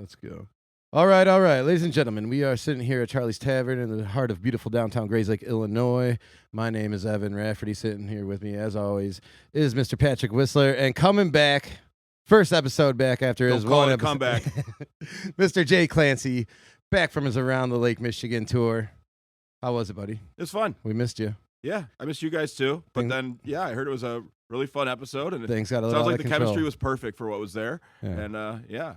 Let's go. All right. Ladies and gentlemen, we are sitting here at Charlie's Tavern in the heart of beautiful downtown Grayslake, Illinois. My name is Evan Rafferty. Sitting here with me, as always, is Mr. Patrick Whistler. And coming back, first episode back after his one episode. Comeback. Mr. Jay Clancy, back from his Around the Lake Michigan tour. How was it, buddy? It was fun. We missed you. Yeah, I missed you guys too. But then, I heard it was a really fun episode, and things got a little sounds like the control. chemistry was perfect for what was there. Yeah. And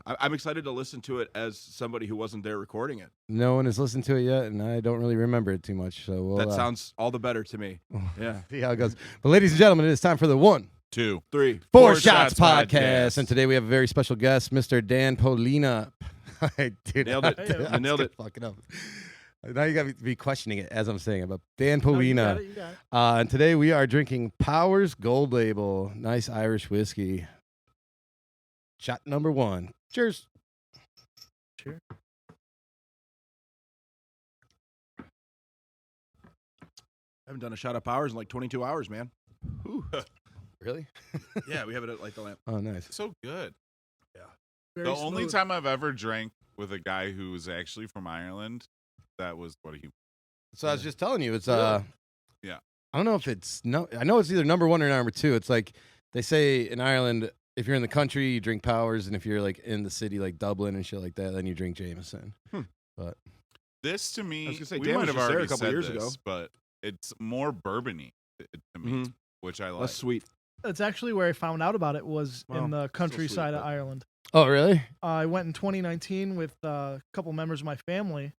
I'm excited to listen to it as somebody who wasn't there recording it. No one has listened to it yet, and I don't really remember it too much. So that sounds all the better to me. Yeah, see how it goes. But ladies and gentlemen, it is time for the 1, 2, 3, 4 Shots podcast, and today we have a very special guest, Mr. Dan Pollina. Dude, nailed it. You nailed it. Fucking up. Now you got to be questioning it as I'm saying it, but Dan Pollina. You got it. And today we are drinking Powers Gold Label, nice Irish whiskey. Shot number 1. Cheers. Cheers. I haven't done a shot of Powers in like 22 hours, man. Really? Yeah, we have it at Light the Lamp. Oh, nice. So good. Very The only smooth. time I've ever drank with a guy who was actually from Ireland, that was what he. So I was just telling you, it's Yeah. I don't know if it's I know it's either number 1 or number 2. It's like they say in Ireland, if you're in the country, you drink Powers, and if you're like in the city, like Dublin and shit like that, then you drink Jameson. But This to me, I was gonna say, we Dan might was have just there already a couple said years this, ago. but it's more bourbony to me, which I like. Less sweet. That's actually where I found out about it was Wow, in the countryside of but- Ireland. oh, really? I went in 2019 with a couple members of my family,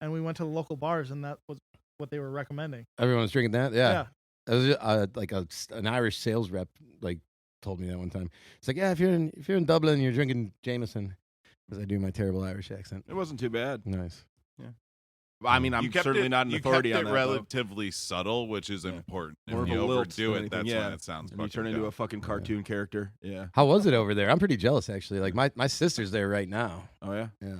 and we went to the local bars, and that was what they were recommending. Everyone's drinking that? Yeah. It was like an Irish sales rep like told me that one time. It's like, yeah, if you're in Dublin, you're drinking Jameson, because I do my terrible Irish accent. It wasn't too bad. Nice. I mean, You I'm kept certainly it- not an authority you kept on it that. though. relatively subtle, which is important. More If of you a lilt overdo than it, that's anything, when it sounds And you fucking turn into dumb. a fucking cartoon character. Yeah. How was it over there? I'm pretty jealous, actually. Like my sister's there right now. Oh yeah. Yeah.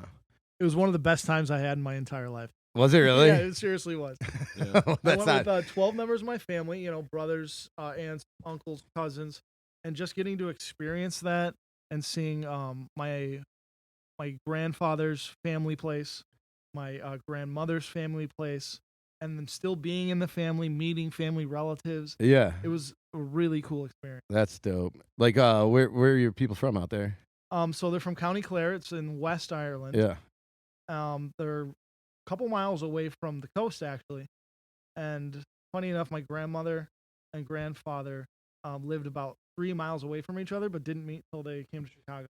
It was one of the best times I had in my entire life. Was it really? Yeah, it seriously was. Yeah. I That's went not. with 12 members of my family, brothers, aunts, uncles, cousins, and just getting to experience that and seeing my grandfather's family place, my grandmother's family place, and then still being in the family, meeting family relatives. Yeah, It was a really cool experience. that's dope. Like, where are your people from out there? So they're from County Clare. It's in West Ireland. Yeah. They're a couple miles away from the coast, actually. And funny enough, my grandmother and grandfather lived about 3 miles away from each other, but didn't meet till they came to Chicago.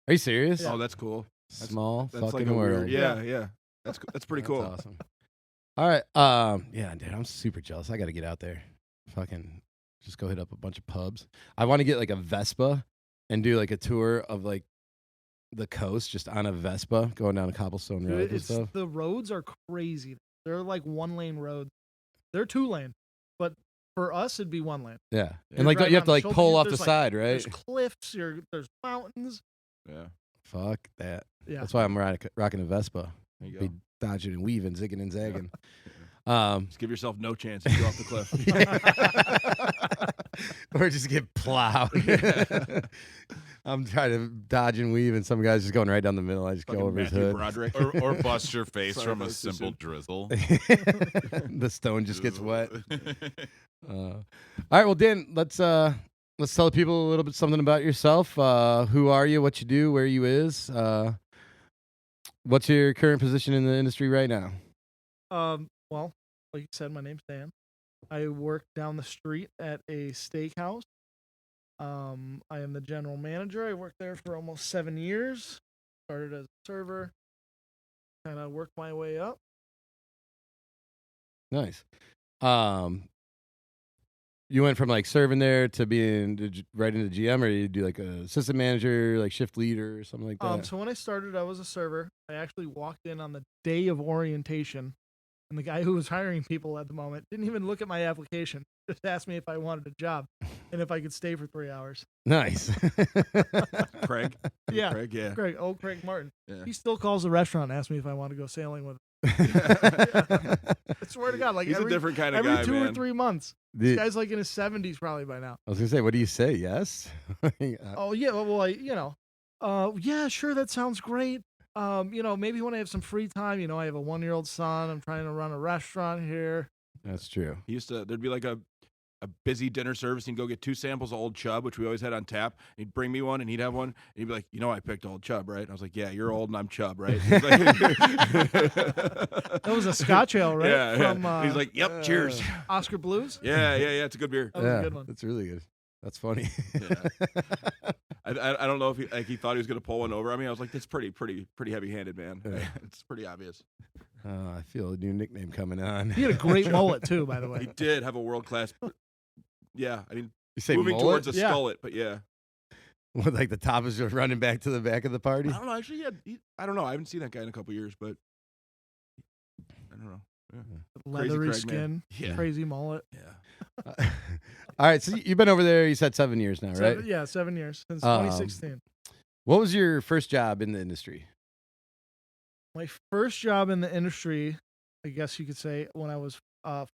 Are you serious? Yeah. Oh, that's cool. Small That's fucking like a world. weird. Yeah. That's pretty cool. That's awesome. All right. Yeah, dude, I'm super jealous. I got to get out there. Fucking just go hit up a bunch of pubs. I want to get like a Vespa and do like a tour of like the coast just on a Vespa going down a cobblestone road and It's, stuff. the roads are crazy. They're like 1-lane roads. They're 2-lane, but for us it'd be 1 lane. Yeah. You're And like driving you have on to the like shoulder, pull off the there's, like, side, right? There's cliffs. There's mountains. Yeah. Fuck that. Yeah. That's why I'm rocking a Vespa. There you Be go. dodging and weaving, zigging and zagging. Just give yourself no chance to go off the cliff. Or just get plowed. I'm trying to dodge and weave, and some guy's just going right down the middle. I just Fucking go over his Matthew hood. Broderick. or bust your face Sorry from if I a was too simple soon. drizzle. The stone just gets wet. All right, well, Dan, let's tell the people a little bit something about yourself. Who are you? What you do? Where you is? What's your current position in the industry right now? Well, like you said, my name's Dan. I work down the street at a steakhouse. I am the general manager. I worked there for almost 7 years. Started as a server. Kind of worked my way up. Nice. You went from like serving there to being right into GM, or you do like a assistant manager, like shift leader or something like that? So when I started, I was a server. I actually walked in on the day of orientation, and the guy who was hiring people at the moment didn't even look at my application. Just asked me if I wanted a job and if I could stay for 3 hours. Nice. Craig. Yeah. Craig, yeah. Craig Martin. Yeah. He still calls the restaurant and asks me if I want to go sailing with him. I swear to God, like He's every, a different kind of every guy, 2 man. or 3 months. The- This guy's like in his 70s probably by now. I was gonna say, what do you say? Yes. Oh yeah, well, yeah, sure, that sounds great. Maybe when I have some free time, I have a 1-year-old son. I'm trying to run a restaurant here. That's true. There'd be like a busy dinner service, and he'd go get 2 samples of Old Chub, which we always had on tap. He'd bring me one, and he'd have one, and he'd be like, I picked Old Chub, right? And I was like, yeah, you're old, and I'm Chub, right? He's like, That was a Scotch ale, right? Yeah. He's like, yep, cheers. Oscar Blues? Yeah, it's a good beer. That was a good one. That's really good. That's funny. Yeah. I don't know if he thought he was going to pull one over on me. I was like, that's pretty heavy-handed, man. Yeah. It's pretty obvious. I feel a new nickname coming on. He had a great mullet, too, by the way. He did have a world-class... Yeah, I mean, You say moving mullet? towards a skullet, but yeah. With like the top is just running back to the back of the party? I don't know. Actually, I don't know. I haven't seen that guy in a couple years, but I don't know. Yeah. Leathery Craig, man. skin, Yeah. crazy mullet. Yeah. All right, so you've been over there, you said 7 years now, right? 7 years, since Um, 2016. What was your first job in the industry? My first job in the industry, I guess you could say, when I was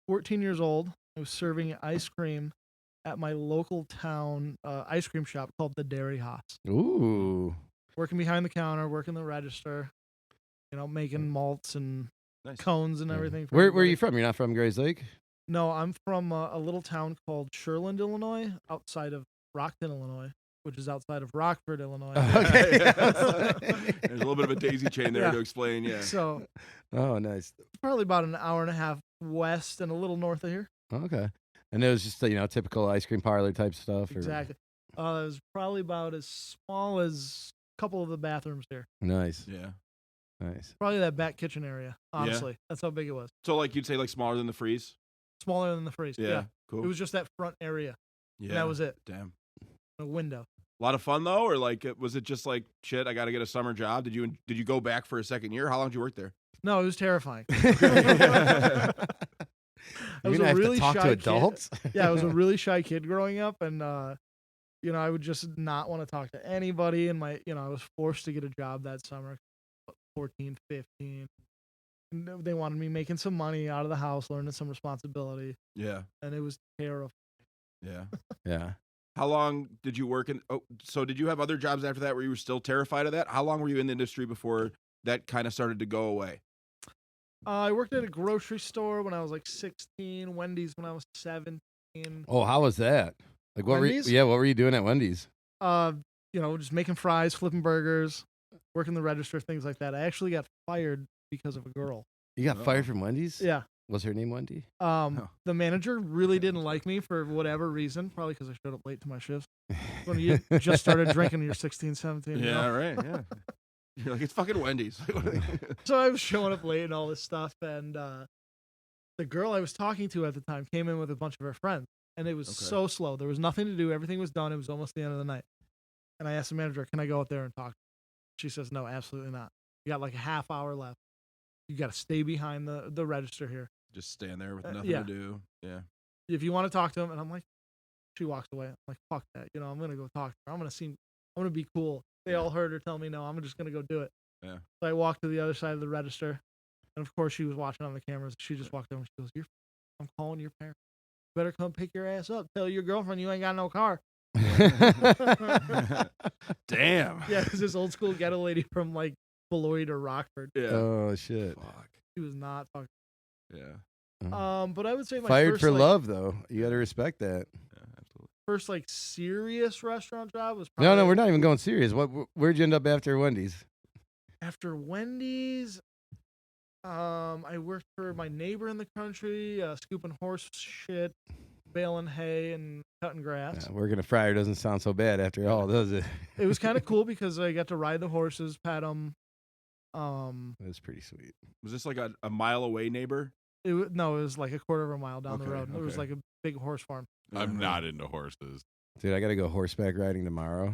14 years old, I was serving ice cream at my local town ice cream shop called the Dairy House. Ooh. Working behind the counter, working the register, making malts and Nice. cones and Yeah. everything. for Where are everybody. you from? You're not from Grays Lake? No, I'm from a little town called Sherland, Illinois, outside of Rockton, Illinois, which is outside of Rockford, Illinois. Okay. There's a little bit of a daisy chain there Yeah. to explain. Yeah. So Oh, nice. probably about an hour and a half west and a little north of here. Okay. And it was just, typical ice cream parlor type stuff? Or... Exactly. It was probably about as small as a couple of the bathrooms here. Nice. Yeah. Nice. Probably that back kitchen area, honestly. That's how big it was. So, like, you'd say, like, smaller than the freeze? Smaller than the freeze. Yeah. Cool. It was just that front area. Yeah. And that was it. Damn. A window. A lot of fun though, or like, was it just like, shit, I got to get a summer job? Did you go back for a second year? How long did you work there? No, it was terrifying. I You was mean I a have really to talk shy to kid. adults? Yeah, I was a really shy kid growing up, and I would just not want to talk to anybody. And I was forced to get a job that summer, 14, 15. And they wanted me making some money out of the house, learning some responsibility, Yeah. and it was terrifying. Yeah. Yeah. How long did you work in? Oh, so did you have other jobs after that where you were still terrified of that? How long were you in the industry before that kind of started to go away? I worked at a grocery store when I was like 16, Wendy's when I was 17. Oh, how was that? Like, what Wendy's? what were you doing at Wendy's? Just making fries, flipping burgers, working the register, things like that. I actually got fired because of a girl. You got fired from Wendy's? Yeah. Was her name Wendy? The manager really didn't like me for whatever reason, probably because I showed up late to my shift. When you just started drinking, you're 16, 17. you know? Right. Yeah. You're like, it's fucking Wendy's. So I was showing up late and all this stuff, and the girl I was talking to at the time came in with a bunch of her friends, and it was so slow. There was nothing to do. Everything was done. It was almost the end of the night. And I asked the manager, can I go out there and talk? She says, no, absolutely not. You got like a half hour left. You got to stay behind the register here. Just stand there with nothing yeah. to do. Yeah. If you want to talk to him, and I'm like, she walks away. I'm like, fuck that. I'm going to go talk to her. I'm going to be cool. They all heard her tell me no. I'm just going to go do it. Yeah. So I walked to the other side of the register. And of course, she was watching on the cameras. She just walked over and she goes, I'm calling your parents. You better come pick your ass up. Tell your girlfriend you ain't got no car. Damn. Yeah, because this old school ghetto lady from like Beloit or Rockford. Yeah. Oh, shit. Fuck. She was not fucking. Yeah. But I would say my Fired first, for like, love, though. You got to respect that. Yeah, absolutely. first like serious restaurant job was No, probably we're not even going serious. Where'd you end up after Wendy's? after Wendy's. I worked for my neighbor in the country, scooping horse shit, baling hay, and cutting grass. Yeah, working a fryer doesn't sound so bad after all, does it? It was kind of cool because I got to ride the horses, pet them. That's pretty sweet. Was this like a mile away neighbor? No, it was like a quarter of a mile down the Okay, road. It was okay. like a big horse farm. I'm not into horses. Dude, I got to go horseback riding tomorrow.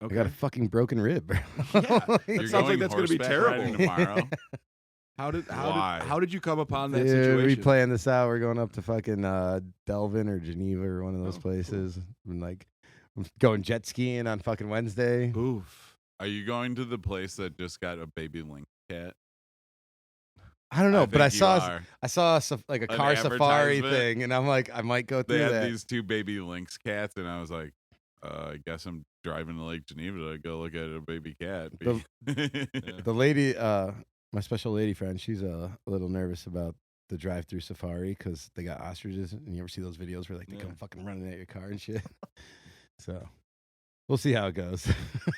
Okay. I got a fucking broken rib, bro. Yeah. You're sounds going like that's gonna be horseback terrible. riding tomorrow. How did you come upon that Dude, situation? we planned this out. We're going up to fucking Delvin or Geneva or one of those places. And like, I'm going jet skiing on fucking Wednesday. Oof. Are you going to the place that just got a baby lynx cat? I don't know, but I think you saw are. like a An car safari advertisement. thing, and I'm like, I might go They through had that. these two baby lynx cats, and I was like, I guess I'm driving to Lake Geneva to go look at a baby cat. The lady, my special lady friend, she's a little nervous about the drive-through safari because they got ostriches, and you ever see those videos where like they come fucking running at your car and shit. So we'll see how it goes.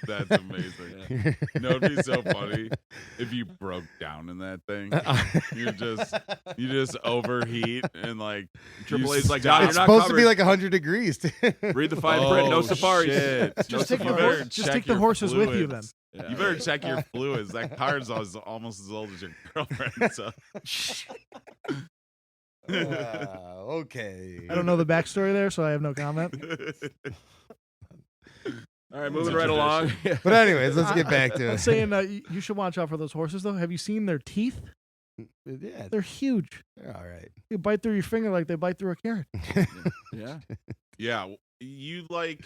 That's amazing. You know, it'd be so funny if you broke down in that thing. You just overheat and like Triple A's like, stop. nah, It's you're not supposed to covered. be like 100 degrees. Read the fine print. No Oh, safaris. shit. Just No take the safaris. horse- just Check take the your horses with you then. fluids. Yeah. You better check your fluids. That car's almost as old as your girlfriend. So. Okay. I don't know the backstory there, so I have no comment. All right, It's moving a right along. But anyways, let's get back to I'm it. saying you should watch out for those horses, though. Have you seen their teeth? Yeah, They're huge. they're all right. You bite through your finger like they bite through a carrot. Yeah. Yeah, you like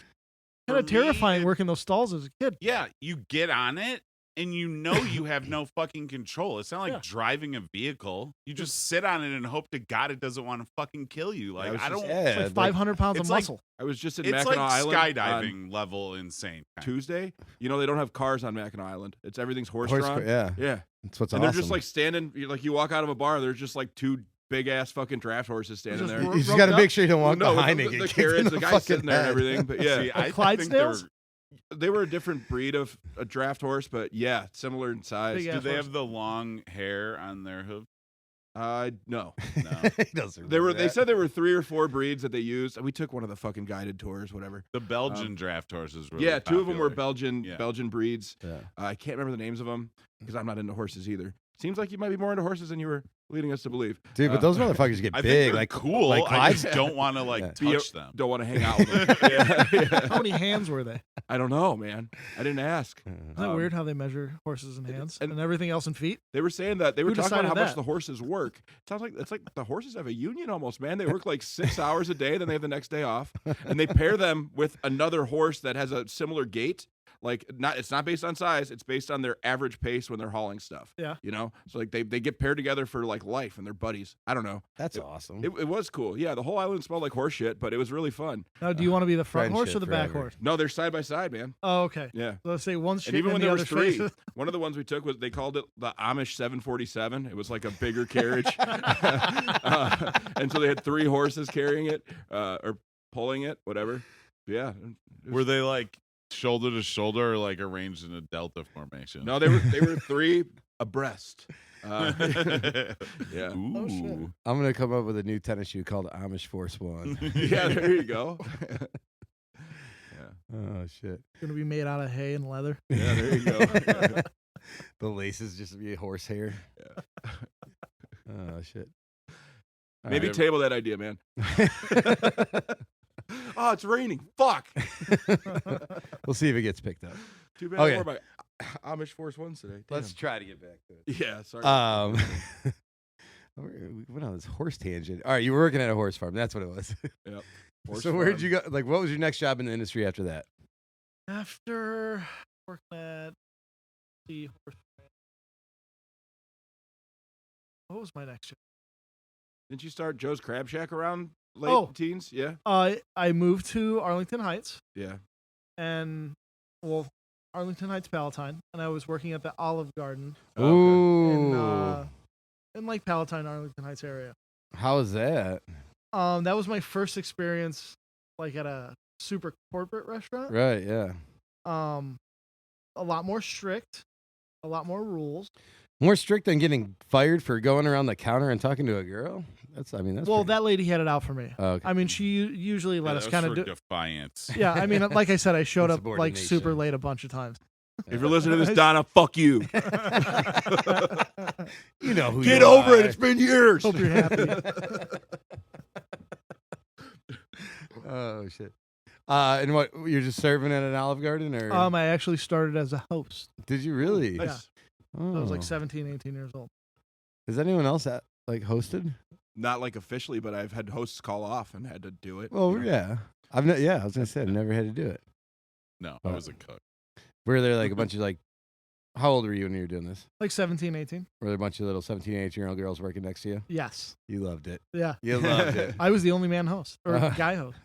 Kind of for me, terrifying working those stalls as a kid. Yeah, you get on it and you know you have no fucking control. It's not like Yeah. driving a vehicle. You just sit on it and hope to God it doesn't want to fucking kill you. Like was I just- don't. It's like 500 pounds of it's like- muscle. I was just in It's Mackinac like Island on skydiving level insane. Tuesday. You know, they don't have cars on Mackinac Island. It's everything's horse Horse, drawn. yeah, Yeah. that's what's And awesome. they're just like standing, you walk out of a bar, there's just like two big ass fucking draft horses standing Just there. ro- you just roped got to up? make sure you don't walk No, behind the, it. the Get kicked carrots, in the the guy fucking sitting there and head. everything. But yeah, See, I Clydesdales? think they're, they were a different breed of a draft horse, but yeah, similar in size. Big do ass they horse. have the long hair on their hoof? No. No. He doesn't They remember They that. said there were 3 or 4 breeds that they used. And we took one of the fucking guided tours, whatever. The Belgian draft horses were Yeah, 2 of them were popular. Belgian breeds. Yeah. I can't remember the names of them because I'm not into horses either. Seems like you might be more into horses than you were leading us to believe. Dude, but those motherfuckers get I big. think they're Like cool. Like I just Clyde- don't want to like Yeah. touch them. Don't want to hang out with them. Yeah. How many hands were they? I don't know, man. I didn't ask. Isn't that Um, weird how they measure horses in hands and- and everything else in feet? They were saying that they were Who talking about how decided much that? the horses work. It sounds like it's like the horses have a union almost, man. They work like 6 hours a day, then they have the next day off, and they pair them with another horse that has a similar gait. Like it's not based on size; it's based on their average pace when they're hauling stuff. Yeah. You know, so like they get paired together for like life, and they're buddies. I don't know. That's awesome. It was cool. Yeah, the whole island smelled like horse shit, but it was really fun. Now, do you want to be the front horse or friendship the back forever. horse? No, they're side by side, man. Oh, okay. Yeah. So let's say one's And shitting even in when the there other's was 3, face. one of the ones we took was they called it the Amish 747. It was like a bigger carriage, and so they had 3 horses carrying it or pulling it, whatever. Yeah. it was- Were they like shoulder to shoulder or like arranged in a delta formation? No, they were 3 abreast. Yeah. Ooh. Oh, shit. I'm gonna come up with a new tennis shoe called Amish Force One. Yeah. There you go. Oh shit! Gonna be made out of hay and leather. Yeah. There you go. The laces just be horsehair. Yeah. Oh shit! Maybe All table that idea, man. Oh, it's raining. Fuck. we'll see if it gets picked up. Too bad Okay. I wore my Amish Force Ones today. Damn. Let's try to get back to it. Yeah. Sorry. We went on this horse tangent. All right, you were working at a horse farm. That's what it was. Yep. Horse So where'd farm. you go? Like, what was your next job in the industry after that? After working at the horse. What was my next job? Didn't you start Joe's Crab Shack around late Oh. teens? Yeah. I moved to Arlington Heights Yeah. and Arlington Heights Palatine, and I was working at the Olive Garden Ooh, in like Palatine, Arlington Heights area. how was that? That was my first experience like at a super corporate restaurant. Right, yeah. A lot more strict, a lot more rules. More strict than getting fired for going around the counter and talking to a girl. That's Well, pretty- that lady had it out for me. Oh, okay. I mean, she usually let us kind of do. defiance. Yeah, I mean, like I said, I showed up like Insubordination. super late a bunch of times. If you're listening to this, Donna, fuck you. You know who Get you over are. it. It's been years. Hope you're happy. Oh shit. And what, you're just serving at an Olive Garden, or I actually started as a host. did you really? Yeah. Oh. I was like 17, 18 years old. Has anyone else like hosted? Not like officially, but I've had hosts call off and had to do it. Well, you know? yeah. I was gonna say I've never had to do it. No, I was a cook. Were there like a bunch of like, how old were you when you were doing this? Like 17, 18. Were there a bunch of little 17, 18-year-old girls working next to you? Yes. You loved it. Yeah. You loved it. I was the only man host or Uh. guy host.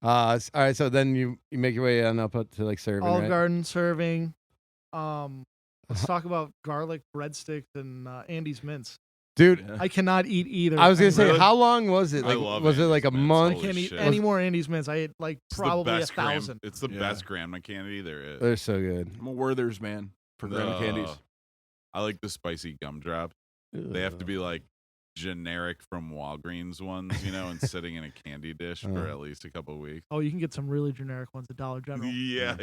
All right, so then you make your way on up to like serving, Olive right? Garden serving. Let's talk about garlic breadsticks and Andy's mints. Dude, Yeah. I cannot eat either. I was gonna say, Really? how long was it? I Like, love was it like a Andy's Mints. month? I can't eat shit. any more Andy's mints. I ate like It's the probably best 1,000. It's the Yeah. best grandma candy there is. They're so good. I'm a Werther's man for grandma candies. I like the spicy gumdrops. They have to be like generic from Walgreens ones, and sitting in a candy dish for at least a couple of weeks. Oh, you can get some really generic ones at Dollar General. Yeah.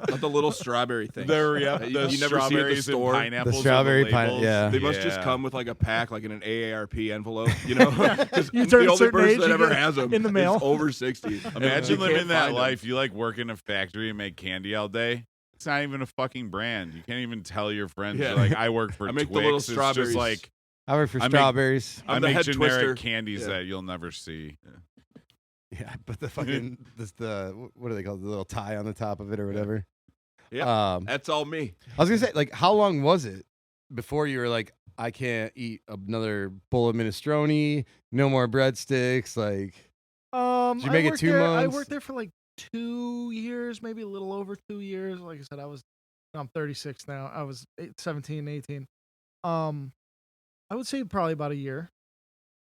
Not the little strawberry thing. There, You the never see at the strawberries and store. pineapples. The strawberry on the labels. yeah. They must just come with like a pack, like in an AARP envelope, Because You turn the a only certain person age, that you ever get has them in the mail. is over 60. Imagine You living can't that find 'em. life. You like work in a factory and make candy all day. It's not even a fucking brand. You can't even tell your friends. Yeah. You're like, I work for I make Twix. the little It's strawberries. just like I work for I make- strawberries. I'm I the make head generic twister. candies Yeah. that you'll never see. Yeah, but the fucking what do they call it? The little tie on the top of it or whatever. Yeah. Um, That's all me. I was gonna say, like, how long was it before you were like, I can't eat another bowl of minestrone, no more breadsticks, like. Did you make it 2 I months? worked there for like 2 years, maybe a little over 2 years. Like I said, I'm 36 now. I was 17, 18. I would say probably about a year.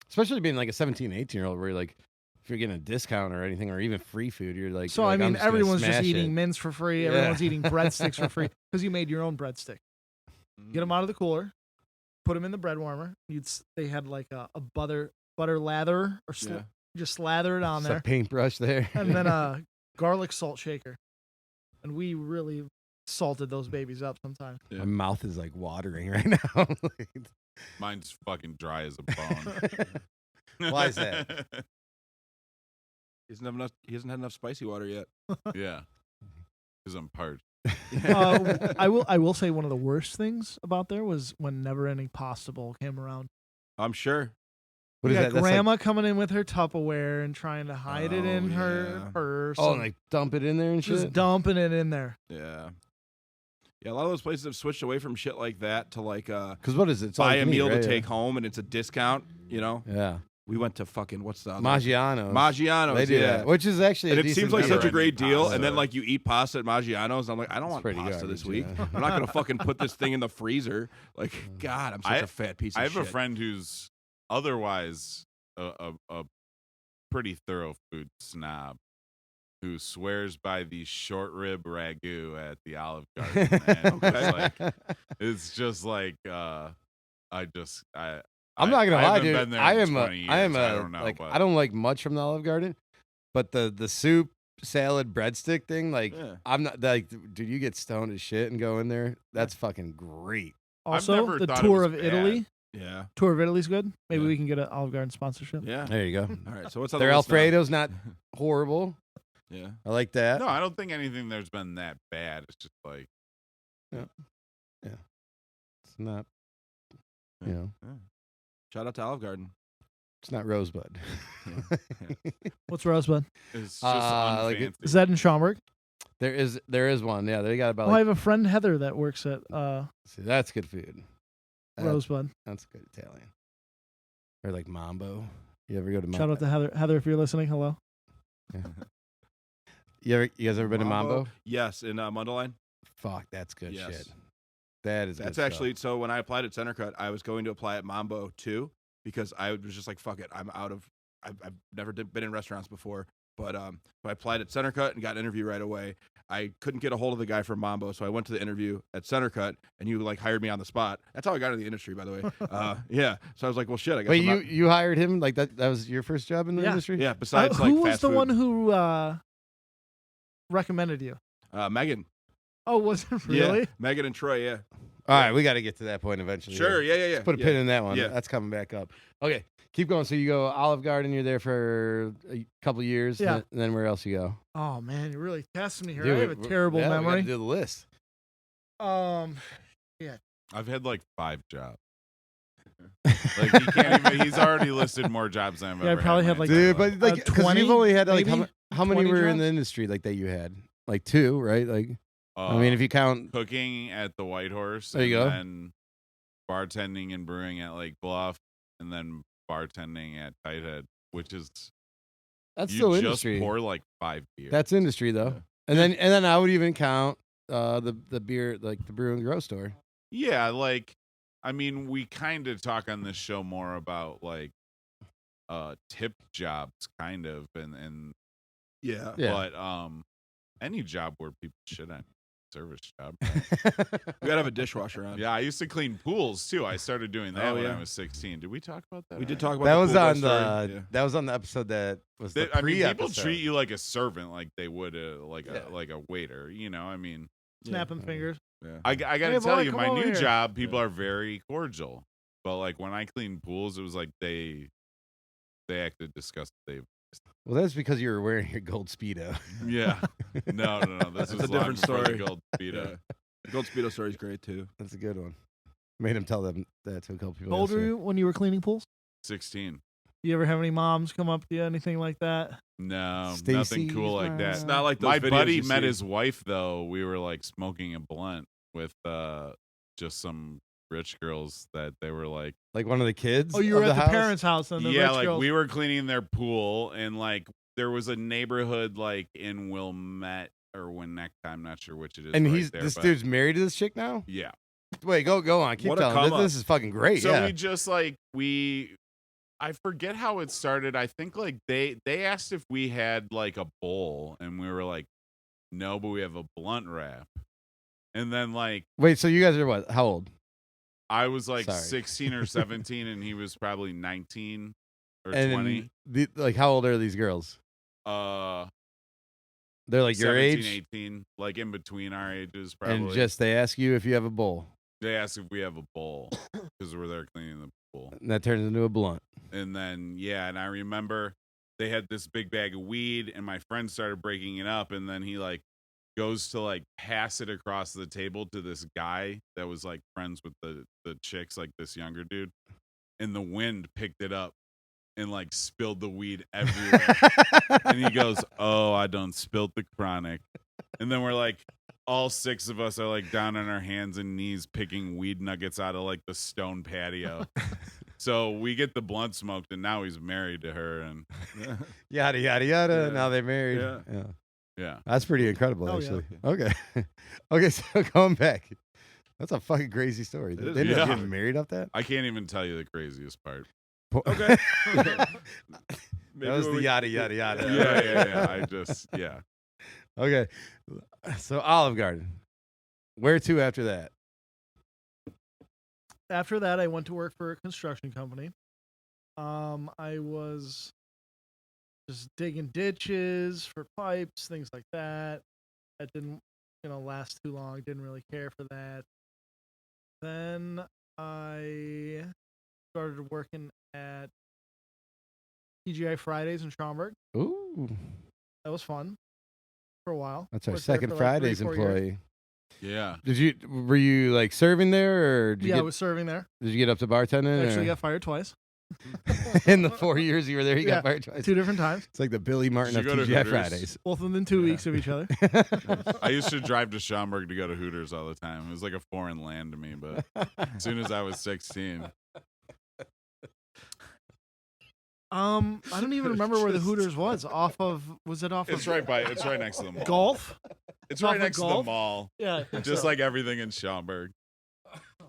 Especially being like a 17, 18-year-old where you're like, if you're getting a discount or anything or even free food, you're like. So you're I like, I'm mean, just gonna everyone's just smash eating it. mints for free. Yeah. Everyone's eating breadsticks for free because you made your own breadstick. Get them out of the cooler, put them in the bread warmer. They had like a butter lather or Yeah. just slather it on Just a there, paintbrush there. and then a garlic salt shaker. And we really salted those babies up sometimes. Yeah. My mouth is like watering right now. Mine's fucking dry as a bone. Why is that? He hasn't had enough spicy water yet. Yeah, because I'm parched. I will say one of the worst things about there was when Never Ending Pasta Bowl came around. I'm sure. What We is got that? That's like- grandma coming in with her Tupperware and trying to hide it in Oh, her yeah. purse. oh, and and like dump it in there and just shit. dumping it in there. Yeah. Yeah, a lot of those places have switched away from shit like that to like Because what is it? It's all buy you a can eat, meal right? to take home and it's a discount, Yeah, We went to fucking what's the other Maggiano's. Maggiano's, They do yeah. that, which is actually. And a it seems decent like deal. such a Never great ending deal, pasta. and then like you eat pasta at Maggiano's, and I'm like, I don't It's want pretty pasta garbage, this week. yeah. I'm not gonna fucking put this thing in the freezer. Like, God, I'm such a fat piece of I have shit. a friend who's otherwise a pretty thorough food snob who swears by the short rib ragu at the Olive Garden. And it's just like I'm I'm not gonna lie, haven't dude. been there I in am 20 years. I am I don't know, like but I don't like much from the Olive Garden, but the soup, salad, breadstick thing, like Yeah. I'm not like, dude. You get stoned as shit and go in there. That's fucking great. Also, never the thought it tour was of bad. Italy. Yeah, Tour of Italy's good. Maybe Yeah. we can get an Olive Garden sponsorship. yeah. There you go. All right, so what's on Their the list now? Alfredo's not horrible. Yeah, I like that. No, I don't think anything there's been that bad. It's just like It's not. You know, shout out to Olive Garden. it's not Rosebud. What's Rosebud? it's just like unfancy. Is that in Schaumburg? There is one. Yeah, they got about. Well, I Like, have a friend Heather that works at see, that's good food. Rosebud. That's good Italian. Or like Mambo. You ever go to Mambo? Shout out to Heather. Heather, if you're listening, hello. You guys ever been to Mambo? Yes, in Mundelein. Fuck, that's good Yes. shit. That is. That's good stuff. actually so. When I applied at Center Cut, I was going to apply at Mambo too because I was just like, fuck it, I'm out of. I've never been in restaurants before, but so I applied at Center Cut and got an interview right away. I couldn't get a hold of the guy from Mambo, so I went to the interview at Center Cut, and you like hired me on the spot. That's how I got into the industry, by the way. Yeah, so I was like, well, shit. I guess. Wait, I'm you hired him like that? That was your first job in the Yeah. industry? yeah. Besides, Who like was fast the food. one who recommended you? Megan. Oh, was it Yeah, really? Megan and Troy. Yeah. All right, we got to get to that point eventually. Sure. Yeah. Let's put a pin in that one. Yeah. That's coming back up. Okay, keep going. So you go Olive Garden. You're there for a couple years. Yeah. And then where else you go? Oh man, you're really testing me here. Dude, I have a terrible yeah, we gotta memory. do the list. I've had like 5 jobs. Like he can't even. He's already listed more jobs than I've Yeah, I ever probably had had, like, Dude, but like, 'cause 20, you've only had like maybe? how many 20 were in the jobs? industry like that you had? Like 2, right? Like I mean, if you count. cooking at the White Horse, There you and go. then bartending and brewing at Lake Bluff, and then bartending at Tighthead, which is That's you still just industry. pour like 5 beers. That's industry though. Yeah. And then I would even count the beer, like the brew and grow store. Yeah, like, I mean, we kind of talk on this show more about like tip jobs, kind of, and Yeah. Yeah. but any job where people shit on service job. We gotta have a dishwasher on. Yeah, I used to clean pools too. I started doing that Oh, when yeah. I was 16. Did we talk about that? We did already? talk about That the was pool boy on story. the that was on the episode that was the I mean, people pre-episode. treat you like a servant, like they would like Yeah. a waiter. You know, I mean, Snapping fingers. Yeah. I got to Hey, tell boy, you, come my over new here. job, people are very cordial. But like when I cleaned pools, it was like they acted disgusting. Well, that's because you were wearing your gold speedo. Yeah. No. This That's is a different story. Gold Speedo. The Gold Speedo story is great too. That's a good one. Made him tell them that to a couple people. How old were yesterday. you when you were cleaning pools? 16. You ever have any moms come up to you, anything like that? No, Stacy's nothing cool like mom. that. It's not like those My videos buddy you met see. his wife though. We were like smoking a blunt with just some rich girls that they were like, Like one of the kids. Oh, you were of at the house? parents' house and the yeah, rich like girls. we were cleaning their pool and like there was a neighborhood like in Wilmette or Winnetka, I'm not sure which it is. And right he's there, this but dude's married to this chick now. yeah. Wait, go on. Keep What a telling. come This up. is fucking great. So yeah. we just like I forget how it started. I think like they asked if we had like a bowl and we were like, no, but we have a blunt wrap. And then like Wait, so you guys are what? How old? I was like Sorry. 16 or 17 and he was probably 19 or And 20. like, how old are these girls? They're like your 17, age, 18, like in between our ages probably. and just they ask you if you have a bowl, They ask if we have a bowl because we're there cleaning the pool. and that turns into a blunt. And then, yeah, and I remember they had this big bag of weed and my friend started breaking it up. And then he like goes to like pass it across the table to this guy that was like friends with the chicks, like this younger dude. And the wind picked it up and like spilled the weed everywhere. And he goes, "Oh, I done spilled the chronic." And then we're like, all 6 of us are like down on our hands and knees picking weed nuggets out of like the stone patio. So we get the blunt smoked, and now he's married to her, and Yada yada yada. Yeah. Now they're married. Yeah. yeah, That's pretty incredible, Oh, yeah. actually. Okay, okay. So going back, that's a fucking crazy story. It is. They ended up Yeah. getting married off that. I can't even tell you the craziest part. Okay. That Maybe was when the we- yada yada yada. Yeah. I just Okay, so Olive Garden. Where to after that? After that, I went to work for a construction company. I was just digging ditches for pipes, things like that. That didn't, last too long. Didn't really care for that. Then I started working at TGI Fridays in Schaumburg. Ooh, That was fun for a while. that's our Worked there second for like 3-4 Fridays years. employee. yeah. Were you like serving there, or did you Yeah, I get, was serving there. did you get up to bartending? Actually, or- got fired twice, in the 4 years you were there, you Yeah, got fired twice. 2 different times. It's like the Billy Martin Did of you go to TGI Hooters? Fridays. Both within 2 weeks of each other. I used to drive to Schaumburg to go to Hooters all the time. It was like a foreign land to me, but as soon as I was 16, I don't even remember where the Hooters was. Was it off it's of right next to the mall. Golf? It's off right of next to the Golf? mall, Yeah. just like everything in Schaumburg.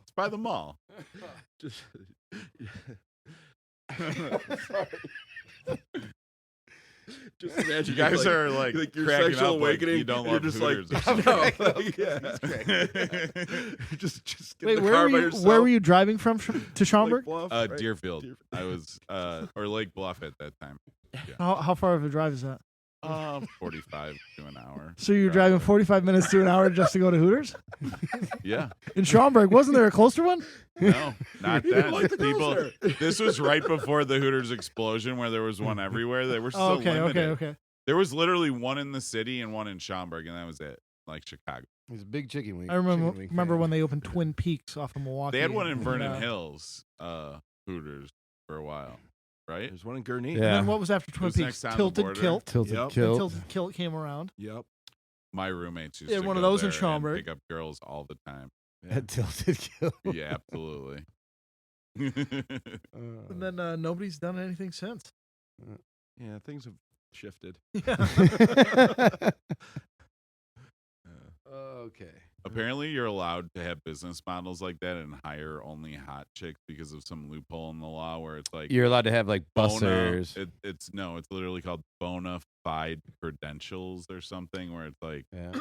It's by the mall. Just, just imagine You guys like, are like your cracking sexual up awakening. like you don't you're love just Hooters. like, or no, something. like, yeah. just get Wait, in the car by yourself. where were you driving from to Schaumburg? Lake Bluff, right? Deerfield. I was or Lake Bluff at that time. How far of a drive is that? 45 to an hour. So you're driving 45 minutes to an hour just to go to Hooters Yeah. in Schaumburg? Wasn't there a closer one? No, not You didn't that. like the girls People. there. This was right before the Hooters explosion, where there was one everywhere. They were so Oh, okay, limited. okay. There was literally one in the city and one in Schaumburg, and that was it. Like Chicago. He's a big chicken wing. I remember chicken wing remember fan. when they opened Twin Peaks off of Milwaukee. They had one in and, Vernon Hills, Hooters, for a while, right? There's one in Gurnee. And Yeah. then what was after Twin was Peaks? next on the Tilted border. Kilt. Tilted Yep. And kilt. Tilted Kilt came around. Yep. My roommates used Yeah, to one of go those in there and Schaumburg. pick up girls all the time. Yeah. Tilted kilt. Yeah, absolutely. And then nobody's done anything since. Yeah, things have Shifted. Okay. Apparently, you're allowed to have business models like that and hire only hot chicks because of some loophole in the law where it's like You're allowed to have like bona- bussers. it's literally called bona fide credentials or something where it's like, Yeah.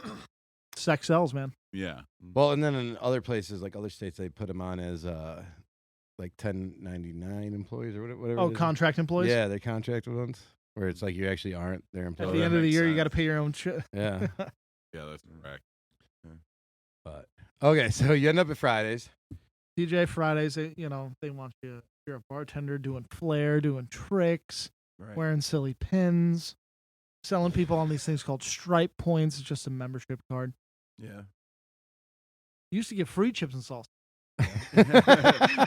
Sex sells, man. yeah, Well, and then in other places, like other states, they put them on as like 1099 employees or whatever. Oh, it is. contract employees. Yeah, they're contract ones where it's like you actually aren't their At employee. the that end of the makes year, you sense. got to pay your own shit. Yeah. yeah, that's correct. But okay, so you end up at Fridays. DJ Fridays, they want you. You're a bartender doing flair, doing tricks, Right. wearing silly pins, selling people on these things called stripe points. It's just a membership card. Yeah. You used to get free chips and salsa.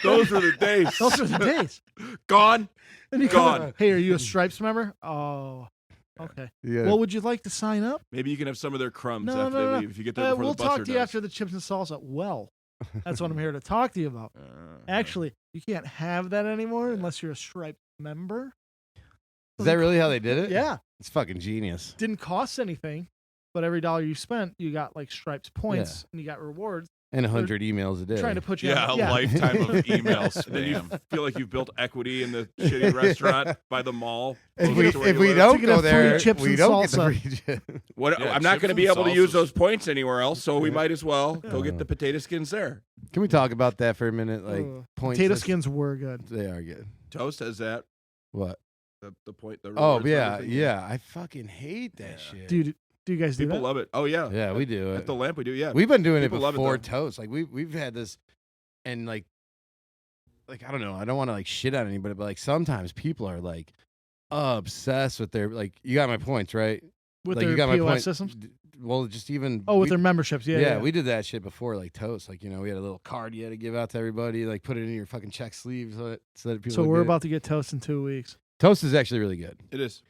Those were the days. Those are the days. Gone. And you Gone. come, hey, are you a Stripes member? Oh, okay. Yeah. Well, would you like to sign up? Maybe you can have some of their crumbs No, after no, they no. leave if you get there before We'll the buster talk to you does. after the chips and salsa. Well, that's what I'm here to talk to you about. Actually, you can't have that anymore unless you're a Stripe member. Is that really how they did it? Yeah. It's fucking genius. Didn't cost anything, but every dollar you spent, you got like Stripes points and you got rewards. And 100 emails a day. Trying to put you Yeah, on, a lifetime of email And then you spam. feel like you've built equity in the shitty restaurant by the mall. If close we, to where if you we live. don't Speaking go of free there, chips we and don't get the salsa. free chip. What, Yeah, I'm not chips going to and be able to use salsas. those points anywhere else, so we might as well go get Yeah. the potato skins there. Can we talk about that for a minute? Like points. Potato that's- skins were good. They are good. Toast has that. What? The point. The Oh rewards and yeah, everything. yeah. I fucking hate that Yeah. shit. Do you guys do People that? love it. Oh yeah. Yeah, we do At it. the lamp, we do. Yeah. We've been doing it People love it, before though. toast. Like we've had this, and like I don't know. I don't want to like shit on anybody, but like sometimes people are like obsessed with their like. You got my points, right? With like their you got my POS point. systems? Well, just even. Oh, with we- their memberships. Yeah. we did that shit before, like toast. Like we had a little card you had to give out to everybody. Like put it in your fucking check sleeve so that people. So would we're get it. about to get toast in 2 weeks. Toast is actually really good. It is.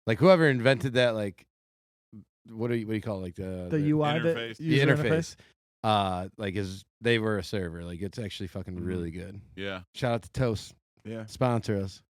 Like whoever invented that, like what do you call it? Like the UI, interface. the user interface. Like they were a server. Like it's actually fucking really good. Yeah, Shout out to Toast. Yeah. Sponsor us.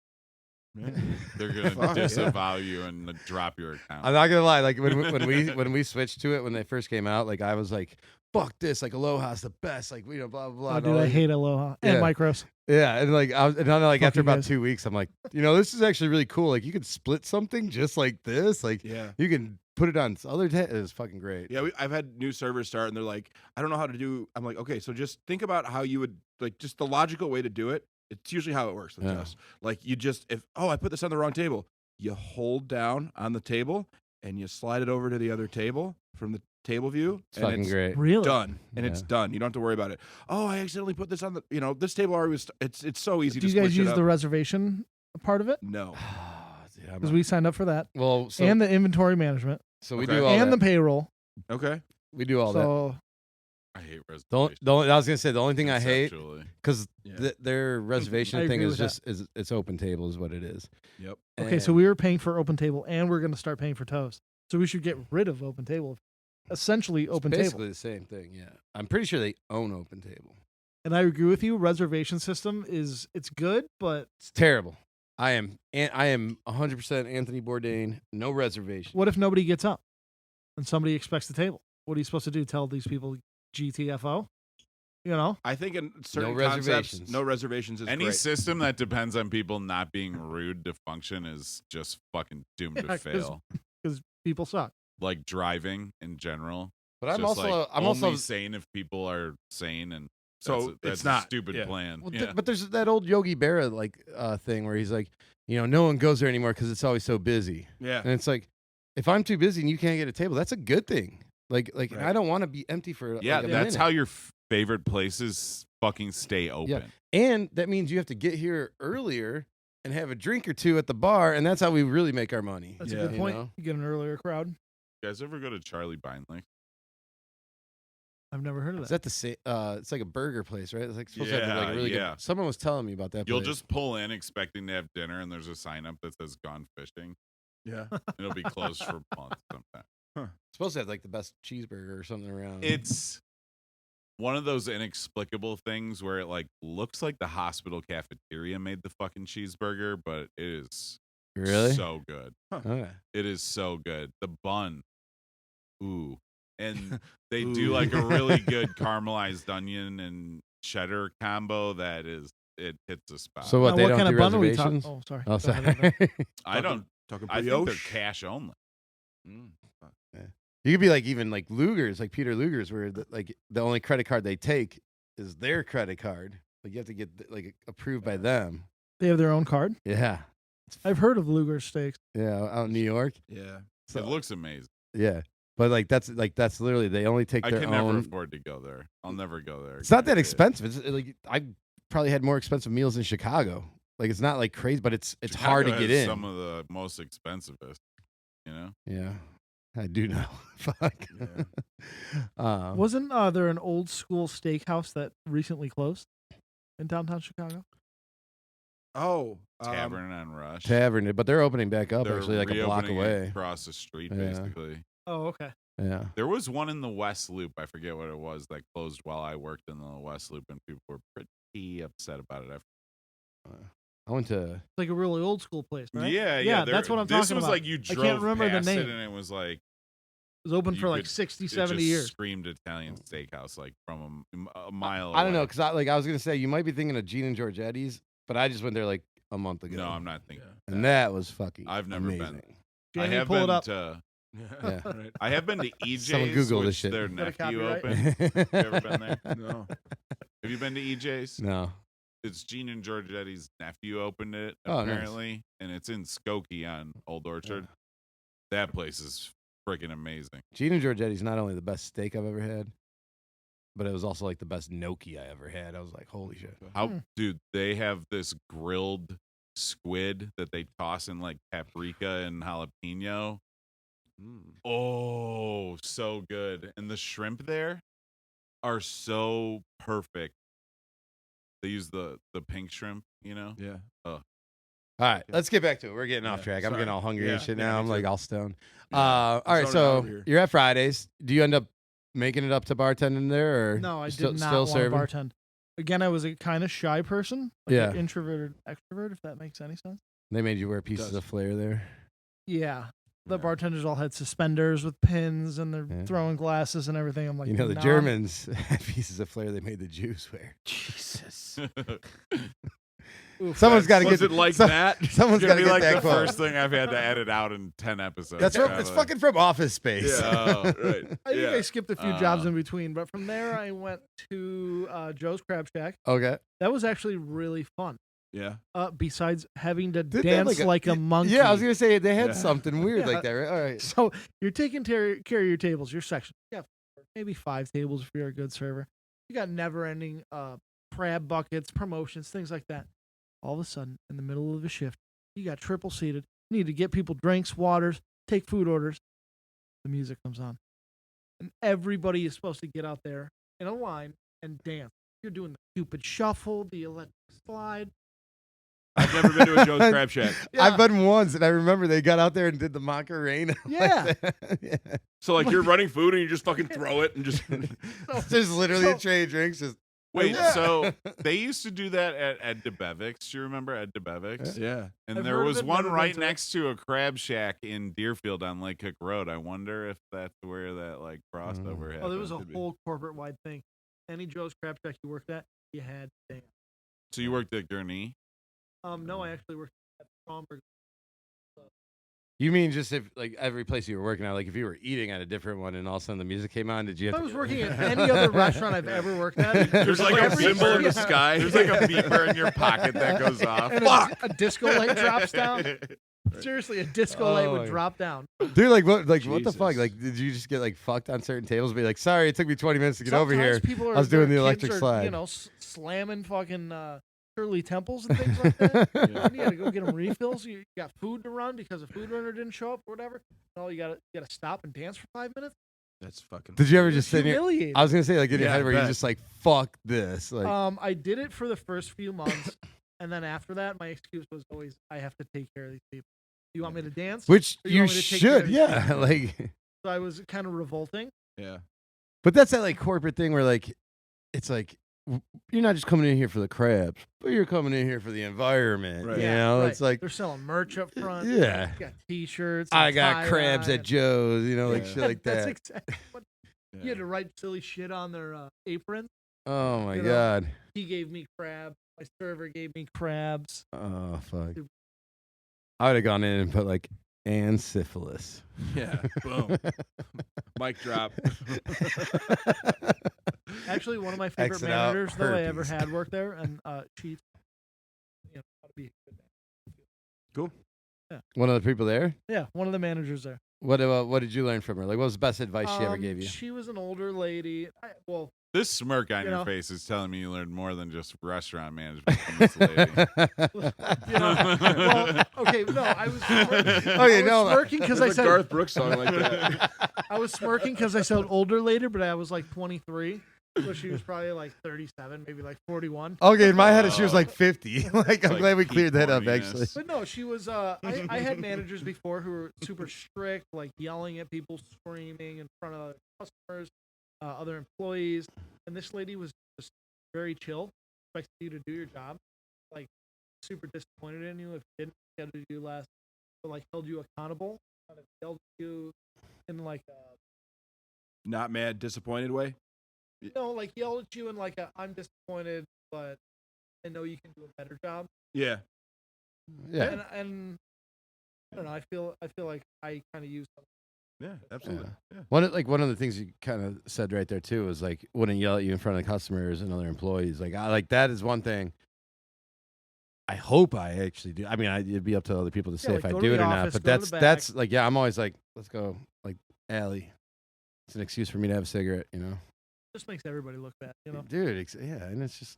they're gonna Fuck, yeah. disavow you and drop your account. I'm not gonna lie. Like when we switched to it when they first came out, like I was like, "Fuck this!" Like Aloha's the best. Like blah blah blah. Oh, and dude, all I that. hate Aloha and Yeah. Micros. Yeah, and like I was, and then like Fuck after you about guys. 2 weeks, I'm like, this is actually really cool. Like you could split something just like this. Like Yeah. you can put it on other. It's fucking great. Yeah, I've had new servers start, and they're like, I don't know how to do. I'm like, okay, so just think about how you would like just the logical way to do it. It's usually how it works with Yeah. us. Like you just I put this on the wrong table. You hold down on the table and you slide it over to the other table from the table view. It's and fucking it's great. Really? done, and it's Yeah. done. You don't have to worry about it. Oh, I accidentally put this on the this table already was. It's so easy Do to you guys switch it use up. the reservation part of it? No. Yeah, I'm Because not- we signed up for that. well, so, And the inventory management. so we Okay. do all And that. the payroll. Okay. We do all that. So I hate reservations. I was gonna say the only thing I hate conceptually. because Yeah. their reservation I thing agree is with that. just it's open table is what it is. Yep. okay, so And- we were paying for Open Table and we're gonna start paying for Toast. So we should get rid of Open Table. Essentially it's Open basically Table. the same thing. Yeah, I'm pretty sure they own open table. And I agree with you. Reservation system it's good, but It's terrible. I am 100% Anthony Bourdain. No reservation. what if nobody gets up and somebody expects the table? What are you supposed to do? Tell these people GTFO? You know? I think in certain reservations. concepts, no reservations is Any great. system that depends on people not being rude to function is just fucking doomed Yeah, to 'cause- fail. Because people suck. Like driving in general. But I'm Just, also like, I'm only also sane if people are sane, and So that's it's a not- stupid yeah. plan. well, yeah. but there's that old Yogi Berra like thing where he's like, no one goes there anymore because it's always so busy. Yeah. And it's like, if I'm too busy and you can't get a table, that's a good thing. Like and Right. I don't want to be empty for Yeah, like, a that's minute. how your favorite places fucking stay open. And that means you have to get here earlier and have a drink or two at the bar, and that's how we really make our money. That's Yeah. a good You point. know? You get an earlier crowd. You guys ever go to Charlie Beinlich? I've never heard of Is that. that the same? It's like a burger place, right? It's like supposed to have Yeah, like really yeah. good. Someone was telling me about that. You'll place. just pull in expecting to have dinner, and there's a sign up that says "Gone Fishing." Yeah. It'll be closed for months sometime. supposed to have like the best cheeseburger or something around. It's one of those inexplicable things where it like looks like the hospital cafeteria made the fucking cheeseburger, but it is Really? So good. Okay. It is so good. The bun. Ooh. And they do like a really good caramelized onion and cheddar combo that it hits a spot. So what? Now, They what don't kind do of bun are we talking? reservations? Oh, sorry. Oh, Go ahead, sorry. Evan. I don't. Talking I think they're brioche. cash only. You could be like even like Luger's, like Peter Luger's, where the only credit card they take is their credit card. Like you have to get like approved by them. They have their own card. Yeah. I've heard of Luger steaks. Yeah, out in New York. Yeah. So, It looks amazing. yeah. But that's literally they only take I their can never own. afford to go there. I'll never go there. It's not that again. expensive. It's like I probably had more expensive meals in Chicago. Like it's not like crazy, but it's hard to Chicago get has in. Some of the most expensivest. You know. Yeah, I do know. Fuck. Wasn't there an old school steakhouse that recently closed in downtown Chicago? Oh, Tavern on Rush. Tavern, but they're opening back up They're actually like a block reopening it away. across the street, Yeah. basically. Oh, okay. Yeah. There was one in the West Loop. I forget what it was that closed while I worked in the West Loop, and people were pretty upset about it. I went to. It's like a really old school place, right? Yeah, that's what I'm this talking was about. like you I drove can't remember the past it, name. and it was like It was open you for like could- 60, it 70 just years. screamed Italian steakhouse like from a mile. I don't know away. because I was gonna say you might be thinking of Gene and Giorgetti's, but I just went there like a month ago. No, I'm not thinking. And that was fucking. I've never been. amazing. I Jamie, have pull it been up. to. Yeah. Right. I have been to EJ's, Someone Google this which shit. their Is that a nephew copyright? opened. You ever been there? No. Have you been to EJ's? No. It's Gene and Giorgetti's nephew opened it Oh, nice. apparently, and it's in Skokie on Old Orchard. That place is freaking amazing. Gene and Giorgetti's not only the best steak I've ever had, but it was also like the best gnocchi I ever had. I was like, holy shit. How, dude? They have this grilled squid that they toss in like paprika and jalapeno. Oh, so good! And the shrimp there are so perfect. They use the pink shrimp, you know. Yeah. All right, let's get back to it. We're getting off track. I'm sorry. getting all hungry Yeah, and shit yeah, now. me I'm like too. all stoned. Yeah, All right, zoning out so over here. you're at Fridays. Do you end up making it up to bartending there, or No, I still, did not still want to serving? bartend. Again, I was a kind of shy person. Like Yeah. an introverted extrovert, if that makes any sense. They made you wear pieces does. of flair there. Yeah. The Yeah. bartenders all had suspenders with pins and they're Yeah. throwing glasses and everything. I'm like, You know, the nah. Germans had pieces of flair they made the Jews wear. Jesus. Oof. Someone's got to Was get it like some- that? Someone's It's got gonna to be get like that the quote. first thing I've had to edit out in 10 episodes. That's from, probably. it's fucking from Office Space. Yeah. Oh, right. I think Yeah. I skipped a few jobs Uh. in between, but from there I went to Joe's Crab Shack. Okay. That was actually really fun. Yeah. Besides having to Did they have dance like a monkey. Yeah, I was gonna say they had Yeah. something weird Yeah. like that, right? All right. So you're taking care of your tables, your section. You got maybe 5 tables if you're a good server. You got never-ending crab buckets, promotions, things like that. All of a sudden, in the middle of a shift, you got triple seated. You need to get people drinks, waters, take food orders. The music comes on, and everybody is supposed to get out there in a line and dance. You're doing the stupid shuffle, the electric slide. I've never been to a Joe's Crab Shack. I've been once, and I remember they got out there and did the Macarena. like Yeah. that. Yeah. So like you're running food and you just fucking throw it and just. It's just literally a tray of drinks. Just Wait, Yeah. so they used to do that at DeBevick's. Do you remember at DeBevick's? Yeah. And I've there heard of was it, one never been right to it. next to a crab shack in Deerfield on Lake Cook Road. I wonder if that's where that like crossover happened. Oh, there was a Could be. whole corporate-wide thing. Any Joe's Crab Shack you worked at, you had to dance. So you worked at Gurney? No, I actually worked at Stromberg. You mean just if like every place you were working at, like if you were eating at a different one and all of a sudden the music came on, did you If have I to was go- working at any other restaurant I've ever worked at, There's like a every- symbol in the yeah. sky. There's like a beeper in your pocket that goes off. and a disco light drops down. Seriously, a disco light Oh, would my- drop down. Dude, like what the fuck? Jesus. Like did you just get like fucked on certain tables? Be like, sorry, it took me 20 minutes to get over Sometimes here. people are, I was doing their the kids electric are, slide. You know, slamming fucking Shirley Temples and things like that. Yeah. You gotta go get them refills. You got food to run because a food runner didn't show up or whatever. No, you gotta stop and dance for 5 minutes. That's fucking. Did you ever It's just sit here? humiliating. I was gonna say like in your Yeah, head I where you're bet. just like, fuck this. Like I did it for the first few months, and then after that, my excuse was always, I have to take care of these people. You want me to dance? which or you you want me to take care of should, these yeah. people? Like So I was kind of revolting. Yeah. but that's that like corporate thing where like it's like you're not just coming in here for the crabs, but you're coming in here for the environment. Right. You Yeah, know, right. it's like, they're selling merch up front. yeah, You got T-shirts. I and got crabs tie-dye at and- Joe's, you know, like Yeah. shit like That's that. exactly what you had to write silly shit on their apron. Oh my you know? god. He gave me crabs. My server gave me crabs. Oh fuck. Super- I would have gone in and put like and syphilis. Yeah. Boom. Mic drop. Actually, one of my favorite Exit out, managers though I ever herpes. had worked there, and she, how to be a good man. Cool. One of the people there. Yeah, one of the managers there. What did you learn from her? Like, what was the best advice she ever gave you? She was an older lady. Well, This smirk on You your know. face is telling me you learned more than just restaurant management from this lady. well, okay, no, I was Okay, no. smirking because There's I a said Garth Brooks song like that. I was smirking because I said older later, but I was like 23, so she was probably like 37, maybe like 41. Okay, in my head, she was like 50. like, It's I'm like glad we peak cleared that up, horniness. actually. But no, she was. I had managers before who were super strict, like yelling at people, screaming in front of customers, other employees, and this lady was just very chill, expected you to do your job, like super disappointed in you if you didn't get to do less, but like held you accountable, kind of yelled at you in like Not mad, disappointed way. like yelled at you in like a I'm disappointed, but I know you can do a better job. Yeah. Yeah. And I don't know. I feel like I kind of use Yeah. Absolutely. Yeah. One of the things you kind of said right there too was like wouldn't yell at you in front of customers and other employees. Like I like that is one thing. I hope I actually do. I mean, it'd be up to other people to say like, if I go to do the it or not. office, But go to the that's like I'm always like let's go like Allie. It's an excuse for me to have a cigarette, you know. just makes everybody look bad, you know. Dude, yeah, and it's just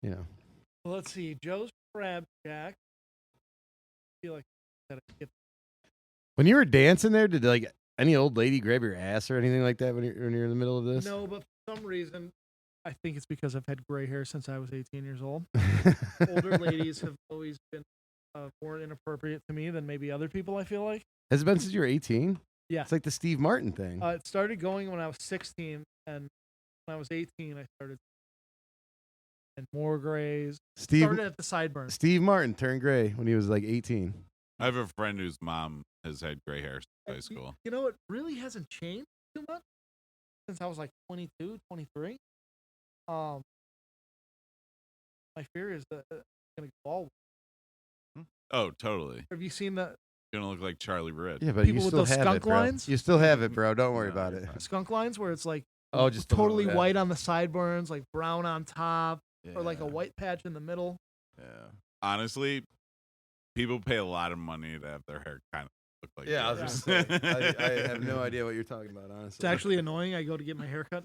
you know. Well, let's see. Joe's Crab Shack. I feel like that I get When you were dancing there, did like any old lady grab your ass or anything like that when you're in the middle of this? no, but for some reason, I think it's because I've had gray hair since I was 18 years old. Older ladies have always been more inappropriate to me than maybe other people. I feel like. Has it been since you were 18? Yeah. It's like the Steve Martin thing. It started going when I was 16, and when I was 18, I started. And more grays. Started at the sideburns. Steve Martin turned gray when he was like 18. I have a friend whose mom has had gray hair since high school. You know, it really hasn't changed too much since I was like 22, 23. My fear is that it's gonna go all. Oh, totally. Have you seen the Gonna look like Charlie Britt. Yeah, but People you with still those have skunk it, bro. lines? You still have it, bro. Don't worry No, about you're it. fine. skunk lines where it's like Oh, just a totally little, yeah. white on the sideburns, like brown on top, or like a Yeah. white patch in the middle? Yeah. Honestly, people pay a lot of money to have their hair kind of look like Yeah, I was yours. just saying. I have no idea what you're talking about, honestly. It's actually annoying. I go to get my hair cut.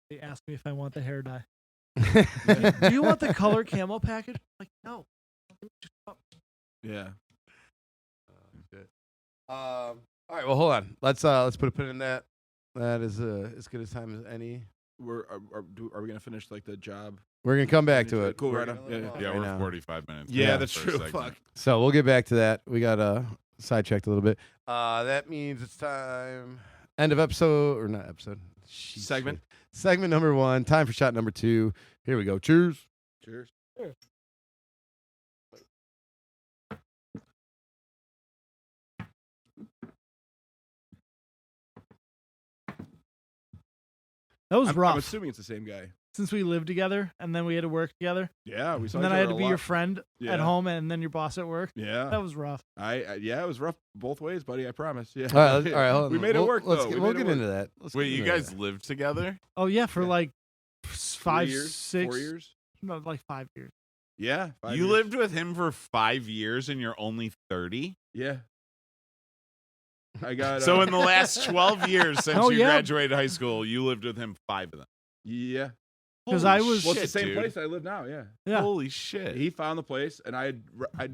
They ask me if I want the hair dye. Do you want the color camo package? I'm like, no. Yeah. All right, well, hold on. Let's put a pin in that. That is as good a time as any. Are we gonna finish like the job? We're gonna come back to it. Cool, We're right gonna on. let Yeah, it Yeah, off we're right now. 45 minutes. Yeah, in that's the true. first segment. Fuck. So we'll get back to that. We got sidetracked a little bit. That means it's time. End of episode or not episode? Segment. Segment number 1. Time for shot number 2. Here we go. Cheers. Cheers. That was I'm rough. assuming it's the same guy. Since we lived together and then we had to work together, Yeah, we saw and then each I had other to a be lot. your friend at Yeah. home and then your boss at work. Yeah. That was rough. Yeah, it was rough both ways, buddy. I promise. Yeah. All right, hold on. We made it work Let's though. Get, We we'll made it get work. into that. Let's Wait, get you into guys that. lived together? Oh yeah, for Yeah. like 5, years, 6, 4 years. no, like 5 years. Yeah. 5 You years. lived with him for 5 years and you're only 30? Yeah. I got. So in the last 12 years since Oh, you yeah. graduated high school, you lived with him 5 of them. Yeah. 'Cause Holy I was- Well, it's shit, the same dude. place I live now. Yeah. Yeah. Holy shit. He found the place, and I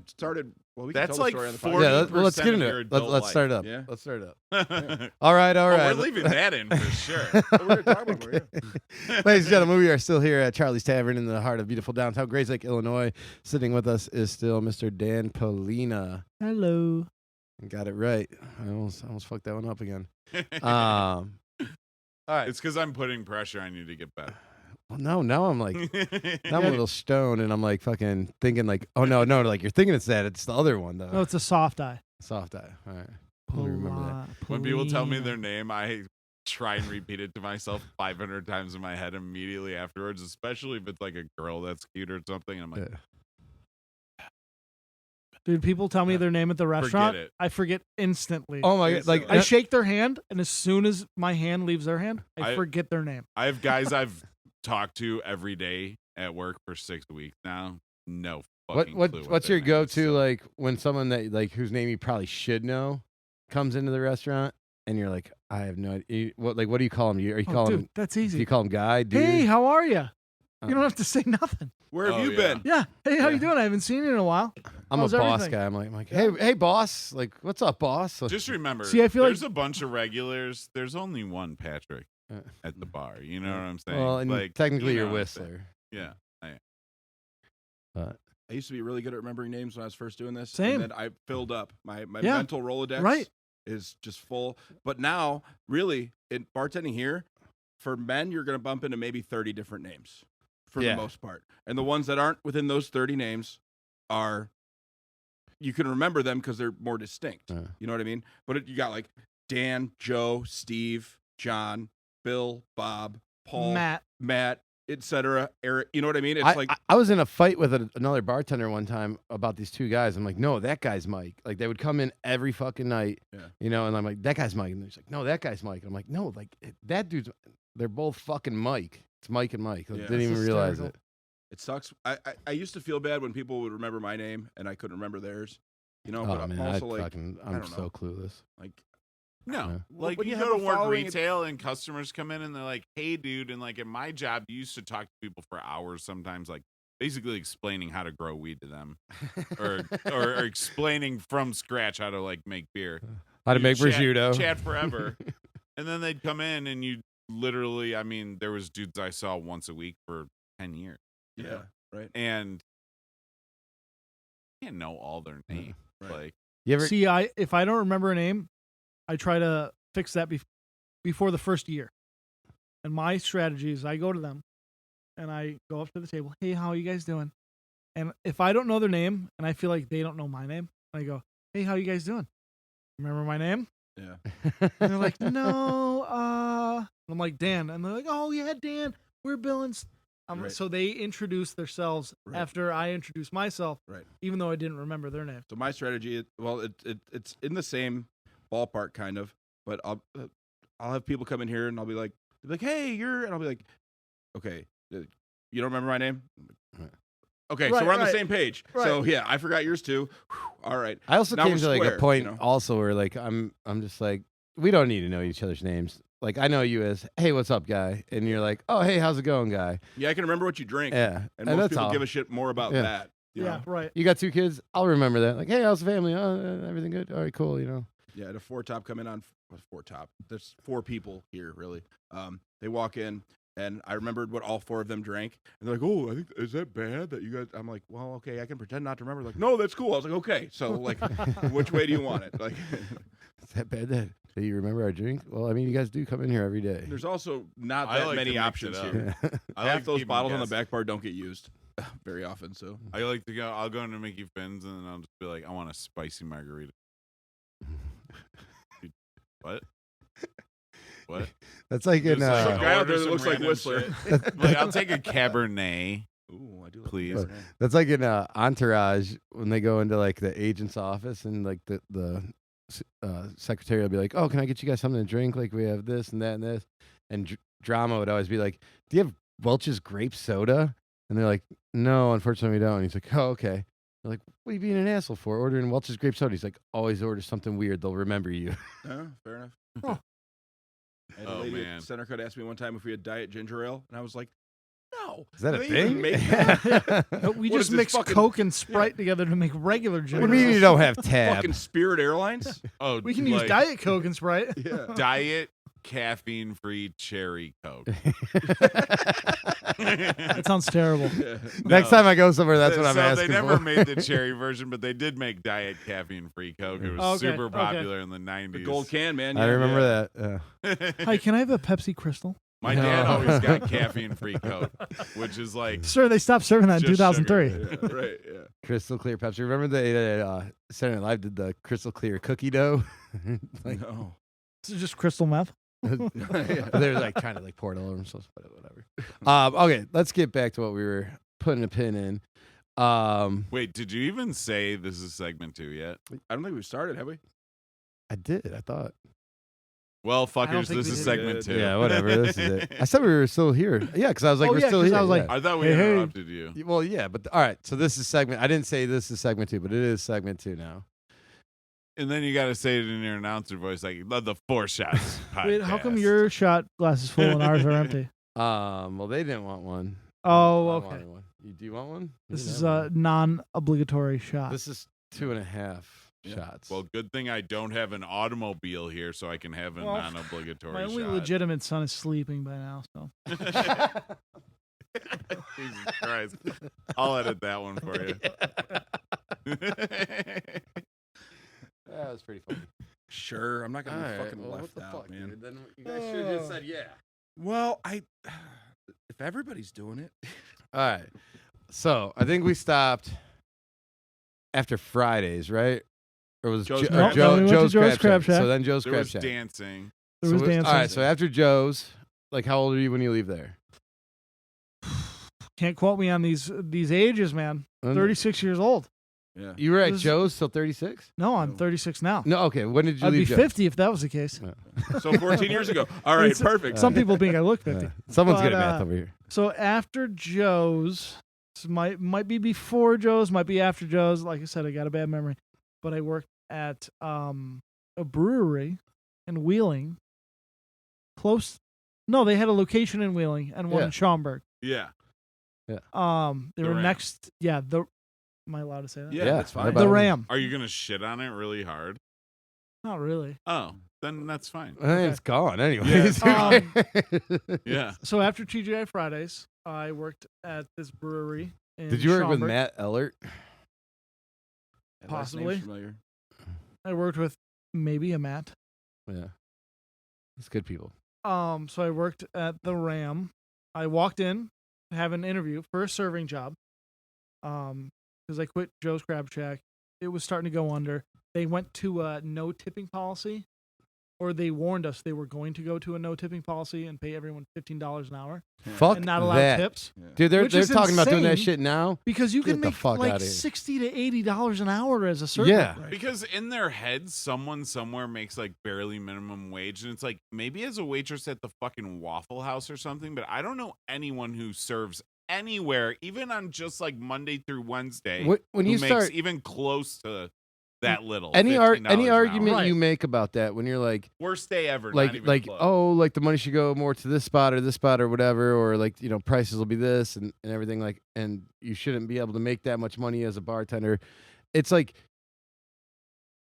started. Well, we can That's tell like the story on the 40 podcast. Yeah, well, let's 40% get of into your it. Let's adult start it up. Yeah. Let's start it up. Oh, All right, all right. we're leaving that in for sure. We're gonna talk about more, yeah. Ladies and gentlemen, we are still here at Charlie's Tavern in the heart of beautiful downtown Grays Lake, Illinois. Sitting with us is still Mr. Dan Pollina. Hello. Got it right. I almost fucked that one up again. All All right. It's because I'm putting pressure on you to get better. Well, now I'm like, now I'm a little stoned, and I'm like fucking thinking like, oh no, like you're thinking it's that. It's the other one though. No, it's a soft eye. Soft eye. All right. I'll remember that. When people tell me their name, I try and repeat it to myself 500 times in my head immediately afterwards, especially if it's like a girl that's cute or something. And I'm like, Dude, people tell me their name at the restaurant. it. I forget instantly. Oh my god! Like I shake their hand, and as soon as my hand leaves their hand, I forget their name. I have guys I've talked to every day at work for 6 weeks now. No fucking clue what's their your name is, go-to so- like when someone that like whose name you probably should know comes into the restaurant and you're like, I have no idea. What do you call him? Are you calling dude, him? that's Do easy. you call him guy? Dude? Hey, how are you? You don't have to say nothing. Where have Oh, you yeah. been? Yeah. Hey, how you doing? I haven't seen you in a while. I'm How's a boss everything? guy. I'm like, hey, boss. Like, what's up, boss? Just remember, See, I feel there's like- a bunch of regulars. There's only one Patrick Uh, at the bar. You know what I'm saying? well, and like, technically you you're know what I'm saying. Whistler. Yeah. I used to be really good at remembering names when I was first doing this. Same. And then I filled up. My Yeah. mental Rolodex Right. is just full. But now, really, in bartending here, for men, you're going to bump into maybe 30 different names for Yeah. the most part. And the ones that aren't within those 30 names are, you can remember them because they're more distinct. Yeah. You know what I mean? But you got like Dan, Joe, Steve, John, Bill, Bob, Paul, Matt. etc. Eric. You know what I mean? It's I was in a fight with another bartender one time about these two guys. I'm like, no, that guy's Mike. Like they would come in every fucking night, you know, and I'm like, that guy's Mike. And he's like, no, that guy's Mike. And I'm like, no, like that dude's. They're both fucking Mike. It's Mike and Mike. I Yeah. didn't even It's realize hysterical. it. It sucks. I used to feel bad when people would remember my name and I couldn't remember theirs. You know, Oh but man, I'm also like, I'm don't so know. clueless. like No, Yeah. like When you you go have to a work following, retail and customers come in and they're like, "Hey, dude," and like at my job, you used to talk to people for hours sometimes, like basically explaining how to grow weed to them, or explaining from scratch how to like make beer, How to You'd make chat- prosciutto. chat forever, and then they'd come in and you literally, I mean, there was dudes I saw once a week for 10 years, you know? right. And I can't know all their names, Right. like. You ever? See, if I don't remember a name, I try to fix that before the first year. And my strategy is I go to them and I go up to the table. Hey, how are you guys doing? And if I don't know their name and I feel like they don't know my name, I go, hey, how you guys doing? Remember my name? Yeah. And they're like, no. I'm like, Dan. And they're like, oh, yeah, Dan. We're Bill and Right. So they introduce themselves Right. after I introduce myself, Right. even though I didn't remember their name. So my strategy, it's in the same ballpark kind of, but I'll have people come in here and I'll be like, hey, and I'll be like, okay, you don't remember my name? Right. Okay, Right, so we're on the right. same page. So yeah, I forgot yours too. Whew, all right. I also Now came we're to like square, a point you know? also where like I'm just like we don't need to know each other's names. Like I know you as hey, what's up, guy, and you're like, oh hey, how's it going, guy? Yeah, I can remember what you drink. Yeah, And and most that's people all. give a shit more about Yeah. that. You Yeah, know? right. You got 2 kids? I'll remember that. Like, hey, how's the family? Oh, everything good? All right, cool. You know. Yeah, I had a 4-top come in on 4-top. There's 4 people here, really. They walk in, and I remembered what all 4 of them drank, and they're like, "Oh, I think is that bad that you guys?" I'm like, "Well, okay, I can pretend not to remember." Like, no, that's cool. I was like, "Okay, so like, which way do you want it?" Like, Is that bad that you remember our drink? Well, I mean, you guys do come in here every day. there's also not I that like many to mix options it up. here. I Half like to those keep 'em bottles on the guessing. back bar don't get used very often. So I like to go. I'll go into Mickey Finn's and then I'll just be like, I want a spicy margarita. Dude, what? What? That's like in Just, like, Some guy out order there that some looks like random Whistler. shit. Like, I'll take a Cabernet. ooh, I do. Love Please. Cabernet. that's like in Entourage when they go into like the agent's office and like the secretary will be like, oh, can I get you guys something to drink? Like we have this and that and this, and Drama would always be like, do you have Welch's grape soda? And they're like, no, unfortunately we don't. And he's like, oh, okay. They're like, what are you being an asshole for? Ordering Welch's grape soda. He's like, always order something weird. They'll remember you. Fair enough. Huh. I had a Oh, lady man. at Center Cut asked me one time if we had diet ginger ale, and I was like, no. Is that Do a they even thing? make that? No, we What just is this mix fucking- Coke and Sprite together to make regular What ginger do you mean ale. you don't have tab? Fucking Spirit Airlines? Oh, We can use like, Diet Coke and Sprite. Yeah. diet caffeine-free cherry Coke. That sounds terrible. Next time I go somewhere, that's what I'm so asking they never for. made the cherry version, but they did make diet caffeine-free Coke. It was Okay, super okay. popular in the 90s. The gold can, man. I yeah. remember that. Yeah. Hi, can I have a Pepsi Crystal? My No. dad always got caffeine-free Coke, which is like Sir, they stopped serving that in Just 2003. sugar. Yeah, right. Yeah. Crystal clear Pepsi. Remember they Saturday Night Live did the crystal clear cookie dough? Like, No. This is just crystal meth. they're like trying to like pour it all over themselves, but whatever. Okay, let's get back to what we were putting a pin in. Wait, did you even say this is segment 2 yet? I don't think we've started, have we? I did. I thought. Well, don't fuckers, think this we is did. segment 2. Yeah, whatever. This is it. I said we were still here. Yeah, because I was like, Oh, we're yeah, still 'cause here. I was like, yeah. I thought we Hey, hey. interrupted you. Well, yeah, but all right. So this is segment. I didn't say this is segment 2, but it is segment 2 now. And then you got to say it in your announcer voice, like the Four Shots Wait, how come podcast. your shot glass is full and ours are empty? Well, they didn't want one. Oh, I okay. wanted one. Do you want one? You This didn't is have a one. non-obligatory shot. This is 2.5 shots. Well, good thing I don't have an automobile here, so I can have a Well, non-obligatory My only shot. legitimate son is sleeping by now, so. Jesus Christ. I'll edit that one for you. That was pretty funny. Sure. I'm not gonna be All right, fucking well, left what the out, fuck, man. dude? Then you guys should have just said yeah. Well, if everybody's doing it, All right. So I think we stopped after Fridays, right? Or was Joe's Crab Shack. No, we went to Joe's Joe's Crab So Shack. then Joe's There Crab was Shack. dancing. There was dancing. All right. So after Joe's, like, how old are you when you leave there? Can't quote me on these ages, man. 36 years old. yeah. You were at This- Joe's till 36? No, I'm No. 36 now. No. Okay. When did you I'd be leave Joe's? 50 if that was the case. So 14 years ago. All right, It's- perfect. Some people think I look 50. Someone's But, good at math over here. So after Joe's, this might be before Joe's, might be after Joe's. Like I said, I got a bad memory, but I worked at a brewery in Wheeling. No, they had a location in Wheeling and one Yeah. in Schaumburg. Yeah. They The were Ram. next. Yeah, am I allowed to say that? Yeah, Yeah, that's no fine. problem. The Ram. Are you going to shit on it really hard? Not really. Oh, then that's fine. It's gone anyway. Yeah. Yeah. So after TGI Fridays, I worked at this brewery. In Did you work with Schaumburg. Matt Ellert? That last name's Possibly. familiar. I worked with maybe a Matt. Yeah. It's good people. So I worked at the Ram. I walked in to have an interview for a serving job. Because I quit Joe's Crab Shack. It was starting to go under. They went to a no tipping policy, or they warned us they were going to go to a no tipping policy and pay everyone $15 an hour Fuck and not allow that. tips. Yeah. Dude, they're Which is talking about doing that insane. shit now. Because you Get can the make fuck like outta here. $60 to $80 an hour as a server. Yeah. Right. Because in their heads, someone somewhere makes like barely minimum wage. And it's like, maybe as a waitress at the fucking Waffle House or something, but I don't know anyone who serves anywhere, even on just like Monday through Wednesday, When who you makes start even close to that little. any $15 an hour. argument Right. you make about that, when you're like Worst day ever. not even like close. oh, like the money should go more to this spot or whatever, or like, you know, prices will be this and everything, like, and you shouldn't be able to make that much money as a bartender. It's like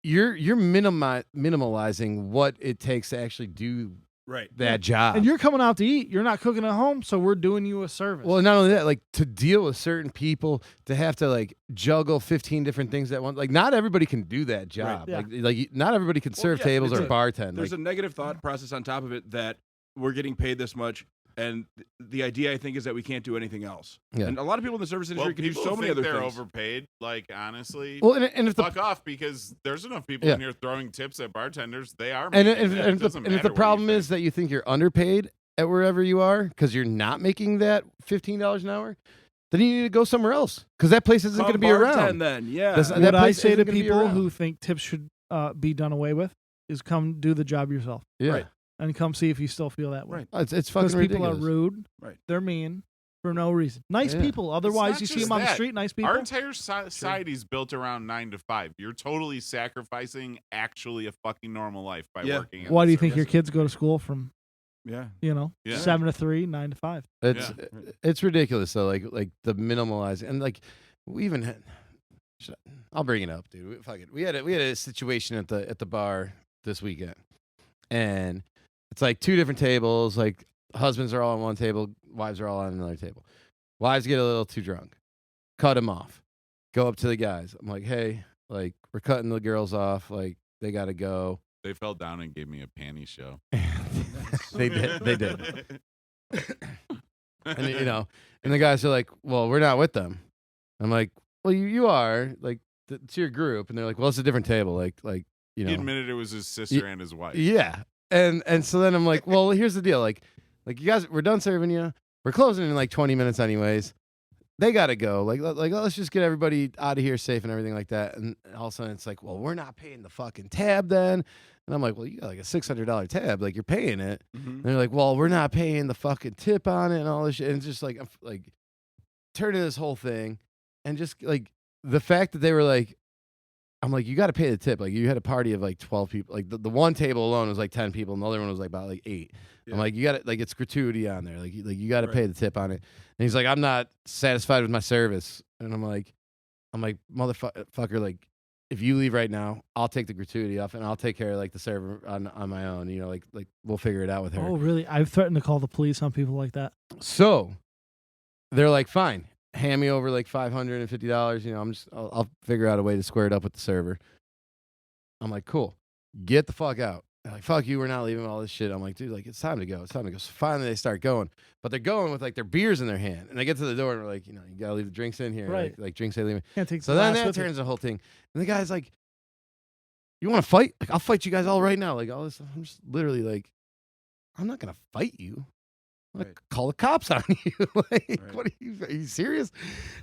you're minimalizing what it takes to actually do Right. that job. And you're coming out to eat. You're not cooking at home, so we're doing you a service. Well, not only that, like, to deal with certain people, to have to like juggle 15 different things at once. Like, not everybody can do that job. Yeah. Like not everybody can serve yeah, tables it's or a- bartend. There's Like, a negative thought process on top of it that we're getting paid this much, and the idea I think is that we can't do anything else. Yeah. And a lot of people in the service industry Well, can do people so many think other they're things. overpaid. Like, honestly, well, and if the fuck off, because there's enough people Yeah. in here throwing tips at bartenders. They are. and making if, that. and It if doesn't the, and if matter the what you problem think. is that you think you're underpaid at wherever you are because you're not making that $15 an hour, then you need to go somewhere else because that place isn't going to Come be bartend around. then, yeah. That's- what that I place say to isn't gonna be people around. who think tips should be done away with is come do the job yourself Yeah, Right. and come see if you still feel that way. Right. It's fucking Because people ridiculous. are rude. Right. They're mean for no reason. Nice Yeah. people. Otherwise, not you see just them on the that. street. Nice people. Our entire society is built around 9 to 5. You're totally sacrificing actually a fucking normal life by Yeah. working. in Why the do you think service. your kids go to school from Yeah. 7 to 3, 9 to 5? It's it's ridiculous though. Like the minimalizing and like we even had. I'll bring it up, dude. Fuck it. We had a situation at the bar this weekend, and it's like two different tables. Like husbands are all on one table, wives are all on another table. Wives get a little too drunk, cut them off, go up to the guys. I'm like, hey, like we're cutting the girls off, like they got to go. They fell down and gave me a panty show. They did. And you know, and the guys are like, well, we're not with them. I'm like, well, you are, like, it's your group, and they're like, well, it's a different table, like you know. He admitted it was his sister and his wife. Yeah, and so then I'm like, well, here's the deal, like you guys, we're done serving you. We're closing in like 20 minutes anyways. They gotta go. Like let's just get everybody out of here safe and everything like that. And all of a sudden it's like, well, we're not paying the fucking tab then. And I'm like, well, you got like a $600 tab, like you're paying it. And they're like, well, we're not paying the fucking tip on it and all this shit. And it's just like, I'm like turning this whole thing, and just like the fact that they were like, I'm like, you got to pay the tip. Like you had a party of like 12 people. Like the one table alone was like 10 people, and the other one was like about like 8. Yeah. I'm like, you got to, like, it's gratuity on there. Like you got to pay the tip on it. And he's like, I'm not satisfied with my service. And I'm like, motherfucker, like if you leave right now, I'll take the gratuity off and I'll take care of like the server on my own. You know, like we'll figure it out with her. Oh, really? I've threatened to call the police on people like that. So they're like, fine, hand me over like $550. You know, I'll figure out a way to square it up with the server. I'm like, cool, get the fuck out. They're like, fuck you, we're not leaving all this shit. I'm like, dude, like, it's time to go. So finally they start going. But they're going with like their beers in their hand. And they get to the door and we're like, you know, you gotta leave the drinks in here. Right. Like drinks ain't leaving. Can't take so then that turns the whole thing. And the guy's like, you wanna fight? Like, I'll fight you guys all right now. Like all this stuff. I'm just literally like, I'm not gonna fight you. I'm gonna call the cops on you. Like, what are you serious?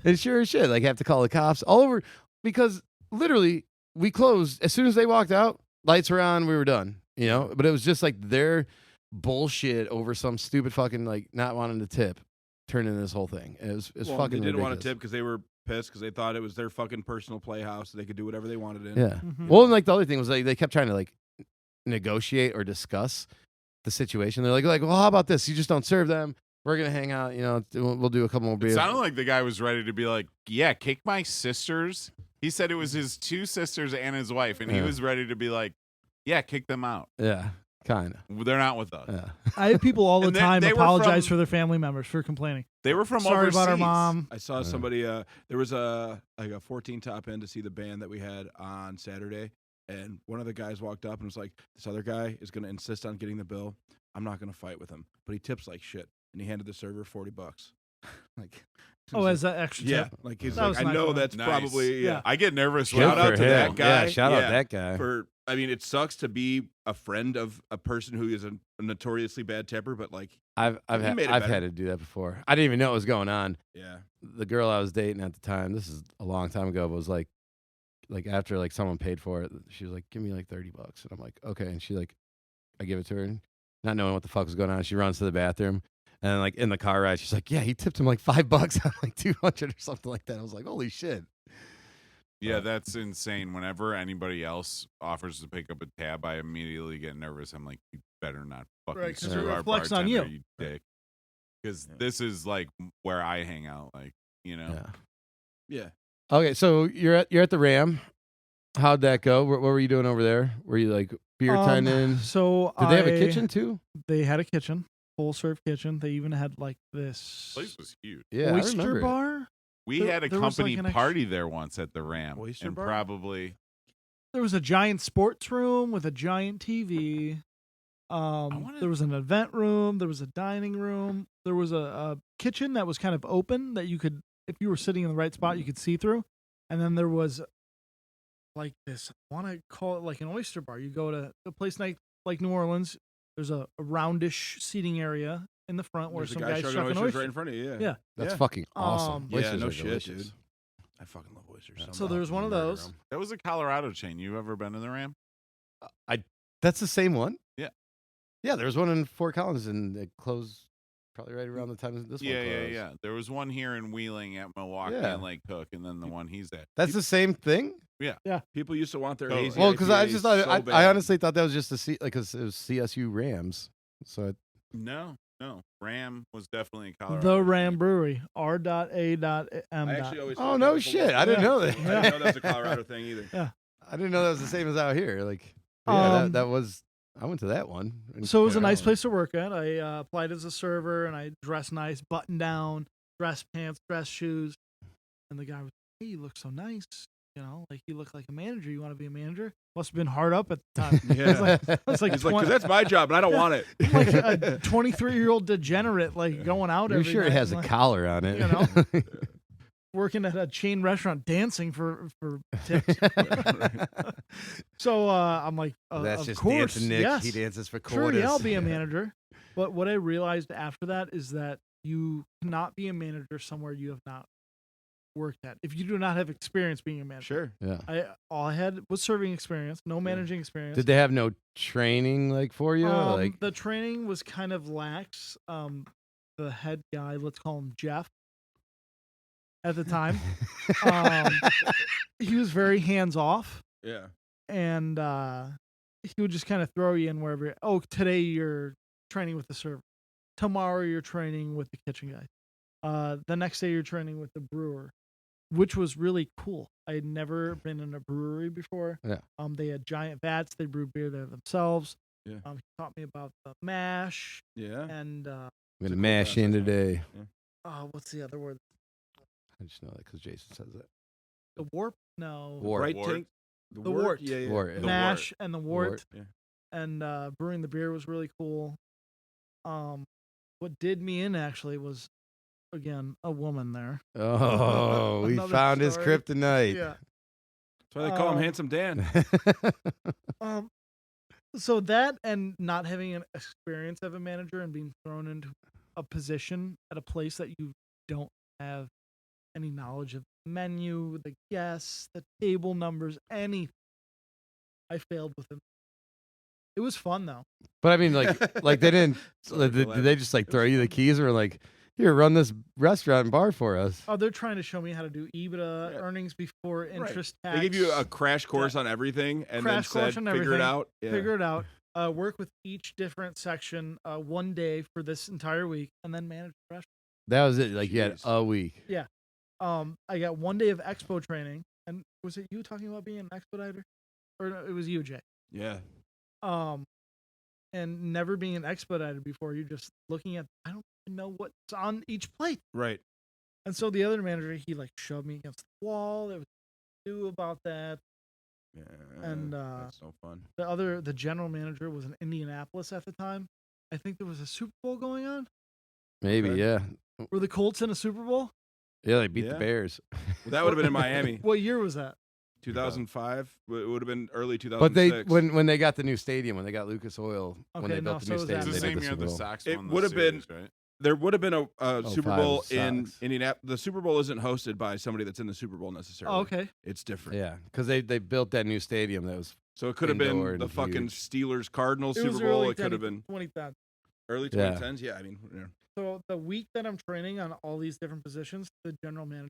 And sure as shit, like have to call the cops all over, because literally we closed as soon as they walked out, lights were on, we were done. You know, but it was just like their bullshit over some stupid fucking like not wanting to tip turned into this whole thing. It was fucking They didn't ridiculous. want to tip because they were pissed because they thought it was their fucking personal playhouse. So they could do whatever they wanted in. Yeah. Well, and like the other thing was like they kept trying to like negotiate or discuss the situation. They're like, well, how about this? You just don't serve them. We're gonna hang out. You know, we'll do a couple more It beers. sounded like the guy was ready to be like, yeah, kick my sisters. He said it was his 2 sisters and his wife, and he was ready to be like, yeah, kick them out. Yeah. Kind of. They're not with us. Yeah. I have people all the And time they were apologize from- for their family members for complaining. They were from Sorry overseas. about our mom. I saw somebody. There was a 14 top end to see the band that we had on Saturday, and one of the guys walked up and was like, "This other guy is going to insist on getting the bill. I'm not going to fight with him, but he tips like shit." And he handed the server $40. Like, Oh, as that extra yeah, tip. like he's That like, was I nice know of him. that's Nice. probably Yeah. I get nervous. Good when Shout I'm out for to him. that guy. Yeah, shout out Yeah. that guy. I mean, it sucks to be a friend of a person who is a notoriously bad tipper, but like, I've He made it had better. to do that before. I didn't even know what was going on. yeah, The girl I was dating at the time, this is a long time ago, but was like after like someone paid for it, she was like, give me like $30. And I'm like, okay. And she like, I give it to her, and not knowing what the fuck was going on. She runs to the bathroom, and like in the car ride, she's like, yeah, he tipped him like $5 on like 200 or something like that. I was like, holy shit. Yeah, that's insane. Whenever anybody else offers to pick up a tab, I immediately get nervous. I'm like, you better not fucking Right, 'cause it screw our reflects on bartender, you. dick. Because this is like where I hang out. Like, you know, Yeah. yeah. Okay, so you're at the Ram. How'd that go? What were you doing over there? Were you like beer tending? So Did they have a kitchen too? They had a kitchen, full serve kitchen. They even had like this place was huge. Yeah, I oyster remember it. bar. We There- had a there was, like, company an extra- party there once at the Ram, Oyster and bar? probably There was a giant sports room with a giant TV. wanna- There was an event room. There was a dining room. There was a kitchen that was kind of open that you could, if you were sitting in the right spot, you could see through. And then there was like this, I want to call it like an oyster bar. You go to a place like New Orleans, there's a roundish seating area in the front where There's a some guy guys shucking chucking oysters oysters. right in front of you. Yeah, Yeah. That's yeah. fucking awesome. Yeah, Oysters no are shit, delicious. dude. I fucking love oysters. So much. there's one of those. that was a Colorado chain. You ever been to the Ram? That's the same one? Yeah. Yeah, there was one in Fort Collins, and it closed probably right around the time this one closed. Yeah. There was one here in Wheeling at Milwaukee Yeah. and Lake Cook, and then the one he's at. That's the same thing? People used to want their Totally. hazy Well, because I IPAs just thought so I bad. honestly thought that was just because it was CSU Rams. So No. Ram was definitely in Colorado. The Ram Brewery, R.A.M. I actually always Oh, thought no that was a shit. local I didn't thing. know that. I didn't know that was a Colorado thing either. I didn't know that was the same as out here. Like, yeah, Um, that was. I went to that one. So it was a nice Carolina. place to work at. I applied as a server, and I dressed nice, button down, dress pants, dress shoes. And the guy was, hey, you look so nice. You know, like you look like a manager. You want to be a manager? Must have been hard up at the time. Yeah. It's like He's like, because that's my job, and I don't want it. I'm like a 23-year-old degenerate, like going out You're every sure it night has a and, like, collar on it. you know? Working at a chain restaurant, dancing for tips. So I'm like, That's of just course, dancing, Nick. yes. He dances for Sure, quarters. yeah, I'll be a manager. But what I realized after that is that you cannot be a manager somewhere you have not worked at. If you do not have experience being a manager. Sure. Yeah. All I had was serving experience, no managing experience. Did they have no training like for you? Like The training was kind of lax. The head guy, let's call him Jeff, at the time, he was very hands off, Yeah. and he would just kind of throw you in wherever. Oh, today you're training with the server. Tomorrow you're training with the kitchen guy. The next day you're training with the brewer, which was really cool. I had never been in a brewery before. Yeah. They had giant vats. They brewed beer there themselves. Yeah. He taught me about the mash Yeah. and I'm It's gonna a cool mash in process, today. what's the other word? I just know that because Jason says that. The warp? No. Wort. Right Wort. tank. The wort. Yeah, yeah. Wort, yeah. The Mash and the wort. Wort. Yeah. And brewing the beer was really cool. What did me in actually was, again, a woman there. Oh, we Another found his story. kryptonite. Yeah. That's why they call him Handsome Dan. So that and not having an experience of a manager and being thrown into a position at a place that you don't have any knowledge of the menu, the guests, the table numbers, anything. I failed with it. It was fun though. But I mean, like they didn't. Sorry, Did go they just like throw you the keys or like, here, run this restaurant and bar for us? Oh, they're trying to show me how to do EBITDA, Yeah. earnings before interest tax. They give you a crash course on everything and Crash then course said, on figure it everything. out. Yeah. Figure it out. Work with each different section one day for this entire week, and then manage the restaurant. That was it. Like you had Jeez. a week. I got 1 day of expo training, and was it you talking about being an expediter, or no, it was you, Jay? Yeah. And never being an expediter before, you're just looking at. I don't even know what's on each plate. Right. And so the other manager, he like shoved me against the wall. There was nothing to do about that. Yeah. And, that's no fun. The general manager was in Indianapolis at the time. I think there was a Super Bowl going on. Maybe, Okay. yeah. Were the Colts in a Super Bowl? Yeah, they beat Yeah. the Bears. Well, that would have been in Miami. What year was that? 2005. It would have been early 2006. But they when they got the new stadium, when they got Lucas Oil, when Okay, they no, built the so new it was stadium, after It's the they same did year the the Super Bowl. Sox It won the would have been- series, right? There would have been a Super five Bowl was in Sox. Indianapolis. The Super Bowl isn't hosted by somebody that's in the Super Bowl necessarily. Oh, okay. It's different. Yeah, because they built that new stadium that was So it could have Indoor been the and fucking huge. Steelers Cardinals It Super was Bowl. early It could have been 2010. early Yeah. 2010s. Yeah, I mean, yeah. So the week that I'm training on all these different positions, the general manager.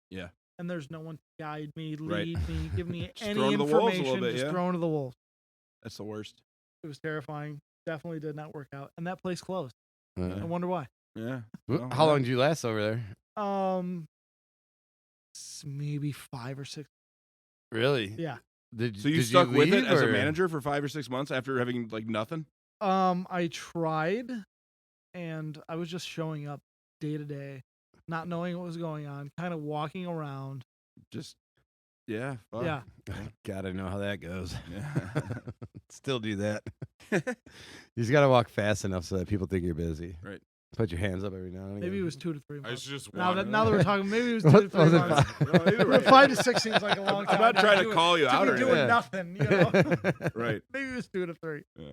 Yeah. And there's no one to guide me, Right. lead me, give me Just any thrown to the wolves a little information. bit, Just yeah. thrown to the wolves. That's the worst. It was terrifying. Definitely did not work out. And that place closed. I Yeah. wonder why. Yeah. How Well, long yeah. did you last over there? Maybe 5 or 6. Really? Yeah. Did So you did stuck with it leave, as a or- manager for 5 or 6 months after having like nothing? I tried, and I was just showing up day to day, not knowing what was going on, kind of walking around. Just yeah. Fuck. Yeah. God, I know how that goes. Yeah. Still do that. You just gotta walk fast enough so that people think you're busy. Right. Put your hands up every now and again. Maybe it was 2 to 3 I months. should just Now walk. that we're talking, maybe it was 2 What to 3 was it, months. five? No, either way. 5 to 6 seems like a long time. I'm not trying to do it- call you to out be or doing anything. nothing, you know. Right. Maybe it was 2 to 3. Yeah.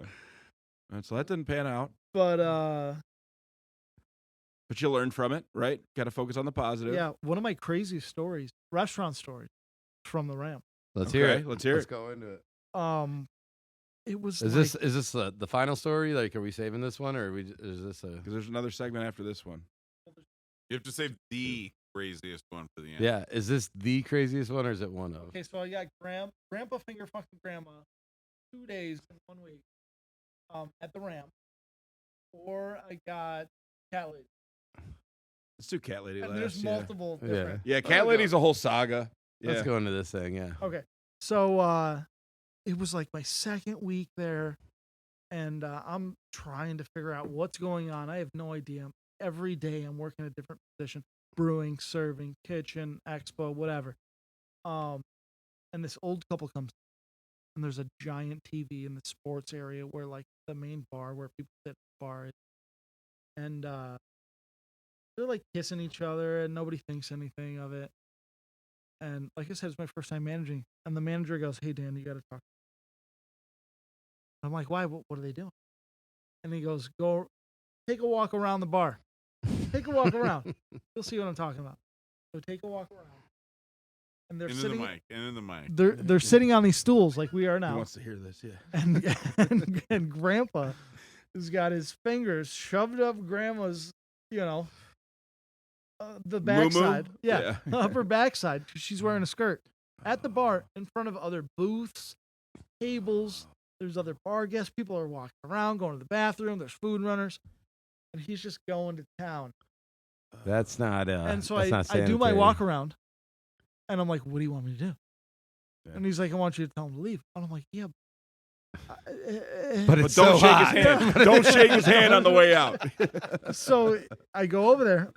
And so that didn't pan out, But but you learned from it, right? Got to focus on the positive. yeah, one of my crazy stories, restaurant stories, from the Ramp. Let's hear Okay, it. let's hear Let's it. go into it. It was Is like, this the final story? Like, are we saving this one, or is this a? Because there's another segment after this one. You have to save the craziest one for the end. Yeah, is this the craziest one, or is it one of? okay, so I got grandpa finger fucking grandma 2 days in 1 week at the Ramp, or I got cat lady. Let's do Cat Lady And last. there's yeah. multiple Yeah. different. Yeah, Cat Lady's a whole saga. Yeah. Let's go into this thing. Yeah. Okay, so it was like my second week there. and I'm trying to figure out what's going on. I have no idea. Every day I'm working a different position: brewing, serving, kitchen, expo, whatever. And this old couple comes, and there's a giant TV in the sports area where like the main bar where people sit at the bar is. And they're like kissing each other, and nobody thinks anything of it. And like I said, it's my first time managing, and the manager goes, "Hey Dan, you got to talk." I'm like, "Why? What are they doing?" And he goes, "Go, take a walk around the bar. Take a walk around. You'll see what I'm talking about. So take a walk around." And they're Into sitting. the mic. Into the mic. They're sitting on these stools like we are Who now. wants to hear this? Yeah. And Grandpa has got his fingers shoved up Grandma's, the backside. Yeah, upper backside, because she's wearing a skirt. At the bar, in front of other booths, tables. There's other bar guests. People are walking around, going to the bathroom. There's food runners. And he's just going to town. That's not. And so that's not I do my sanitary. walk around. And I'm like, "What do you want me to do?" Yeah. And he's like, "I want you to tell him to leave." And I'm like, "Yeah." But But it's don't so shake hot. his hand. Don't shake his hand on the way out. So I go over there.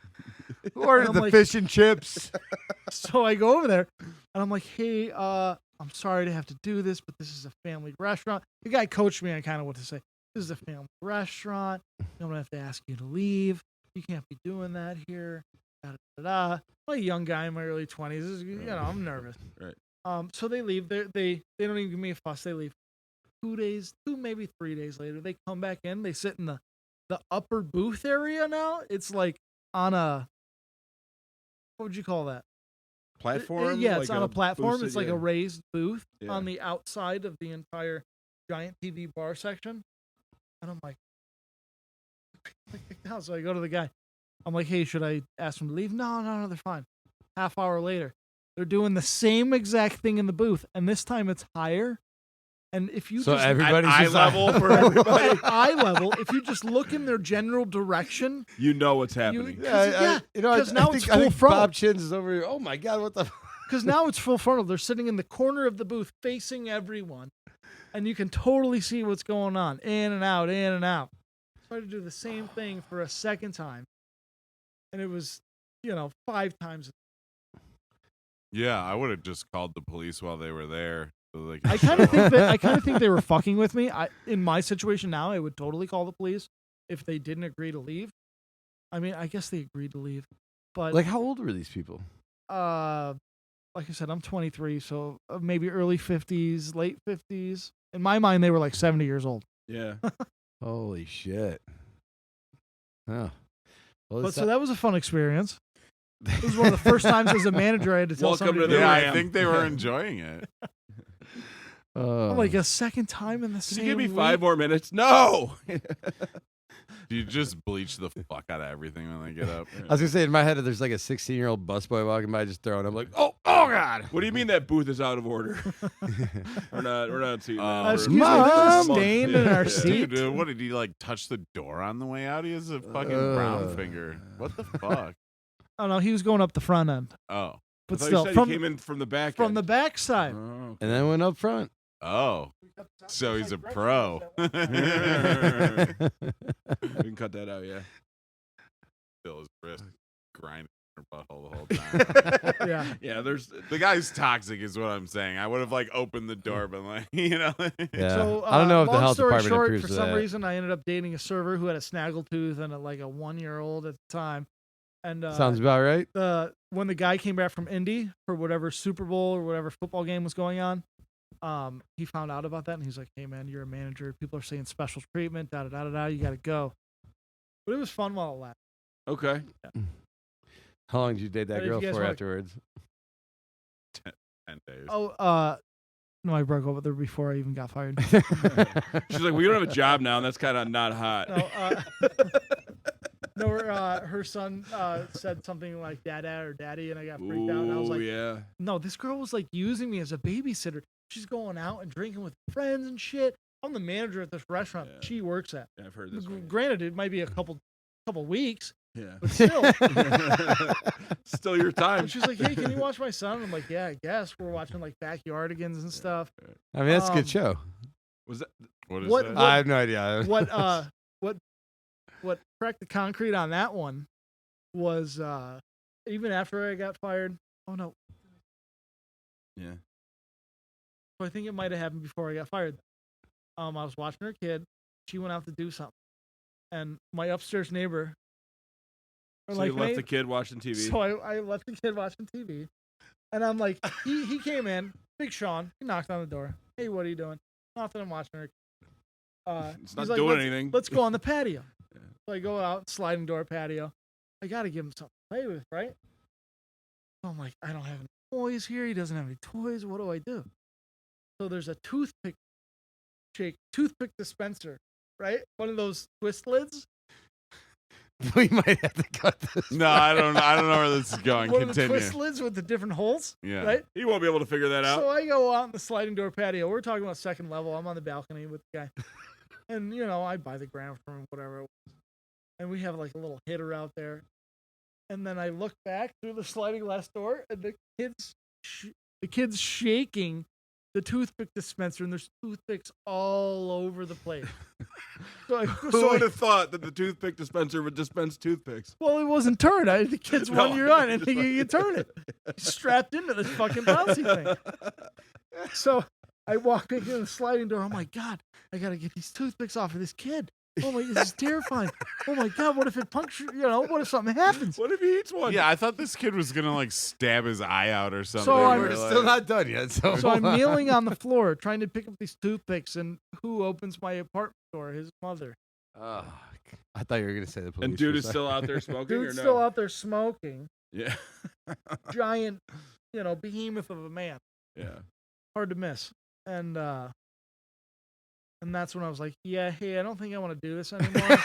Order I'm the like- fish and chips. So I go over there and I'm like, "Hey, I'm sorry to have to do this, but this is a family restaurant." The guy coached me on kind of what to say. "This is a family restaurant. I'm gonna have to ask you to leave. You can't be doing that here." Da, da, da. I'm a young guy in my early 20s. I'm nervous. Right. So they leave. They don't even give me a fuss. They leave. 2 days, maybe 3 days later, they come back in. They sit in the upper booth area now. It's like on a, what would you call that? Platform? Yeah, it's Like on a platform. booth, It's like yeah. a raised booth Yeah. on the outside of the entire giant TV bar section. And I'm like, so I go to the guy. I'm like, "Hey, should I ask them to leave?" No, they're fine. Half hour later, they're doing the same exact thing in the booth, and this time it's higher. And if you So just everybody's At eye just level for everybody. at eye level, if you just look in their general direction, You know what's happening. Yeah, you know, 'cause I now think, it's I think full frontal. Bob Chins is over here. Oh my God, what the? because now it's full frontal. They're sitting in the corner of the booth facing everyone, and you can totally see what's going on, in and out, in and out. So I had to do the same thing for a second time, and it was, 5 times. Yeah, I would have just called the police while they were there. So they could I kind of show think up. I kind of think they were fucking with me. In my situation now, I would totally call the police if they didn't agree to leave. I mean, I guess they agreed to leave, but Like, how old were these people? like I said, I'm 23, so maybe early 50s, late 50s. In my mind, they were like 70 years old. Yeah. Holy shit! Oh, well, But this- so that was a fun experience. It was one of the first times as a manager I had to tell Welcome somebody to the do Yeah, it. I think they were enjoying it. Like a second time in the Can same you give me week. 5 more minutes? No. Do you just bleach the fuck out of everything when they get up? I was gonna say in my head, there's like a 16-year-old busboy walking by, just throwing. I'm like, oh God! What do you mean that booth is out of order? We're not seeing that. Excuse me, Mom! there's a stain in our Yeah. seat. Dude, what did he like touch the door on the way out? He has a fucking brown finger. What the fuck? Oh no, he was going up the front end, Oh. but I thought still you said from he came in from the back. from end. the back side. Oh, And then went up front. Oh. So he's a pro. okay. We can cut that out. Yeah. Still his wrist grinding her butthole the whole time. Yeah. Yeah. There's. The guy's toxic is what I'm saying. I would have like opened the door, but like, Yeah. So I don't know if the long health story department short, approves for of some that. reason, I ended up dating a server who had a snaggletooth and a 1-year-old at the time. And Sounds about right. when the guy came back from Indy for whatever Super Bowl or whatever football game was going on, he found out about that and he's like, "Hey man, you're a manager. People are saying special treatment. Da da da da da. You got to go." But it was fun while it lasted. Okay. How long did you date that But if girl you guys for wanna- afterwards? 10 days. Oh, no, I broke up with her before I even got fired. She's like, we don't have a job now, and that's kind of not hot. No, her son said something like "dada" or "daddy," and I got freaked out. And I was Ooh, like, yeah. "No, this girl was like using me as a babysitter. She's going out and drinking with friends and shit. I'm the manager at this restaurant Yeah. she works at. Yeah, I've heard this. One. Granted, it might be a couple weeks, Yeah. but still." Still your time. And she's like, "Hey, can you watch my son?" I'm like, "Yeah, I guess." We're watching like Backyardigans and stuff. I mean, that's a good Um, show. Was that? What is What- that? I have no idea. What cracked the concrete on that one was even after I got fired. Oh no, Yeah. so I think it might have happened before I got fired. I was watching her kid. She went out to do something, and my upstairs neighbor. So you left the kid watching TV. So I left the kid watching TV, and I'm like, he came in, Big Sean. He knocked on the door. Hey, what are you doing? Nothing. I'm watching her. It's He's not like, doing anything. Let's go on the patio. Yeah. So I go out, sliding door patio. I gotta give him something to play with, right? So I'm like, I don't have any toys here. He doesn't have any toys. What do I do? So there's a toothpick dispenser, right? One of those twist lids. We might have to cut this. No, I don't know where this is going. One of the Continue. twist lids with the different holes, Yeah. right? He won't be able to figure that out. So I go out in the sliding door patio. We're talking about second level. I'm on the balcony with the guy. And, I buy the ground from him, whatever it was. And we have like a little hitter out there. And then I look back through the sliding glass door, and the kid's shaking the toothpick dispenser, and there's toothpicks all over the place. Who would have thought that the toothpick dispenser would dispense toothpicks? Well, it wasn't turned. The kid's No. 1 year on, and you turn it. He's strapped into this fucking bouncy thing. So I walk into the sliding door. Oh my God, I gotta get these toothpicks off of this kid. Oh my, this is terrifying. Oh my God, what if it punctures? What if something happens? What if he eats one? Yeah, I thought this kid was gonna like stab his eye out or something. So I'm- or, We're like- still not done yet. So, So I'm kneeling on the floor trying to pick up these toothpicks, and who opens my apartment door? His mother. Oh, I thought you were gonna say the police. And dude for a is still out there smoking, Dude's or no? still out there smoking. Yeah. Giant, behemoth of a man. Yeah. Hard to miss. And that's when I was like, yeah, hey, I don't think I want to do this anymore.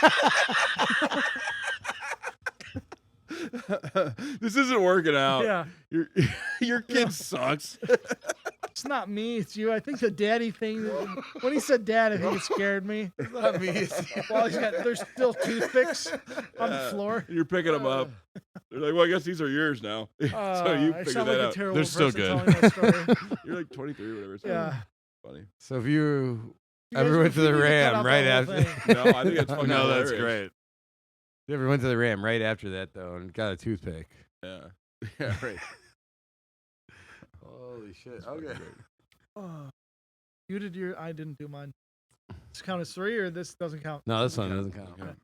This isn't working out. Yeah. Your kid sucks. It's not me, it's you. I think the daddy thing, when he said dad, I think it scared me. It's not me. Well, there's still toothpicks on the Yeah. floor. You're picking them up. They're like, well, I guess these are yours now. So you I figured sound that like a out. terrible They're still person good. telling that story. You're like 23 or whatever. So Yeah. Funny. So if you You ever guys went to the need cut Ram out right that whole after, thing. No, I think it's fucking No, that's hilarious. great. you ever went to the Ram right after that though, and got a toothpick? Yeah. Yeah, right. Holy shit! It's fucking great. Oh. You did your, I didn't do mine. This count as 3 or this doesn't count? No, this Doesn't one count. doesn't count. Doesn't count.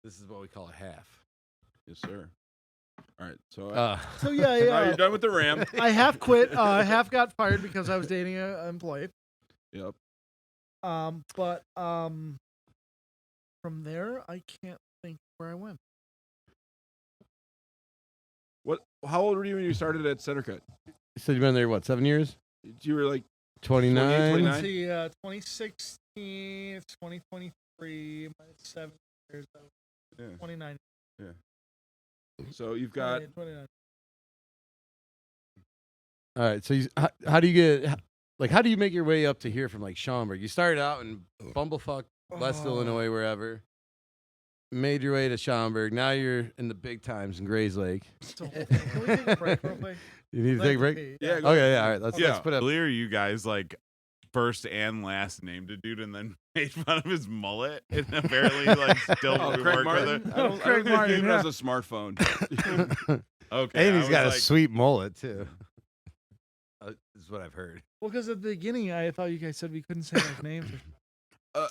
This is what we call a half. Yes, sir. All right. So So now yeah. you're done with the Ram. I half quit. I half got fired because I was dating an employee. Yep. But from there, I can't think where I went. How old were you when you started at Center Cut? You said you've been there what, 7 years? You were like 29. 29? Let's see, 2016, it's 2023, minus 7 years, Yeah. 29. So you've got 29. All right. So how do you get how do you make your way up to here from like Schaumburg? You started out in Bumblefuck, West Oh. Illinois, wherever. Made your way to Schaumburg. Now you're in the big times in Grays Lake. So, can we take a break real quick? You need to take a break. Yeah, go Okay, yeah. All right. Let's Yeah, put up. earlier you guys like first and last named a dude and then made fun of his mullet and apparently like still Oh, work Craig with Martin. it. I don't Craig think Martin, he even yeah. has a smartphone. Okay, And I he's was got like, a sweet mullet too. Is what I've heard. Well, because at the beginning, I thought you guys said we couldn't say those names.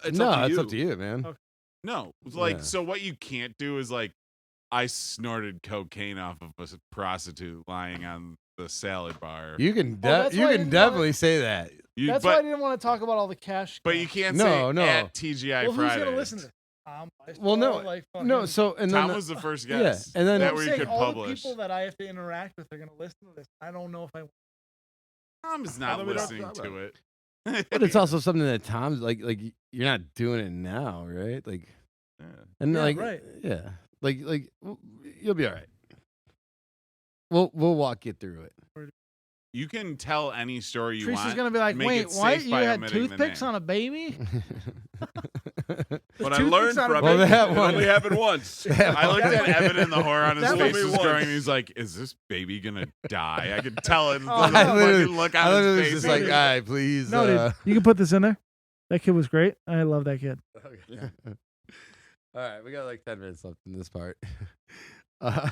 It's no, up to it's you. up to you, man. Okay. No, like Yeah. so what you can't do is like I snorted cocaine off of a prostitute lying on the salad bar. You can that's you why I can didn't definitely say that. That's why I didn't want to talk about all the cash. but you costs. can't No, say no. at TGI Well, who's Fridays. gonna listen to this? I Well, no, saw, like, No, fucking- so and then Tom was the first yeah, guest. and then- that I'm we saying could all publish. the people that I have to interact with are gonna listen to this. I don't know if I. Tom is Well, not then we don't listening talk to about it. but it's also something that Tom's like you're not doing it now, right? Like Yeah. and Yeah, like right. yeah. Like you'll be all right. We'll walk you through it. You can tell any story you Teresa's want. gonna be like, make "Wait, it what? safe You by had omitting the toothpicks name." on a baby?" What I toothpicks learned on a from Well, it, that it one- only happened once. I looked at Evan and the whore on his That face was- was growing. And he's like, "Is this baby gonna die?" I could tell it. Oh, The no. fucking look I on literally his was face. just like, all right, please. No, dude, you can put this in there. That kid was great. I love that kid. Okay. Yeah. All right, we got like 10 minutes left in this part. Uh,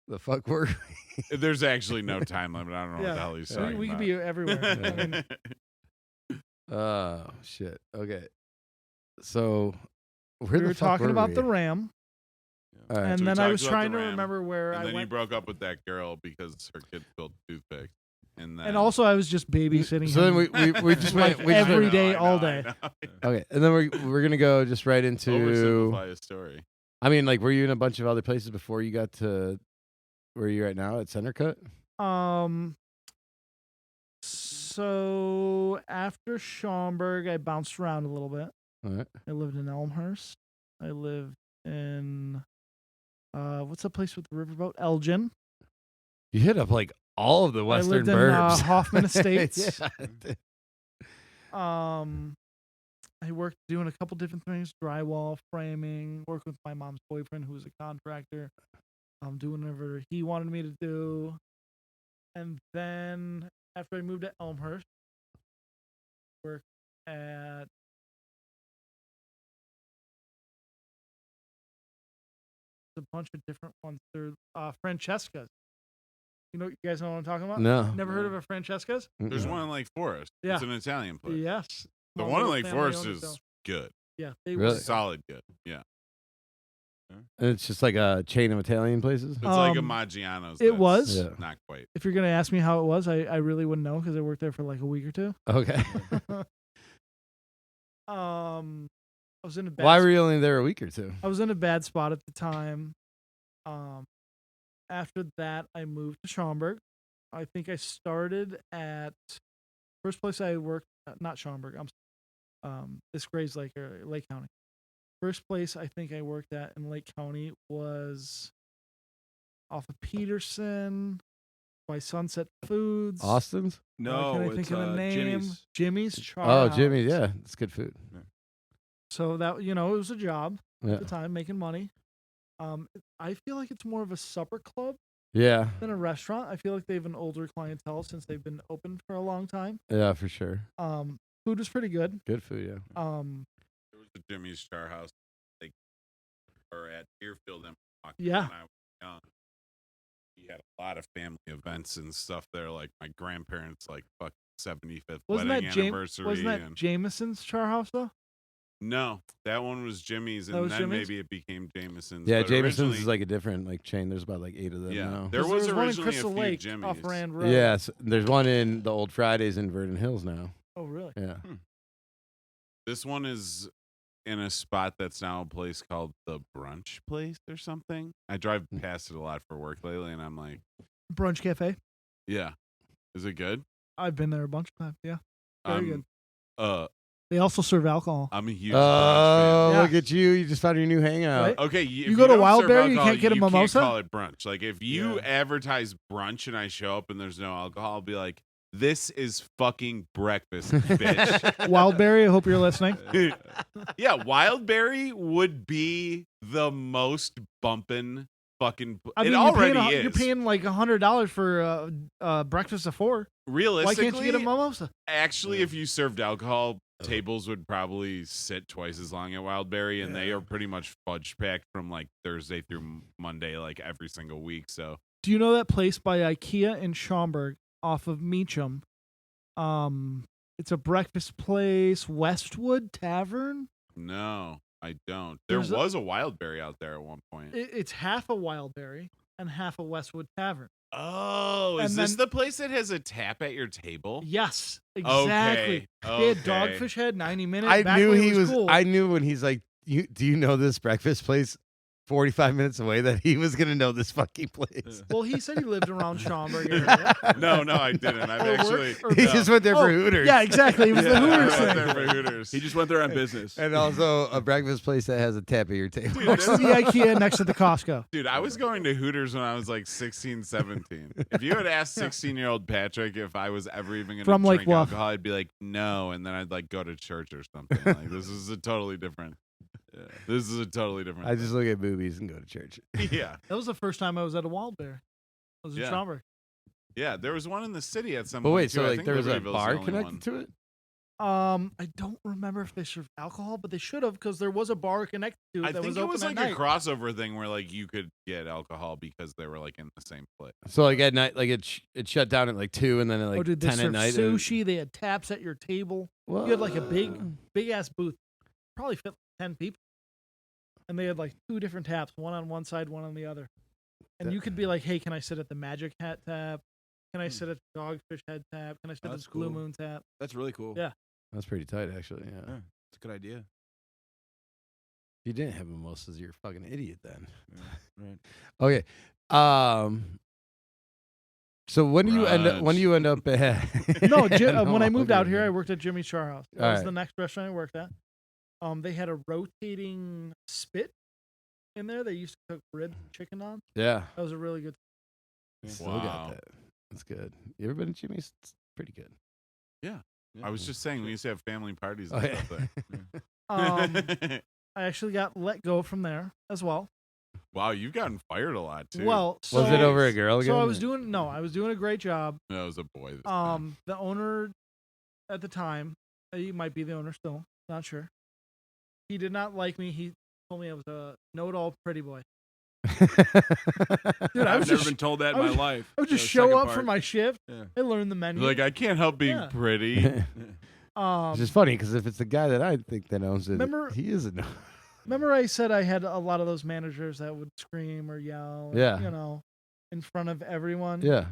the fuck were we? There's actually no time limit. I don't know what the hell he's Yeah. talking We could about. be everywhere. I mean, Oh shit. Okay. So where we the were fuck talking were about we? the Ram, All right. and So we then I talked was about trying the to Ram, remember where and I then you went. broke up with that girl because her kid spilled toothpick. And then And also, I was just babysitting So then him. we just Like went we just every went, day, all day. okay, and then we're gonna go just right into. Oversimplify a story. I mean, like, were you in a bunch of other places before you got to where you right now at Center Cut? So after Schaumburg, I bounced around a little bit. All right. I lived in Elmhurst. I lived in what's that place with the riverboat? Elgin. You hit up like all of the I western lived in burbs. Hoffman Estates. Yeah. I worked doing a couple different things: drywall, framing. Worked with my mom's boyfriend, who was a contractor. Doing whatever he wanted me to do. And then after I moved to Elmhurst, worked at a bunch of different ones. They're Francesca's. You guys know what I'm talking about? No. Never heard of a Francesca's? There's Mm-mm. one in Lake Forest. Yeah. It's an Italian place. Yes. The Small one in little Lake family Forest owned is hotel. good. Yeah, they Really? were Solid good. Yeah. And it's just like a chain of Italian places. It's like a Um, Maggiano's. it that's was. Yeah. Not quite. If you're gonna ask me how it was, I really wouldn't know because I worked there for like a week or two. Okay. I was in a bad Why were you only there a week or two? I was in a bad spot at the time. After that, I moved to Schaumburg. I think I started at first place I worked. Not Schaumburg. This Grays Lake or Lake County. First place I think I worked at in Lake County was off of Peterson by Sunset Foods. Austin's? No, Can I it's think of the name? Jimmy's. Jimmy's Oh, Charhouse. Jimmy. Yeah, it's good food. So that it was a job Yeah. at the time, making money. I feel like it's more of a supper club Yeah. than a restaurant. I feel like they have an older clientele since they've been open for a long time. Yeah, for sure. Food was pretty good. Good food. Yeah. There was a Jimmy's Star House, like, or at Deerfield and Milwaukee Yeah. when I was young. We had a lot of family events and stuff there. Like my grandparents, like fucking 75th Wasn't wedding that anniversary. Wasn't that and Jameson's Charhouse though? no, that one was Jimmy's, That and was then Jimmy's? maybe it became Jameson's. Yeah, but Jameson's originally- is like a different like chain. There's about like 8 of them Yeah, now. there 'Cause was one in originally a Crystal few Lake Jimmy's. off Rand Road. Yes, there's one in the Old Fridays in Verdon Hills now. Oh really? Yeah. This one is in a spot that's now a place called the Brunch Place or something. I drive past it a lot for work lately, and I'm like, Brunch Cafe. yeah, is it good? I've been there a bunch of times. Yeah, very good. They also serve alcohol. I'm a huge Oh, brunch fan. look at you! You just found your new hangout. Right? Okay, You go to don't serve Wildberry, you alcohol, can't get a mimosa? Can't call it brunch. Like if you Yeah. advertise brunch and I show up and there's no alcohol, I'll be like, "This is fucking breakfast, bitch." Wildberry. I hope you're listening. Yeah, Wildberry would be the most bumpin' fucking. I mean, it already you're is. paying like $100 for breakfast of 4. Why Realistically, can't you get a mimosa? actually, if you served alcohol, tables would probably sit twice as long at Wildberry, and they are pretty much fudge packed from like Thursday through Monday, like every single week. So Do you know that place by IKEA in Schaumburg off of Meacham? It's a breakfast place, Westwood Tavern. no, I don't. There There's a- was a Wildberry out there at one point. It's half a Wildberry and half a Westwood Tavern. Oh, is And this then- the place that has a tap at your table? Yes, exactly. Okay. They had okay. Dogfish Head, 90 minutes. I back knew when it he was. cool. I knew when he's like, "Do you know this breakfast place?" 45 minutes away, that he was gonna know this fucking place. Well, he said he lived around Schaumburg area. No, I didn't. I've Or work- actually. or- He no. just went there for Oh, Hooters. Yeah, exactly. It was the Yeah, I Hooters went thing. there for Hooters. He just went there on business. And also a breakfast place that has a tap at your table. Dude, Next to the IKEA, next to the Costco. Dude, I was going to Hooters when I was like 16, 17. If you had asked 16-year-old Patrick if I was ever even going to From drink Lake Bluff. alcohol, I'd be like, no, and then I'd like go to church or something. Like this is a totally different. This is a totally different. I just look at boobies and go to church. yeah, That was the first time I was at a Wildberry. I was in Yeah. Schaumburg. yeah. There was one in the city at some But point. wait, too. so I like think there was a Libertyville's the bar only connected one. to it? I don't remember if they served alcohol, but they should have because there was a bar connected to it I that think was it open was at like a night. crossover thing where like you could get alcohol because they were like in the same place. So like at night, like it shut down at like 2, and then at like Oh, dude, they 10 at served night. it was- sushi. They had taps at your table. You had like a big ass booth, probably fit 10 people, and they had like 2 different taps, one on one side, one on the other. And That- you could be like, "Hey, can I sit at the Magic Hat tap? Can I sit at the Dogfish Head tap? Can I sit at That's the Blue cool. Moon tap?" That's really cool. Yeah. That's pretty tight, actually. Yeah. Yeah, it's a good idea. If you didn't have mimosas, you're a fucking idiot then. Yeah, right. Okay. So when do you end up? When do you end up? No, No, when I moved out okay. here, I worked at Jimmy's Char House. That All was right. the next restaurant I worked at. They had a rotating spit in there. They used to cook rib chicken on. Yeah. That was a really good. Still Wow. got that. That's good. You ever been to Jimmy's? It's pretty good. Yeah, I was just saying we used to have family parties Oh, and yeah. stuff there. I actually got let go from there as well. Wow, you've gotten fired a lot too. Well, so, Was it over a girl again? So I was doing a great job. No, it was a boy. This time. The owner at the time, he might be the owner still, not sure. He did not like me. He told me I was a know-it-all pretty boy. Dude, I I've was never just been told that I in was- my life. I would just The show second up for part. my shift. Yeah. I learned the menu. Like I can't help being Yeah. pretty. It's just funny because if it's the guy that I think that owns it, Remember- he isn't. Remember I said I had a lot of those managers that would scream or yell, Yeah. you know, in front of everyone. Yeah.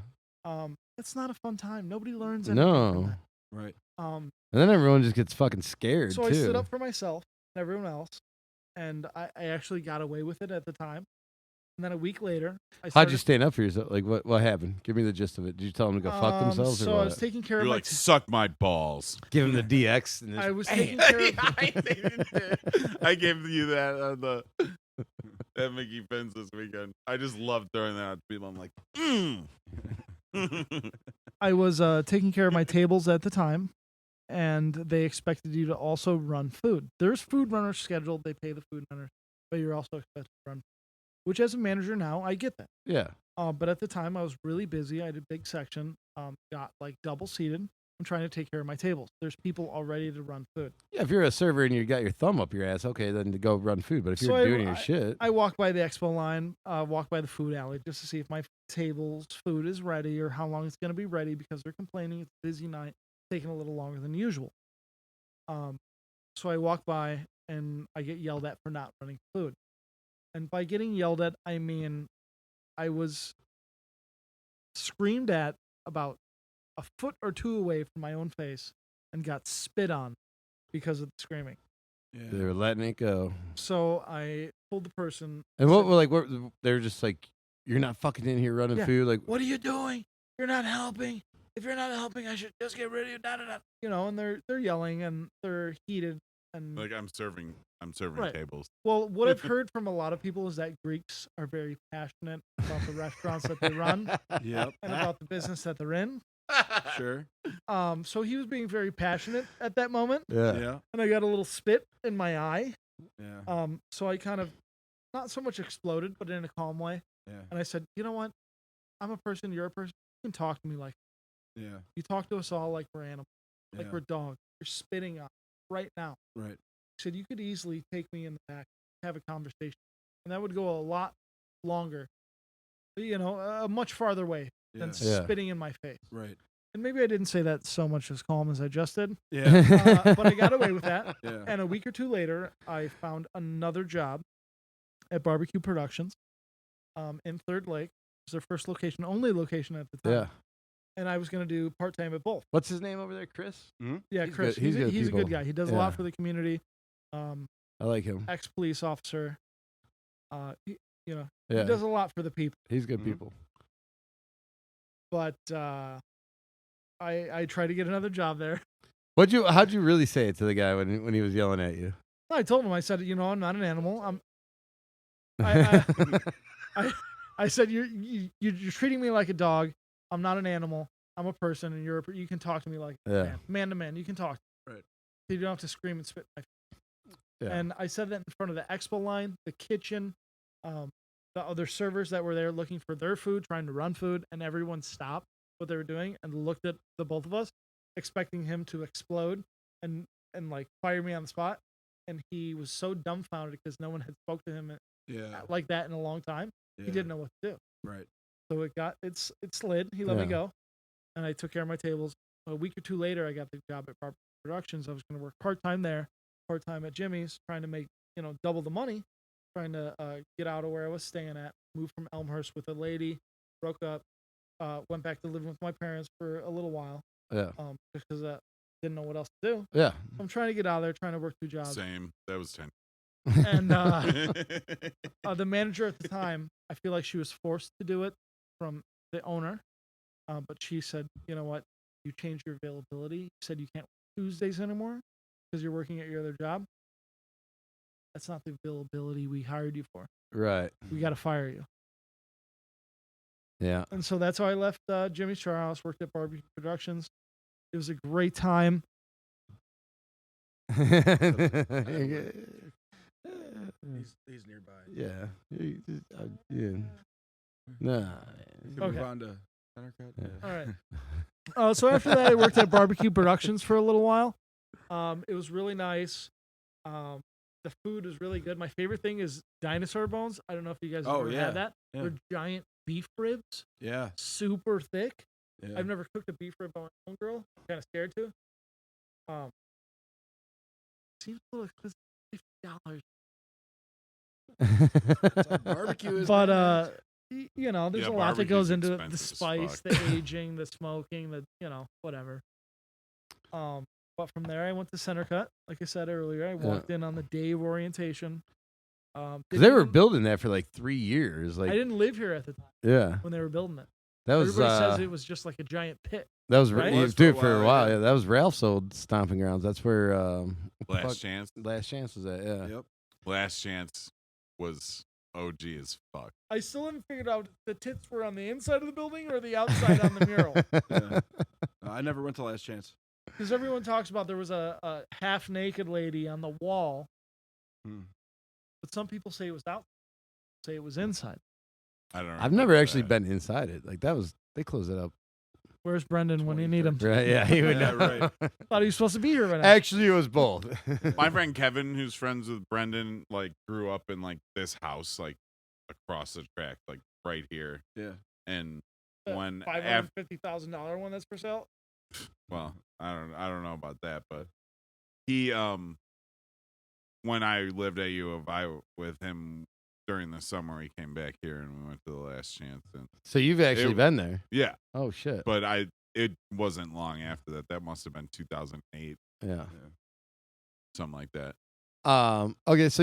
It's not a fun time. Nobody learns anything from No. that. Right. And then everyone just gets fucking scared So too. I stood up for myself and everyone else, and I actually got away with it at the time. And then a week later, I How'd started, you stand up for yourself? Like what happened? Give me the gist of it. Did you tell them to go fuck themselves So or I what? was taking care You're of my like, suck my balls. Give them the DX. And I was taking care of I gave you that on the at Mickey Pence this weekend. I just love throwing that out to people. I'm like, I was taking care of my tables at the time, and they expected you to also run food. There's food runners scheduled. They pay the food runners, but you're also expected to run. Which, as a manager now, I get that. Yeah. But at the time, I was really busy. I had a big section. Got like double seated. I'm trying to take care of my tables. There's people all ready to run food. Yeah, if you're a server and you got your thumb up your ass, okay, then to go run food. But if So you're I- doing your shit, I walk by the expo line, walk by the food alley just to see if my table's food is ready or how long it's going to be ready because they're complaining it's a busy night, taking a little longer than usual. So I walk by and I get yelled at for not running food. And by getting yelled at, I mean I was screamed at about a foot or two away from my own face and got spit on because of the screaming. Yeah. they were letting it go. So I told the person, And I what said, were like? What they were just like, you're not fucking in here running Yeah. food. Like, "What are you doing? You're not helping. If you're not helping, I should just get rid of you." Da, da, da. You know, and they're yelling and they're heated. And like I'm serving Right. tables. well, what I've heard from a lot of people is that Greeks are very passionate about the restaurants that they run Yep. and about the business that they're in. Sure. So he was being very passionate at that moment, yeah. Yeah. and I got a little spit in my eye. Yeah. So I kind of not so much exploded, but in a calm way. Yeah. And I said, "You know what? I'm a person. You're a person. You can talk to me like Yeah. you talk to us all like we're animals, like Yeah. we're dogs. You're spitting on me right now." Right. He said, "You could easily take me in the back, have a conversation, and that would go a lot longer. You know, much farther away Yeah. than Yeah. spitting in my face." Right. And maybe I didn't say that so much as calm as I just did, Yeah. but I got away with that. Yeah. And a week or two later, I found another job at Barbecue Productions in Third Lake. It was their first location, only location at the time. Yeah. And I was going to do part-time at both. What's his name over there, Chris? Yeah, He's Chris. good- he's good He's a people. good guy. He does a Yeah. lot for the community. I like him. Ex-police officer. He Yeah, does a lot for the people. he's good Mhm. people. But I tried to get another job there. How'd you really say it to the guy when he was yelling at you? I told him, I said, I'm not an animal. I said, you're treating me like a dog. I'm not an animal. I'm a person, and you can talk to me like a Yeah. man to man. You can talk. Right. You don't have to scream and spit in my face. Yeah. And I said that in front of the expo line, the kitchen, the other servers that were there looking for their food, trying to run food, and everyone stopped what they were doing and looked at the both of us, expecting him to explode and like fired me on the spot. And he was so dumbfounded because no one had spoke to him Yeah. like that in a long time. Yeah. He didn't know what to do. Right. So it slid. He let me go, and I took care of my tables. A week or two later, I got the job at Barbecue Productions. I was going to work part-time there, part-time at Jimmy's, trying to make, double the money, trying to get out of where I was staying at, moved from Elmhurst with a lady, broke up, went back to living with my parents for a little while. Yeah. Because I didn't know what else to do. Yeah. I'm trying to get out of there, trying to work 2 jobs. Same. That was 10. And the manager at the time, I feel like she was forced to do it from the owner. But she said, you know what? You changed your availability. You said you can't work Tuesdays anymore because you're working at your other job. That's not the availability we hired you for. Right. We got to fire you. Yeah. And so that's how I left Jimmy's Char House, worked at Barbecue Productions. It was a great time. He's nearby. Yeah. Yeah. Nah. You can Okay. move on to center cut. Yeah. All right. So after that, I worked at Barbecue Productions for a little while. It was really nice. The food was really good. My favorite thing is dinosaur bones. I don't know if you guys have ever had that. Yeah. They're giant beef ribs, Yeah. super thick. Yeah. I've never cooked a beef rib on my own grill. I'm kind of scared to. Seems a little expensive, $50. Barbecue is. But man. there's a lot that goes into it. The spice, the aging, the smoking, the whatever. But from there I went to Center Cut. Like I said earlier, I walked in on the day of orientation. Because they were building that for like 3 years. Like I didn't live here at the time yeah, when they were building it. that was Everybody says it was just like a giant pit. that was right? yeah, Was dude for for a a while, while. yeah. Yeah, that was Ralph's old stomping grounds. That's where Last Chance. Last Chance was at. Yeah. Yep. Last Chance was OG as fuck. I still haven't figured out if the tits were on the inside of the building or the outside on the mural. Yeah. I never went to Last Chance. Because everyone talks about there was a half-naked lady on the wall, but some people say it was out, say it was inside. I don't know. I've never actually been inside it. Like that was they closed it up. Where's Brendan when you need him? Right? Yeah, he would Yeah, know. right. Thought he was supposed to be here right now. Actually, it was both. My friend Kevin, who's friends with Brendan, like grew up in like this house, like across the track, like right here. Yeah. And The when $550,000 one that's for sale. well, I don't know about that, but he when I lived at U of I with him during the summer, he came back here and we went to the Last Chance. And So you've actually been there? yeah, Oh shit! but it wasn't long after that. That must have been 2008, Yeah. something like that. Okay, so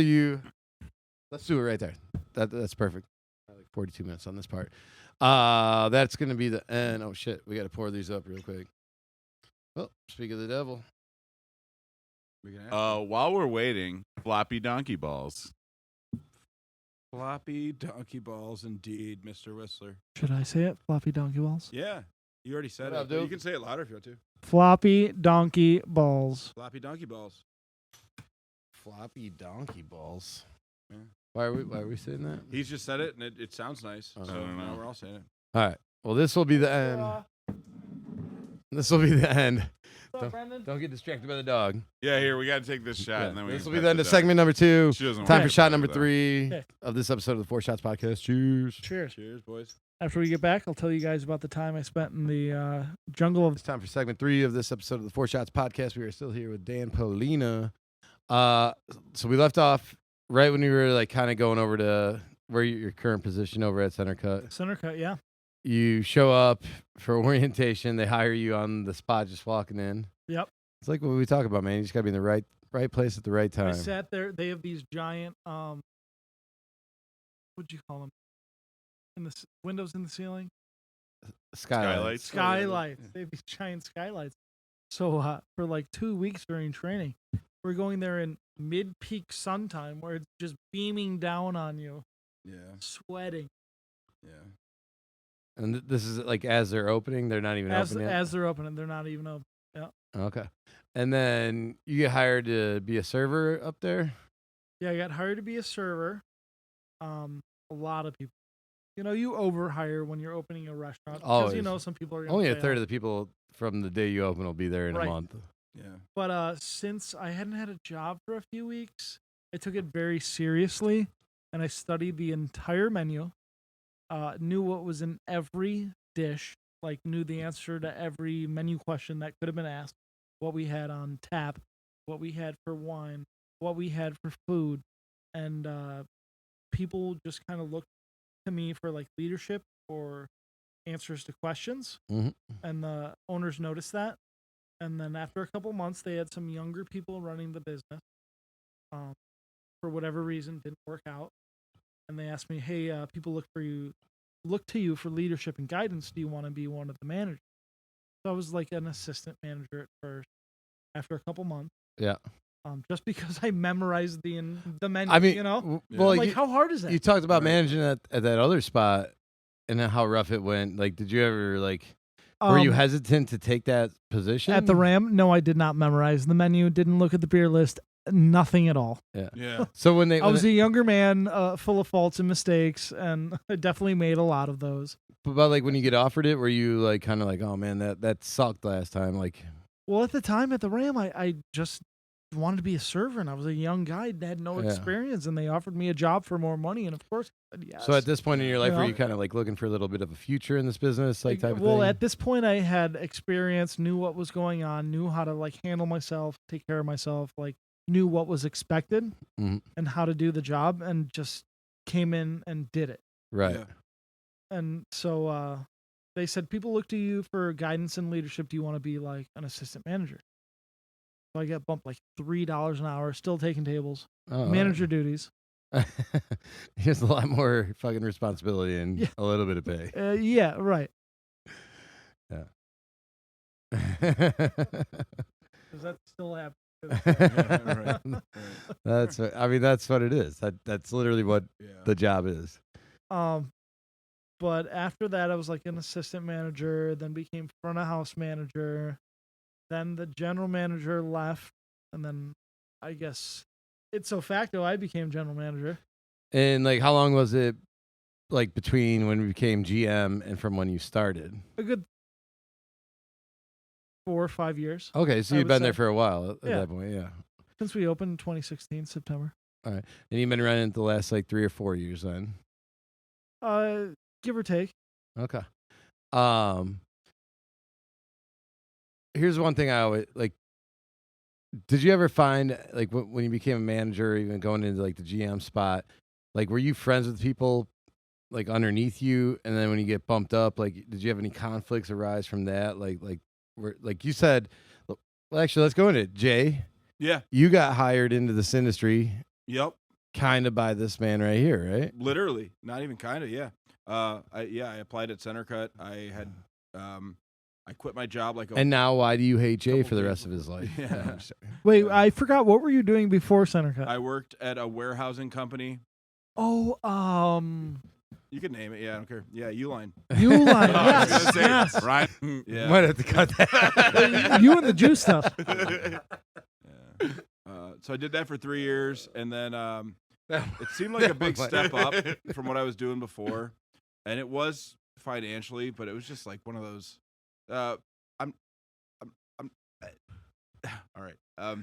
let's do it right there. That's perfect. Like 42 minutes on this part. That's gonna be the end. Oh shit, we got to pour these up real quick. Well, speak of the devil. We can ask. While we're waiting, floppy donkey balls. Floppy donkey balls, indeed, Mr. Whistler. Should I say it? Floppy donkey balls. Yeah. You already said What it. up, But you dude? can say it louder if you want to. Floppy donkey balls. Floppy donkey balls. Floppy donkey balls. Yeah. Why are we saying that? He's just said it, and it sounds nice. I So don't now know. we're all saying it. All right. Well, this will be the end. This will be the end. What's up, Brendan? Don't get distracted by the dog. Yeah, here we got to take this shot, Yeah, and then we this can will be pet the end of dog. segment number 2. She doesn't Time want for to shot pet number her, 3 Okay. of this episode of the 4 Shots Podcast. Cheers. Cheers. Cheers, boys. After we get back, I'll tell you guys about the time I spent in the jungle of. It's time for segment 3 of this episode of the 4 Shots Podcast. We are still here with Dan Pollina. So we left off right when we were like kind of going over to where your current position over at Center Cut. Center Cut, yeah. You show up for orientation. They hire you on the spot just walking in. Yep. It's like what we talk about, man. You just got to be in the right place at the right I time. sat there. They have these giant, what'd you call them? Windows in the ceiling? Skylights. Skylights. They have these giant skylights. So for like 2 weeks during training, we're going there in mid-peak sun time where it's just beaming down on you, Yeah. sweating. Yeah. And this is like as they're opening. They're not even open yet. As they're opening, they're not even open. Okay. And then you get hired to be a server up there. Yeah, I got hired to be a server. A lot of people. You overhire when you're opening a restaurant. Because, Always. some people are gonna Only a fail. third of the people from the day you open will be there in Right. a month. Yeah. But since I hadn't had a job for a few weeks, I took it very seriously, and I studied the entire menu. Knew what was in every dish, like knew the answer to every menu question that could have been asked, what we had on tap, what we had for wine, what we had for food, and people just kind of looked to me for like leadership or answers to questions, Mhm. and the owners noticed that. And then after a couple months, they had some younger people running the business. Um, for whatever reason, didn't work out, and they asked me, "Hey, people look to you for leadership and guidance. Do you want to be one of the managers?" So I was like an assistant manager at first. After a couple months, Yeah. just because I memorized the menu, I mean, you know, well, I'm like, you, how hard is that? you talked about Right. managing at that other spot and then how rough it went. Like, did you ever were you hesitant to take that position at the Ram? No, I did not memorize the menu. Didn't look at the beer list. Nothing at all. Yeah. Yeah. So when they, I was a younger man, full of faults and mistakes, and I definitely made a lot of those. but like when you get offered it, were you like kind of like, oh man, that sucked last time? Like, Well, at the time at the Ram, I just wanted to be a server, and I was a young guy and had no Yeah. experience, and they offered me a job for more money, and of course I said yes. so at this point in your life, You were know? you kind of like looking for a little bit of a future in this business, like type of well, thing? at this point, I had experience, knew what was going on, knew how to like handle myself, take care of myself, like knew what was expected Mhm. and how to do the job, and just came in and did it. Right. Yeah. And so they said, people look to you for guidance and leadership. Do you want to be like an assistant manager? So I got bumped like $3 an hour, still taking tables, Oh, all manager duties. right. Here's a lot more fucking responsibility and Yeah. a little bit of pay. Yeah, right. Does that still happen? Right. That's I mean that's what it is. That's literally what Yeah. the job is. But after that, I was like an assistant manager, then became front of house manager. Then the general manager left, and then I guess ipso facto, I became general manager. And like how long was it like between when we became GM and from when you started? A good 4 or 5 years Okay, so I you've would been there say. for a while at Yeah. that point, yeah. since we opened in 2016, September. And you've been running it the last like 3 or 4 years then. Give or take. Okay. Here's one thing I always like. Did you ever find like when you became a manager, or even going into like the GM spot, like were you friends with people like underneath you, and then when you get bumped up, like did you have any conflicts arise from that? Like you said, well, actually, let's go into it. Jay, Yeah. you got hired into this industry Yep. kind of by this man right here, right? Literally, not even kind of. Yeah. I applied at Center Cut. I had I quit my job like And now, why do you hate Jay couple for the days rest of his life? Yeah. No, I'm sorry. Wait, Yeah. I forgot. What were you doing before Center Cut? I worked at a warehousing company. Oh, You can name it. Yeah, I don't care. Yeah, Uline. Uline. Oh, I was Yes, gonna say, yes. Ryan. Yeah. Might have to cut that. You and the juice stuff. Yeah. So I did that for 3 years, and then it seemed like a big step up from what I was doing before, and it was financially, but it was just like one of those. I'm all right.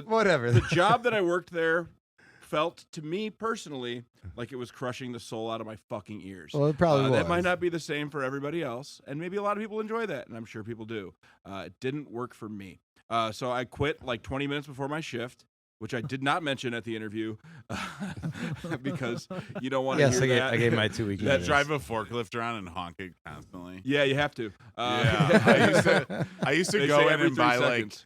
Whatever. The job that I worked there felt to me personally like it was crushing the soul out of my fucking ears. Well, it probably was. That might not be the same for everybody else, and maybe a lot of people enjoy that, and I'm sure people do. It didn't work for me. So I quit like 20 minutes before my shift, which I did not mention at the interview because you don't want to Yes, hear that. I gave my 2 week. That notice. drive a forklift around and honk it constantly. Yeah, you have to. Yeah, I used to They go say in every and 3 buy seconds.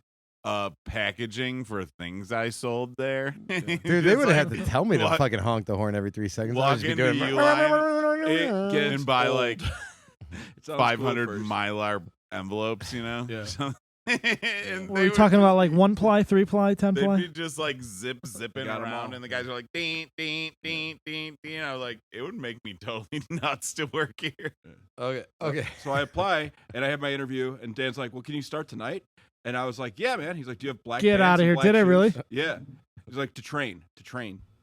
packaging for things I sold there. Dude, they would have had to tell me to fucking honk the horn every 3 seconds. I'd walk just be into doing It gets and buy old. like It sounds cool at 500 first. Mylar envelopes, you know? Yeah. And Were they you would talking just- about like 1 ply, 3 ply, 10 They'd ply? be just like zipping Got 'em around, all. and the guys are like, ding, ding, ding, ding, ding. I was like, it would make me totally nuts to work here. Okay. So I apply, and I have my interview, and Dan's like, "Well, can you start tonight?" And I was like, "Yeah, man." He's like, "Do you have black Get pants outta and here. black Did I shoes?" really? Yeah. He's like, to train.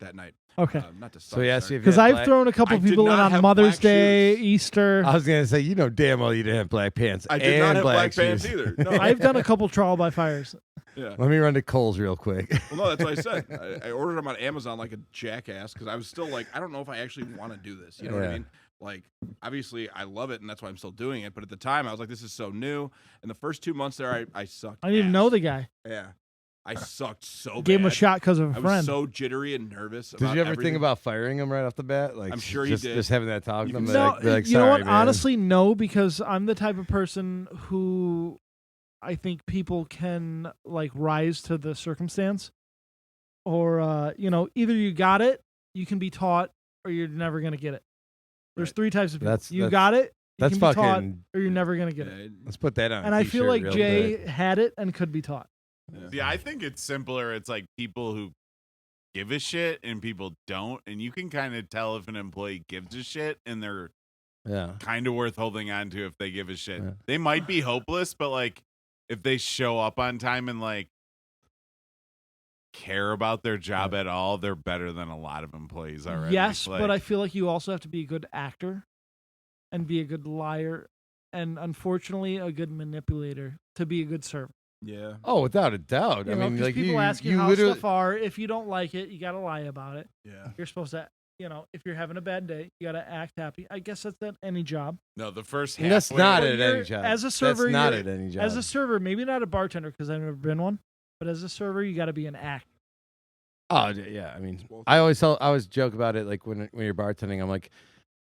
that night. Okay. Not to So yeah, see if you Because had I've black- thrown a couple I did people in not on have Mother's black Day, shoes. Easter. I was gonna say, you know damn well you didn't have black pants. I did and not have black pants shoes. either. No. I've done a couple trial by fires. Yeah. Let me run to Kohl's real quick. Well, no, that's what I said. I ordered them on Amazon like a jackass because I was still like, I don't know if I actually want to do this. You know what I Yeah. mean? Like, obviously, I love it, and that's why I'm still doing it. But at the time, I was like, this is so new. And the first 2 months there, I sucked. I didn't even ass. know the guy. Yeah. I sucked so bad. Gave him a shot because of a I was friend. so jittery and nervous. Did about you ever everything. think about firing him right off the bat? Like, I'm sure he just, did. Just having that talk You to him. can- No, Be like, you know "Sorry, what? man." Honestly, no, because I'm the type of person who I think people can like rise to the circumstance, or either you got it, you can be taught, or you're never gonna get it. There's Right. 3 types of people. That's- You that's- got it, you that's can be taught, fucking. or you're never gonna get it. Yeah, Let's put that on. And a I feel t-shirt like real Jay quick. had it and could be taught. yeah. Yeah, I think it's simpler. It's like people who give a shit and people don't, and you can kind of tell if an employee gives a shit and they're Yeah. kind of worth holding on to if they give a shit. Yeah. They might be hopeless, but like if they show up on time and like care about their job at all, they're better than a lot of employees already. Yes, Like, but I feel like you also have to be a good actor and be a good liar and unfortunately a good manipulator to be a good server. Yeah. Oh, without a doubt. You I know, mean, 'cause like people you, ask you you how literally. stuff are. If you don't like it, you got to lie about it. Yeah. You're supposed to, if you're having a bad day, you got to act happy. I guess that's at any job. no, the first And that's halfway- not Well, at you're- any job. as a server, that's not you're- at any job. As a server, maybe not a bartender because I've never been one, but as a server, you got to be an act. Oh yeah, I mean, both. I always joke about it. Like when you're bartending, I'm like,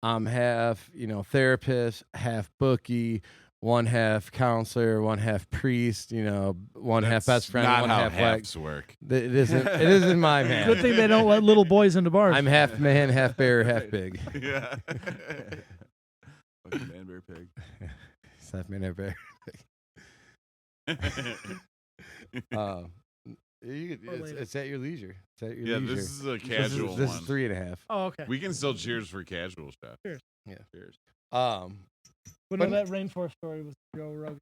I'm half therapist, half bookie, one half counselor, one half priest. One half That's best friend, not one how half wax. halves work. It isn't. It isn't my man. Good thing they don't let little boys into bars. I'm half man, half bear, half pig. Yeah. Fucking man, bear, pig. He's half man, half bear. It's at your leisure. It's at your Yeah, leisure. this is a This is- casual this one. is 3.5. Oh, okay. We can still cheers for casual stuff. Cheers. But no, but- that rainforest story was Joe Rogan.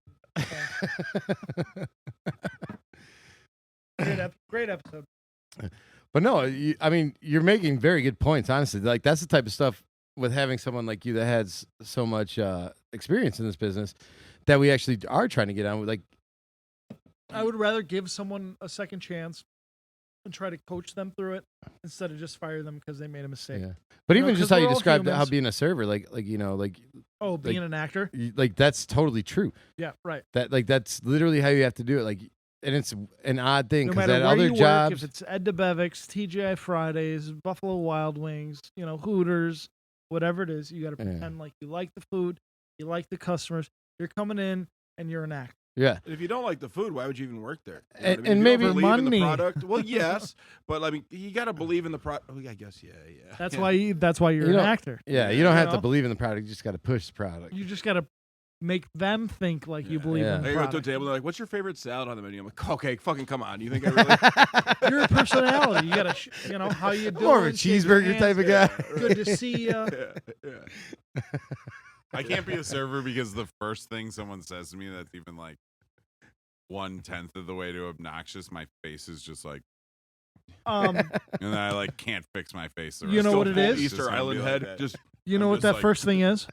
Great episode. But no, I mean, you're making very good points, honestly. Like, that's the type of stuff with having someone like you that has so much experience in this business that we actually are trying to get on with. Like, I would rather give someone a second chance and try to coach them through it instead of just fire them because they made a mistake. yeah. But You know, even just 'cause how you we're all described how humans. being a server, like Oh, being an actor? like that's totally true. Yeah, right. That's literally how you have to do it. Like, and it's an odd thing No because matter at where other you jobs, work, if it's Ed DeBevick's, TGI Fridays, Buffalo Wild Wings, Hooters, whatever it is, you got to Yeah. pretend like you like the food, you like the customers. You're coming in and you're an actor. yeah. And if you don't like the food, why would you even work there? You know And- what I mean? and If you don't maybe- believe in money. the product. Well, yes, but I mean, you got to believe in the product. Oh, yeah, I guess, yeah. That's Yeah. why you're You an know- actor. Yeah, you don't have to know? believe in the product. You just got to push the product. You just got to make them think like you believe Yeah. in the They go to a product. table and they're like, "What's your favorite salad on the menu?" I'm like, "Okay, fucking come on. You think I really?" Your personality. You got to, how you doing? More of a shake your cheeseburger type of hands. guy. Good to see you. yeah. I can't be a server because the first thing someone says to me that's even like 1/10 of the way to obnoxious, my face is just like, Um, and then I like can't fix my face. The You rest know of what the it day. is? It's just Easter gonna be Island like head. that. Just you I'm know what just that like- first thing is?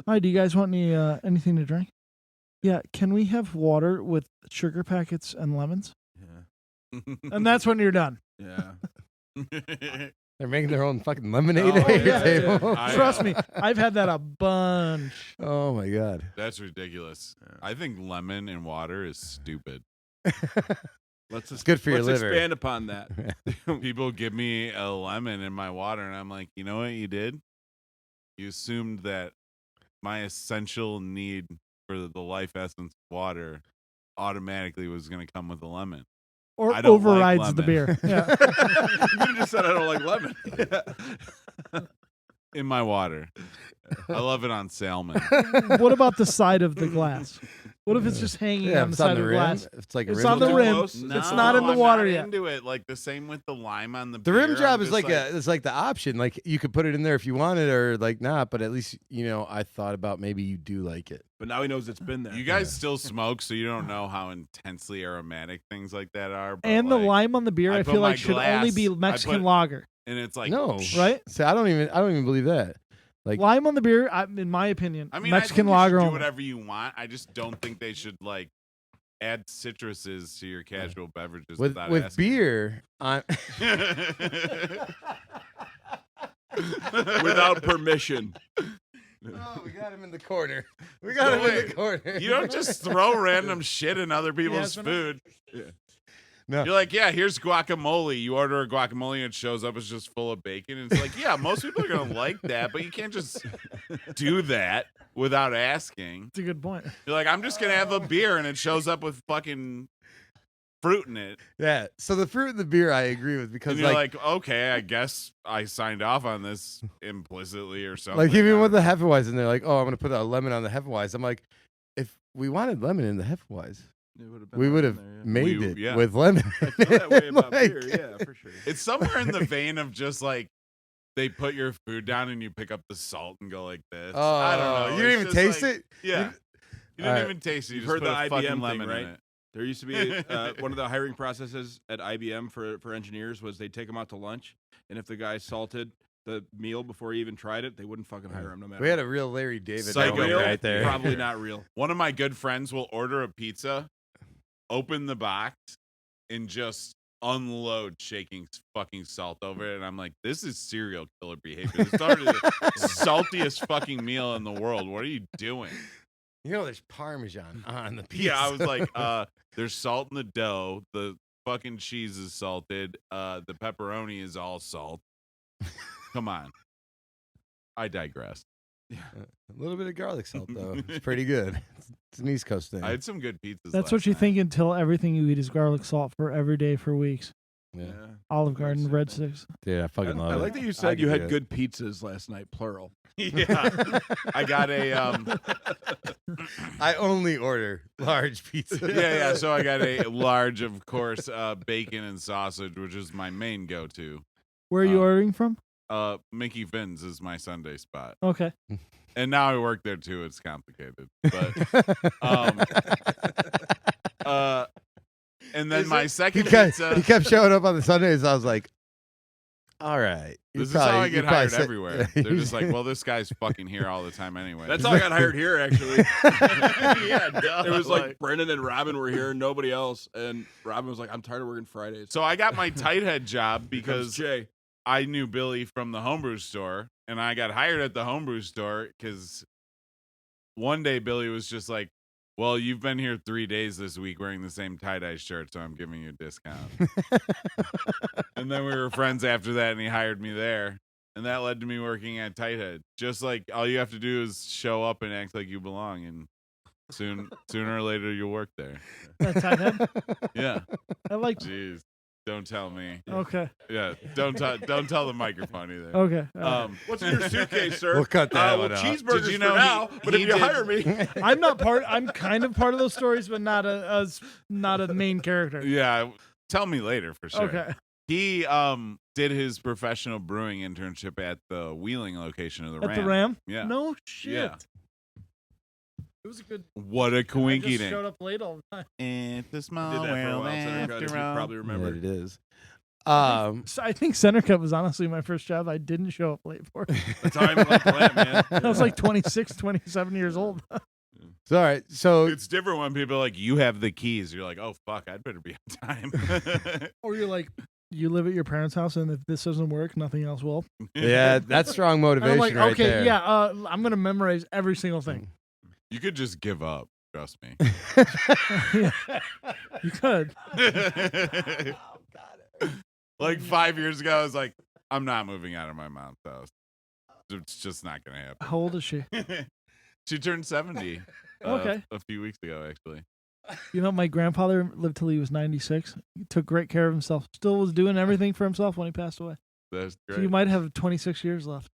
Hi, do you guys want anything to drink? Yeah, can we have water with sugar packets and lemons? yeah. And that's when you're done. Yeah. They're making their own fucking lemonade Oh, at your yeah, yeah. table. I Trust know. me, I've had that a bunch. Oh my god. That's ridiculous. Yeah. I think lemon and water is stupid. Let's It's good for your let's liver. expand upon that. People give me a lemon in my water, and I'm like, you know what you did? You assumed that my essential need for the life essence of water automatically was going to come with a lemon. Or I don't like overrides the lemon. beer. Yeah. You could have just said I don't like lemon. In my water. I love it on salmon. What about the side of the glass? What if it's just hanging Yeah, on the it's side on the of the rim. glass? It's like a It's rim on the job. rim. Close? It's No, not in the I'm water not yet. into it. Like the same with the lime on the The rim beer. job I'm is just like it's like the option. Like you could put it in there if you wanted or like not, but at least I thought about maybe you do like it. But now he knows it's been there. You guys still smoke, so you don't know how intensely aromatic things like that are. But And the like, lime on the beer, I I put feel my like should only be glass- I Mexican put- lager. and it's like No, Right? See, I don't even believe that. Like Lime on the beer, in my opinion, I mean, Mexican I think lager you should do only. whatever you want. I just don't think they should like add citruses to your casual beverages with without with asking. beer, Without permission. Oh, we got him in the corner. We got him in the Wait, corner. You don't just throw random shit in other people's but food. No. You're like, yeah, here's guacamole. You order a guacamole and it shows up, it's just full of bacon. And it's like, yeah, most people are going to like that, but you can't just do that without asking. That's a good point. You're like, I'm just going to have a beer and it shows up with fucking fruit in it. Yeah. So the fruit in the beer, I agree with because And you're like, okay, I guess I signed off on this implicitly or something. like even with the Hefeweizen, they're like, oh, I'm gonna put a lemon on the Hefeweizen. I'm like, if we wanted lemon in the Hefeweizen, we would have made it yeah. with lemon. I feel that way about Like- beer, yeah, for sure. It's somewhere in the vein of just like they put your food down and you pick up the salt and go like this. Oh, I don't know. you didn't It's even just taste like- it. Yeah. You didn't Alright. even taste it. You You've just heard put the a fucking IBM thing, lemon right? in it. There used to be one of the hiring processes at IBM for engineers was they take them out to lunch, and if the guy salted the meal before he even tried it, they wouldn't fucking hire him no matter We had what. a real Larry David Psycho moment real, right there. Probably not real. One of my good friends will order a pizza, open the box, and just unload shaking fucking salt over it. And I'm like, this is serial killer behavior. This is already the saltiest fucking meal in the world. What are you doing? There's Parmesan on the pizza. Yeah, I was like, there's salt in the dough. The fucking cheese is salted. The pepperoni is all salt. Come on. I digress. a little bit of garlic salt though. It's pretty good. It's an East Coast thing. I had some good pizzas. That's last what you night. think until everything you eat is garlic salt for every day for weeks. Yeah. Olive Garden, Very breadsticks. Dude, I fucking love I it. like that you I said could you do had it. good pizzas last night, plural. Yeah. I got a I only order large pizza. yeah. So I got a large, of course, bacon and sausage, which is my main go-to. Where are you ordering from? Mickey Finn's is my Sunday spot, Okay. and now I work there too. It's complicated, but and then Is my it? second he pizza. kept showing up on the Sundays. I was like, all right. This is how I get hired everywhere. They're just like, well, this guy's fucking here all the time anyway. That's how I got hired here, actually. yeah, duh. It was like Brendan and Robin were here, and nobody else. And Robin was like, I'm tired of working Fridays. So I got my tight head job Here comes because Jay. I knew Billy from the homebrew store, and I got hired at the homebrew store because one day Billy was just like, well, you've been here 3 days this week wearing the same tie-dye shirt, so I'm giving you a discount. And then we were friends after that, and he hired me there. And that led to me working at Tighthead. Just like all you have to do is show up and act like you belong, and sooner or later you'll work there. That's tight head. Yeah. I like. Jeez. Don't tell me. Okay. Yeah. Don't tell the microphone either. Okay. What's in your suitcase, sir? We'll cut that one out. Cheeseburgers Did you know for now, but he if you did- hire me, I'm not part. I'm kind of part of those stories, but not not a main character. Yeah. Tell me later for sure. Okay. He did his professional brewing internship at the Wheeling location of the At Ram. the Ram. Yeah. No shit. Yeah. It was a good. What a I coinky just dink. showed up late all the time. It's a small did that for a world while. Center Cut, after if you all. probably remember. Yeah, it is. So I think Center Cut was honestly my first job. I didn't show up late for. That's how I even like the lamp, man. I was like 26, 27 years old. So, all right. So It's different when people are like, you have the keys. You're like, oh, fuck, I'd better be on time. Or you're like, you live at your parents' house, and if this doesn't work, nothing else will. yeah, that's strong And motivation I'm like, right okay, there. yeah, I'm gonna memorize every single thing. You could just give up. Trust me. You could. Like 5 years ago, I was like, I'm not moving out of my mom's house. It's just not going to happen. How old is she? She turned 70 Okay. a few weeks ago, actually. You know, my grandfather lived till he was 96. He took great care of himself. Still was doing everything for himself when he passed away. That's So great. you might have 26 years left.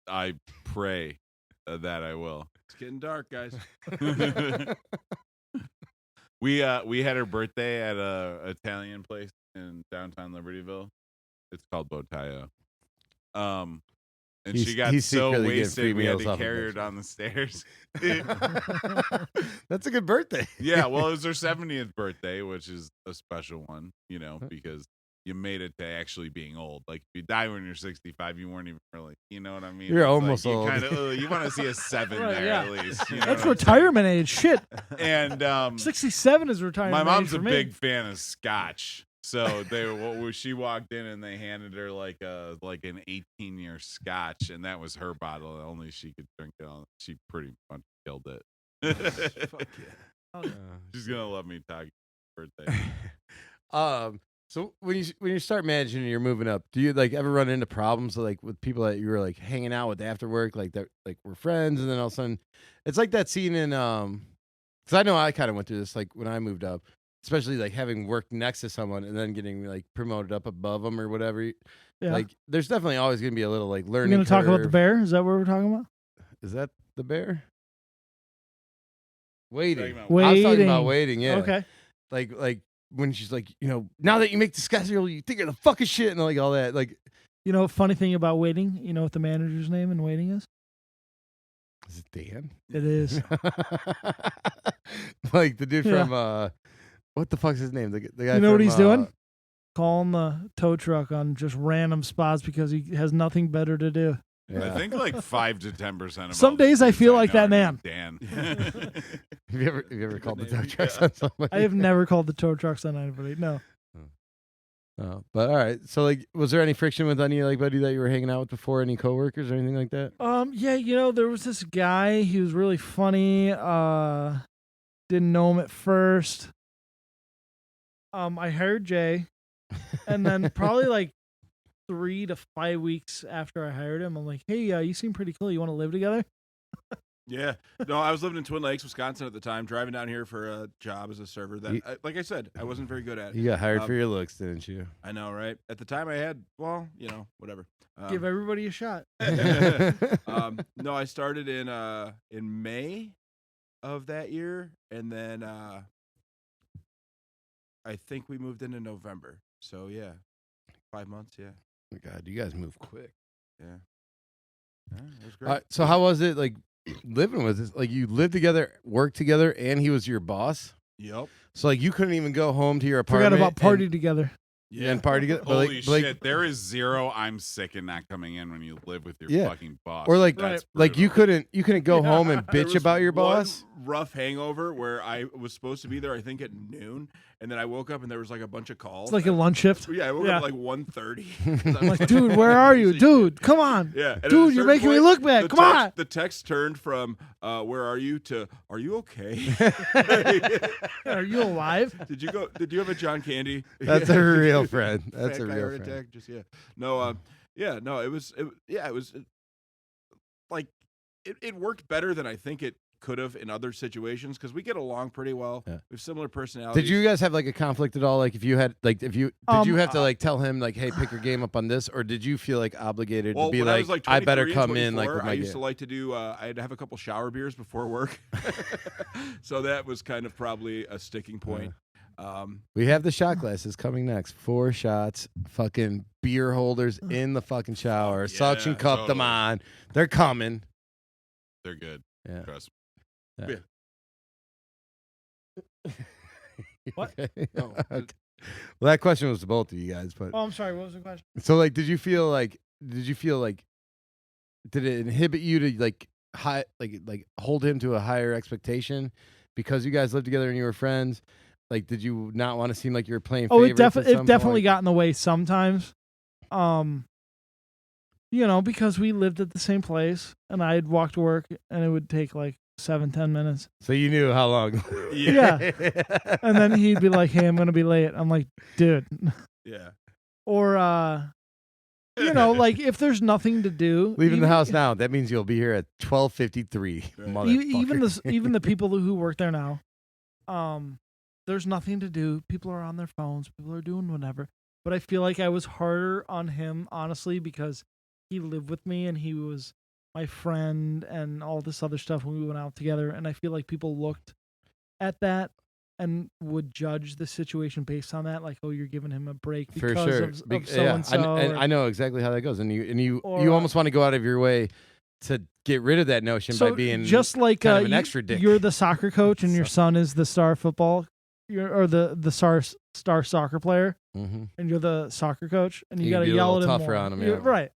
I pray that I will. It's getting dark, guys. We had her birthday at a Italian place in downtown Libertyville. It's called Botayo. And she got he's so secretly getting free wasted we had meals to off of carry her Mexico. down the stairs. That's a good birthday. Yeah, well, it was her 70th birthday, which is a special one, because you made it to actually being old. Like if you die when you're 65, you weren't even really, you know what I mean? You're It's almost like old. You want to see a 7 Right, there yeah. at least. You know That's what I'm retirement age. Shit. saying? And 67 is retirement my mom's age a for me. big fan of scotch. So she walked in and they handed her like an 18-year scotch, and that was her bottle. Only she could drink it. She pretty much killed it. Fuck yeah. Oh, yeah. She's gonna love me talking birthday. So when you start managing and you're moving up, do you like ever run into problems like with people that you were like hanging out with after work, like that like we're friends, and then all of a sudden it's like that scene in because I know I kind of went through this like when I moved up, especially like having worked next to someone and then getting like promoted up above them or whatever. Yeah. Like there's definitely always gonna be a little like We're learning. going to talk about the curve. bear? Is that what we're talking about? Is that the bear? Waiting. Talking about- I was talking about Waiting. waiting. Yeah. Okay. Like when she's like, now that you make this casserole, you think you're the fucking shit and like all that. Like, You know, funny thing about Waiting, you know what the manager's name in Waiting is? is it Dan? It is. Like the dude Yeah. from what the fuck's his name? The guy. You know what from, he's doing? Calling the tow truck on just random spots because he has nothing better to do. Yeah. I think like 5 to 10% of Some all the days I dudes feel know like that are man. Dan. Have you ever called the tow name. trucks Yeah. on somebody? I have never called the tow trucks on anybody. No. Oh, but all right. So like, was there any friction with anybody that you were hanging out with before? Any coworkers or anything like that? Yeah, there was this guy. He was really funny. Didn't know him at first. I hired Jay, and then probably like 3 to 5 weeks after I hired him, I'm like, hey, you seem pretty cool. You want to live together? Yeah. No, I was living in Twin Lakes, Wisconsin at the time, driving down here for a job as a server that, You- like I said, I wasn't very good at. You got hired Um, for your looks, didn't you? I know, right? At the time I had, well, whatever. Give everybody a shot. No, I started in May of that year, and then I think we moved into November. So yeah, 5 months. Yeah, Oh my God, you guys move quick. yeah, it was great. So how was it like living with this? Like you lived together, worked together, and he was your boss. Yep. So like you couldn't even go home to your apartment. Forgot about party and, together. and party together. But Holy like, but, like, shit! There is zero. I'm sick and not coming in when you live with your Yeah. fucking boss. or like That's like you brutal. couldn't go Yeah. home and There bitch was about your one boss. rough hangover where I was supposed to be there, I think at noon, and then I woke up and there was like a bunch of calls. It's like a lunch shift. Yeah, I woke Yeah. up at like 1:30. I'm like, dude, where are you? Dude, come on. Yeah, and at a Dude, you're certain making me point, look bad. the Come on. The text turned from "Where are you?" to "Are you okay?" Are you alive? Did you have a John Candy? That's a real friend. That's Fat a guy real heart friend. attack. Just no, yeah, no. It was like it worked better than I think it could have in other situations because we get along pretty well. Yeah. We have similar personalities. Did you guys have like a conflict at all? Like if you had like did you have to Uh, like tell him like, hey, pick your game up on this, or did you feel like obligated Well, to be when I was like, like I better 23 and come in like 24, with my I used game? to like to do. I'd have a couple shower beers before work, so that was kind of probably a sticking point. We have the shot glasses coming next. 4 shots, fucking beer holders in the fucking shower. yeah, Suction cup them totally. on. They're coming. They're good. Yeah. Trust What? Okay. No. Okay. Well, that question was to both of you guys, but Oh, I'm sorry. What was the question? so like, did you feel like did it inhibit you to like hold him to a higher expectation because you guys lived together and you were friends? Like, did you not want to seem like you were playing Oh, favorites? it definitely got in the way sometimes. Because we lived at the same place and I'd walk to work and it would take like 7-10 minutes. So you knew how long. Yeah. And then he'd be like, hey, I'm going to be late. I'm like, dude. Yeah. Or, like if there's nothing to do. Leaving the even- house now. That means you'll be here at 12:53. Right. Even the people who work there now, there's nothing to do. People are on their phones. People are doing whatever. But I feel like I was harder on him, honestly, because he lived with me and he was my friend and all this other stuff when we went out together. And I feel like people looked at that and would judge the situation based on that, like, oh, you're giving him a break For because sure. of Yeah, so and so. and I know exactly how that goes. And you Or, almost want to go out of your way to get rid of that notion by being just like kind of an extra dick. You're the soccer coach and your son is the star football, or the star soccer player, Mhm. and you're the soccer coach, and you You got to can be a yell little at him tougher more. on him, You're- yeah. Right.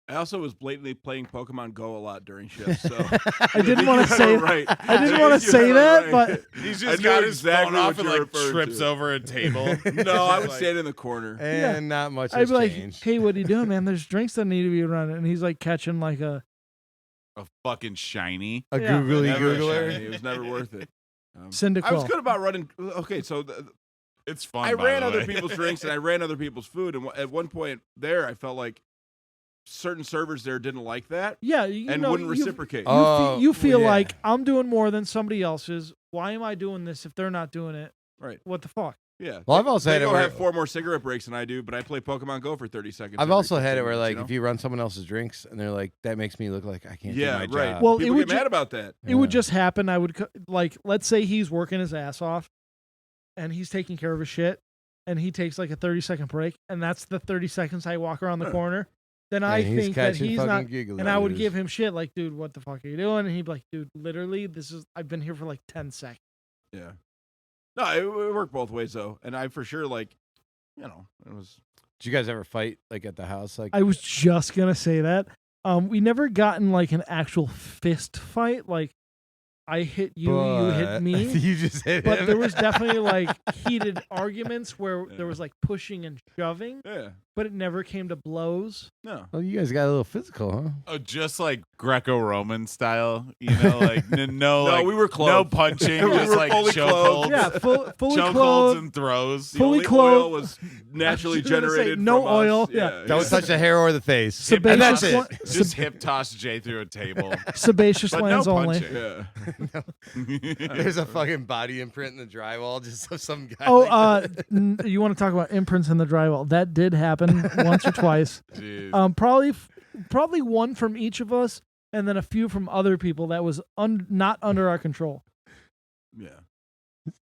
I also was blatantly playing Pokemon Go a lot during shifts, so I didn't want to say. right. I didn't want to say that, but He's I just knew got his exactly phone off what and you're like referring trips to. over a table. No, I would Like- stand in the corner. And not much I'd has be like, changed. "Hey, what are you doing, man? There's drinks that need to be running," and he's like catching like a. A fucking shiny. A Yeah. googly Never a googler. shiny. It was never worth it. I was Cyndaquil. good about running. Okay, so It's fun. I by ran the other way. people's drinks and I ran other people's food. And at one point there, I felt like certain servers there didn't like that Yeah, you and know, wouldn't you- reciprocate. Oh, you feel yeah. like I'm doing more than somebody else's. Why am I doing this if they're not doing it? Right. What the fuck? Yeah. Well, I've also they had it go where- have 4 more cigarette breaks than I do, but I play Pokemon Go for 30 seconds. I've every also had 15 it where, minutes, like, you know? if you run someone else's drinks and they're like, that makes me look like I can't Yeah, do my right. job. Well, People it get would mad ju- about that. It would Yeah. just happen. I would like, let's say he's working his ass off, and he's taking care of his shit, and he takes like a 30-second break, and that's the 30 seconds I walk around the Huh. corner. Then And I he's think that catching he's fucking not, giggly and I would googers. give him shit like, dude, what the fuck are you doing? And he'd be like, dude, literally, I've been here for like 10 seconds. Yeah. No, it worked both ways though, and I for sure like, you know, it was. Did you guys ever fight like at the house? Like, I was just gonna say that. We never got in like an actual fist fight. Like I hit you, you hit but- me. you just hit But him. there was definitely like heated arguments where there was like pushing and shoving, Yeah. but it never came to blows. No. Well, you guys got a little physical, huh? Oh, just like Greco-Roman style, you know, like no, No, like, we were no clothed. punching, We just were like fully chokeholds, clothed. Yeah, fully chokeholds clothed. and throws. The Fully only clothed. oil was naturally I was gonna say, generated. no from oil. Us. Yeah. Don't touch the hair or the face. Sebaceous And that's it. gland- Just hip toss Jay through a table, Sebaceous but no glands only. punching. Yeah. There's a fucking body imprint in the drywall just of some guy. Oh, like you want to talk about imprints in the drywall? That did happen once or twice. Jeez. Probably one from each of us, and then a few from other people that was not under our control. Yeah.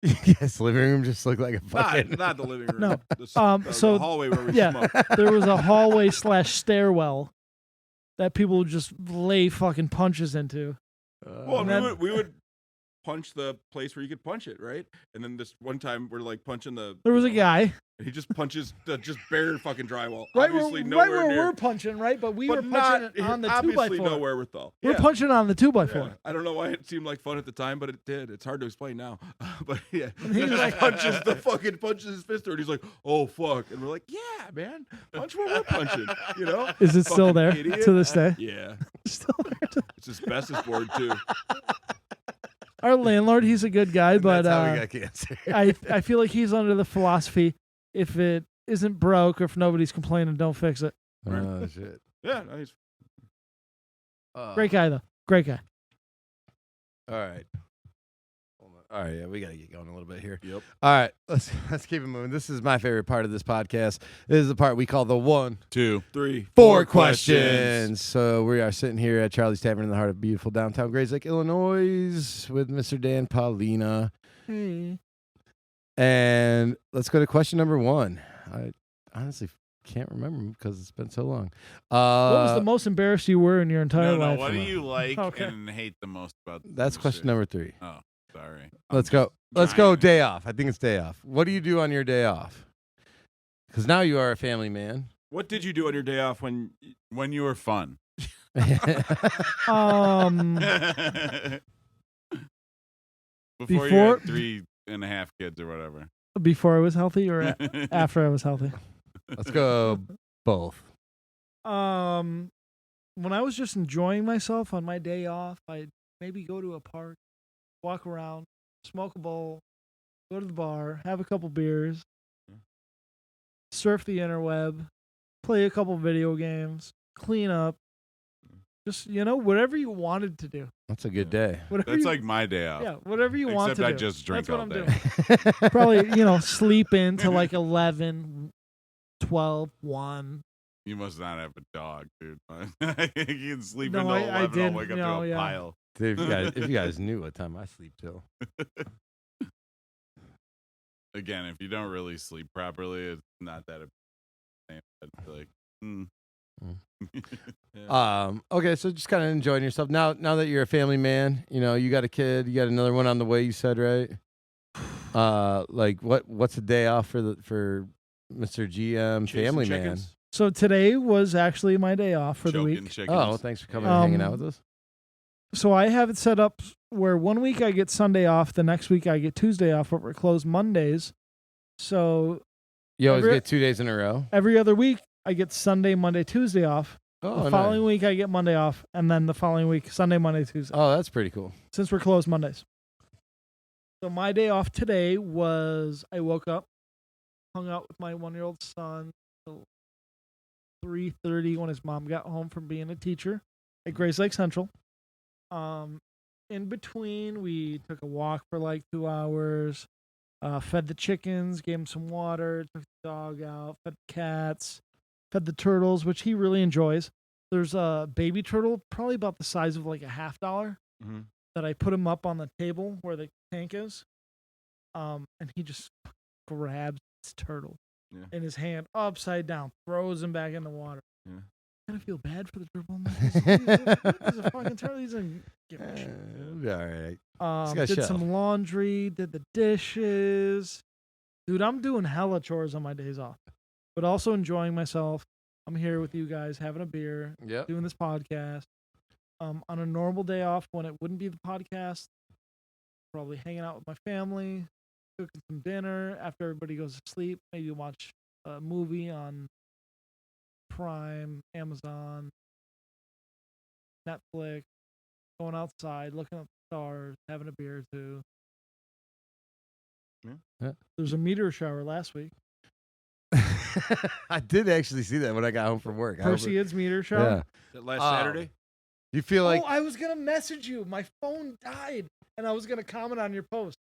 yes, living room just looked like a fucking. Not the living room. No. The So- hallway where we yeah. smoke. There was a hallway / stairwell that people would just lay fucking punches into. Well, And we then- would punch the place where you could punch it, right? And then this one time we're like punching the. There was a guy And he just punches the just bare fucking drywall. right Obviously where, nowhere right where near. we're punching, right? But we but were not, punching it on the obviously 2x4. no wherewithal. We're Yeah. punching on the 2x4. Yeah. I don't know why it seemed like fun at the time, but it did. It's hard to explain now. But yeah, And he he was just like- punches his fist through, and he's like, "Oh fuck!" And we're like, "Yeah, man, punch where we're punching." You know? Is it still Fucking there idiot. to this day? Yeah, Still there. it's asbestos board too. Our landlord, he's a good guy, but that's how we got cancer. I feel like he's under the philosophy: if it isn't broke or if nobody's complaining, don't fix it. Oh shit. Yeah, no, he's Great guy though. Great guy. All right. Hold on. All right, yeah, we gotta get going a little bit here. Yep. All right, let's keep it moving. This is my favorite part of this podcast. This is the part we call the 1, 2, 3, 4 questions. So we are sitting here at Charlie's Tavern in the heart of beautiful downtown Grays Lake, Illinois, with Mr. Dan Pollina. Hey. And let's go to question number 1. I honestly can't remember because it's been so long. What was the most embarrassed you were in your entire No, life? what do you like Okay. and hate the most about? That's this question shit? number 3. Oh, sorry. Let's I'm go. just Let's go trying. day off. I think it's day off. What do you do on your day off? Because now you are a family man. What did you do on your day off when? When you were fun. Um, Before you Before- had 3.5 kids or whatever. before I was healthy or after I was healthy? Let's go both. When I was just enjoying myself on my day off, I'd maybe go to a park, walk around, smoke a bowl, go to the bar, have a couple beers, surf the interweb, play a couple video games, clean up. Just, whatever you wanted to do. That's a good day. Whatever That's you, like my day off. yeah, whatever you want Except to I do. just drink That's what all I'm day. doing. Probably, sleep in till like 11, 12, 1. You must not have a dog, dude. You can sleep No, until I 11. did. I'll wake up No, to a yeah. pile. Dude, if you guys knew what time I sleep till. again, if you don't really sleep properly, it's not that appealing. I'd be like, Okay, so just kind of enjoying yourself now that you're a family man. You got a kid, you got another one on the way, you said, right? Like what's a day off for Mr. GM Chasing family man? chickens? So today was actually my day off for the choking week. chickens. Oh, well, thanks for coming and hanging out with us. So I have it set up where 1 week I get Sunday off, the next week I get Tuesday off, but we're closed Mondays. So You always every- get 2 days in a row. every other week I get Sunday, Monday, Tuesday off. Oh, The following week I get Monday off, and then the following week Sunday, Monday, Tuesday. Oh, that's pretty cool. Since we're closed Mondays. So my day off today was I woke up, hung out with my 1-year-old son till 3:30 when his mom got home from being a teacher at Grace Lake Central. In between, we took a walk for like 2 hours, fed the chickens, gave them some water, took the dog out, fed the cats, fed the turtles, which he really enjoys. There's a baby turtle, probably about the size of like a $50, that I put him up on the table where the tank is. And he just grabs this turtle in his hand upside down, throws him back in the water. Yeah. I kind of feel bad for the turtle. I'm like, he's a fucking turtle. He's in. It'll be all right. Did shell. some laundry, did the dishes. Dude, I'm doing hella chores on my days off, but also enjoying myself. I'm here with you guys having a beer, Yep. doing this podcast. On a normal day off when it wouldn't be the podcast, probably hanging out with my family, cooking some dinner after everybody goes to sleep, maybe watch a movie on Prime, Amazon, Netflix, going outside, looking at the stars, having a beer or two. Yeah. There's a meteor shower last week. I did actually see that when I got home from work. Perseids meteor shower. Yeah. That last Saturday? You feel like I was going to message you. My phone died, and I was going to comment on your post.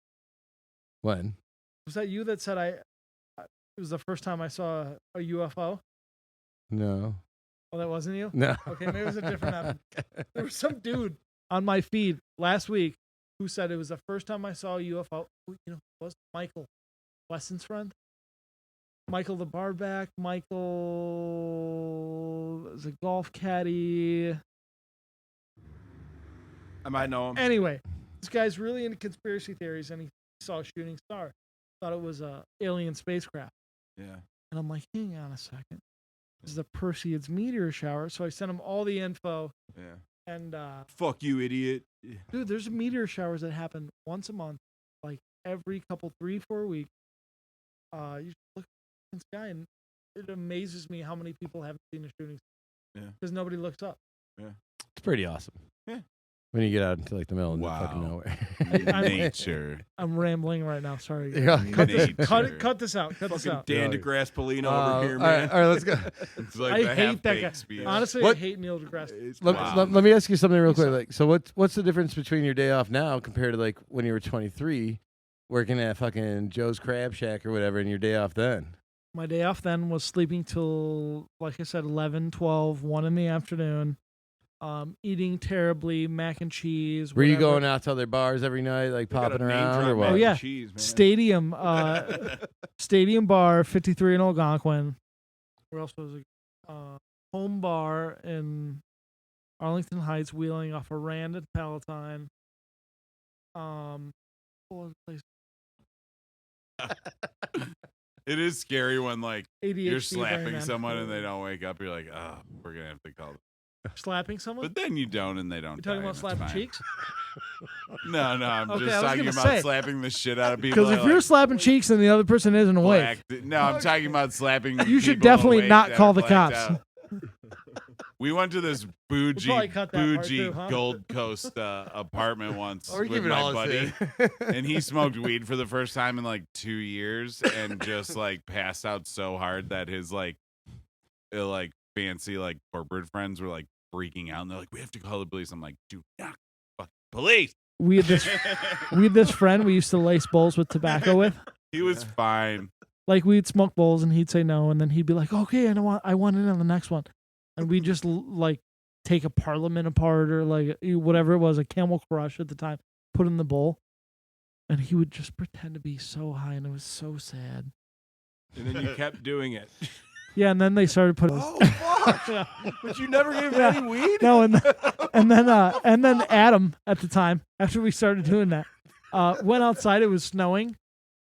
when? Was that you that said it was the first time I saw a UFO? No. Oh, that wasn't you? No. Okay, maybe it was a different app. There was some dude on my feed last week who said it was the first time I saw a UFO. It was Michael, Weston's friend. Michael the barback. Michael was a golf caddy. I might know him. Anyway, this guy's really into conspiracy theories, and he saw a shooting star. Thought it was a alien spacecraft. Yeah. And I'm like, hang on a second. This is the Perseids meteor shower. So I sent him all the info. Yeah. And Fuck you, idiot. dude, there's meteor showers that happen once a month, like every couple 3-4 weeks. You look in the sky, and it amazes me how many people haven't seen a shooting star. Yeah. Because nobody looks up. It's pretty awesome. Yeah. When you get out into like the middle of Wow. fucking nowhere. Nature. I'm rambling right now. Sorry. Yeah. Cut this out. Cut this Fucking out. Dan Yeah. DeGrasse Pollina All over here, right, man. all right, let's go. It's like I the hate that guy. half-baked speech. Honestly, What- I hate Neil deGrasse. It's Let, wow. let me ask you something real quick. Like, so what's the difference between your day off now compared to like when you were 23, working at fucking Joe's Crab Shack or whatever, and your day off then? My day off then was sleeping till, like I said, 11, 12, 1 in the afternoon. Eating terribly, mac and cheese. Were you whatever. going out to other bars every night, like They got a popping name around, drop or mac what? Oh, and yeah. cheese, man. Stadium Bar, 53 in Algonquin. Where else was it? Home Bar in Arlington Heights, wheeling off a Rand and Palatine. What was the place? It is scary when like ADHD you're brain slapping on. someone and they don't wake up. You're like, oh, we're gonna have to call. Slapping someone? But then you don't, and they don't. You talking die, about and it's slapping fine. cheeks? No, I'm Okay, I just was talking gonna about say. slapping the shit out of people. Because if that, you're like, slapping cheeks and the other person isn't awake, No, I'm talking about slapping. You should people definitely awake not that call are the blacked cops. out. We went to this bougie, probably cut that part too, huh? Gold Coast apartment once Or with give it my all buddy, to and he smoked weed for the first time in like 2 years, and just like passed out so hard that his like fancy like corporate friends were like freaking out, and they're like, "We have to call the police." I'm like, "Do not fuck police." we had this friend we used to lace bowls with tobacco with. He was fine. Like we'd smoke bowls and he'd say no, and then he'd be like, "Okay, I want in on the next one," and we just like take a Parliament apart or like whatever it was, a Camel Crush at the time, put in the bowl, and he would just pretend to be so high, and it was so sad. And then you kept doing it. Yeah, and then they started putting. Oh fuck! Yeah. But you never gave him Yeah. any weed. No, and then Adam at the time, after we started doing that, went outside. It was snowing,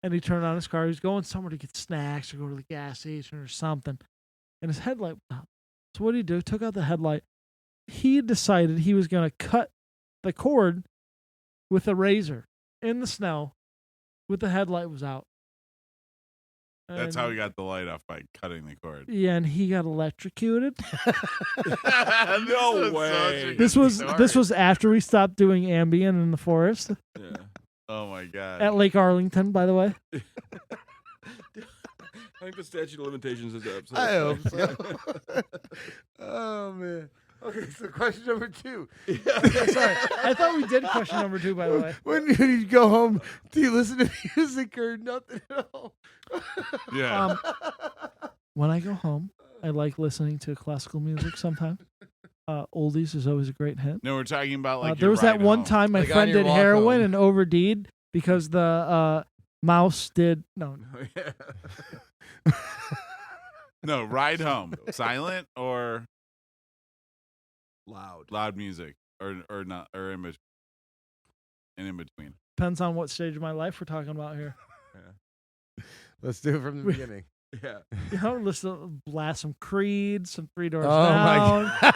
and he turned on his car. He was going somewhere to get snacks or go to the gas station or something, and his headlight went out. So what did he do? Took out the headlight. He decided he was going to cut the cord with a razor in the snow, with the headlight was out. That's how he got the light off, by cutting the cord. Yeah, and he got electrocuted. No way. This was after we stopped doing Ambien in the forest Yeah. Oh my god. at Lake Arlington, by the way. I think the statute of limitations is up. So I hope so. Oh man. Okay, so question number 2. Sorry, I thought we did question number 2, by the way. When you go home, do you listen to music or nothing at all? Yeah. When I go home, I like listening to classical music sometimes. Oldies is always a great hit. No, we're talking about like There your was that ride one home. time my Like on friend your did walk heroin home. and OV'd because the mouse did no. No, ride home. Silent or loud. loud music, or not, or in between. And in between. Depends on what stage of my life we're talking about here. Let's do it from the beginning. Yeah. You know, listen to blast some Creed, some Three Doors Oh Down. my god.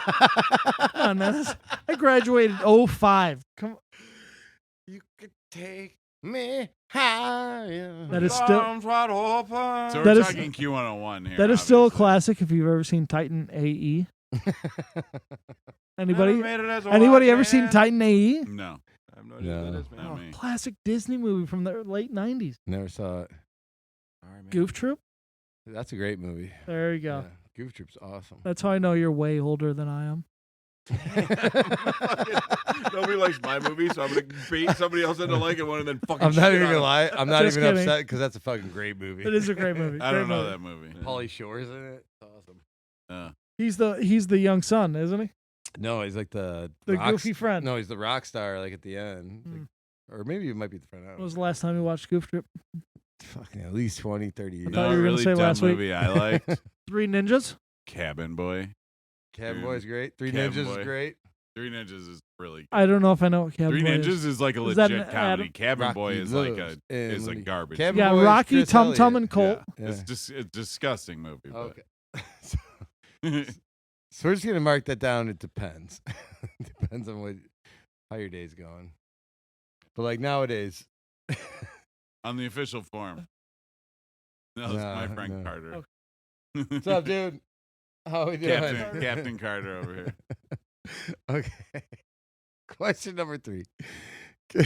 Come on, man. I graduated 05. Come on. You could take me higher. That is still Arms wide open. So That we're is- talking Q101 here. that is still a obviously. classic if you've ever seen Titan AE. Anybody? Never made it as a Anybody white ever seen man. Titan AE? No. I have no idea what No. that is, man. Not Oh, me. classic Disney movie from the late 90s. Never saw it. All right, man. Goof Troop? That's a great movie. There you go. Yeah. Goof Troop's awesome. That's how I know you're way older than I am. Nobody likes my movie, so I'm gonna bait somebody else into liking one and then fucking. I'm not shit even on gonna them. lie. I'm not Just even kidding. upset because that's a fucking great movie. It is a great movie. I Great don't know movie. that movie. Pauly Shore's in it. It's awesome. He's the young son, isn't he? No, he's like the goofy friend. No, he's the rock star. Like at the end, Like- or maybe it might be the friend. I When don't was know. the last time you watched Goof Troop? Fucking at least 20, 30 years. thought No, you were gonna really say dumb last week. movie I liked. Three Ninjas? Cabin Boy. Cabin Boy's great. Three Cabin Ninjas Boy. is great. Three Ninjas is really good. I don't know if I know what Cabin Three Boy Ninjas is like a Is that legit an comedy. Adam- Cabin Boy Rocky is like Loves a and is a Lenny. garbage. Cabin Yeah, Boy is Rocky, Chris Tum Tum, Elliott. and Colt. Yeah. It's just a disgusting movie. But Okay. So we're just gonna mark that down. It depends. Depends on how your day's going. But like nowadays, on the official form. No, that's my No, Frank no. Carter. what's up, dude? How we doing? Captain Carter over here. Okay. Question number 3. I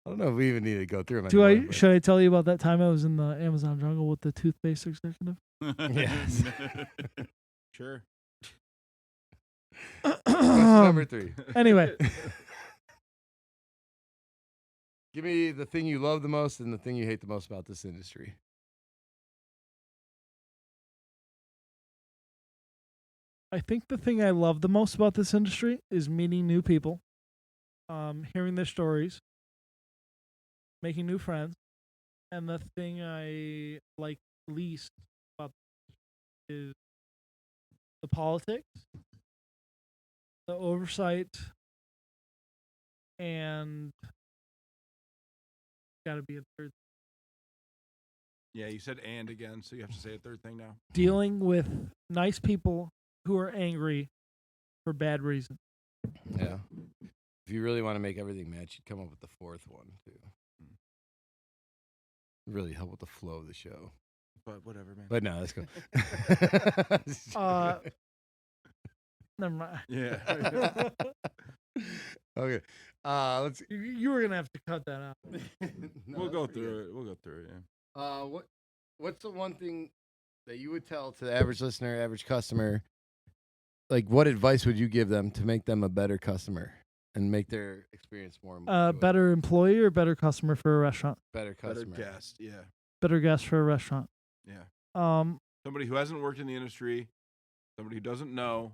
don't know if we even need to go through them. anymore, but- Should I tell you about that time I was in the Amazon jungle with the toothpaste executive? Yes. Sure. Question number 3. Anyway, Give me the thing you love the most and the thing you hate the most about this industry. I think the thing I love the most about this industry is meeting new people, hearing their stories, making new friends, and the thing I like least about is the politics, the oversight, and got to be a third. Yeah, you said and again, so you have to say a third thing now. Dealing with nice people who are angry for bad reasons. Yeah. If you really want to make everything match, you'd come up with the 4th one too. Really help with the flow of the show. But whatever, man. But no, let's go. Never mind. Yeah. Okay. Let's. You were gonna have to cut that out. No, We'll that's go pretty through good. it. We'll go through it. Yeah. What's the one thing that you would tell to the average listener, average customer? Like, what advice would you give them to make them a better customer and make their experience more enjoyable? Better employee or better customer for a restaurant? better Better customer? guest. Yeah. Better guest for a restaurant. Yeah. Somebody who hasn't worked in the industry, somebody who doesn't know,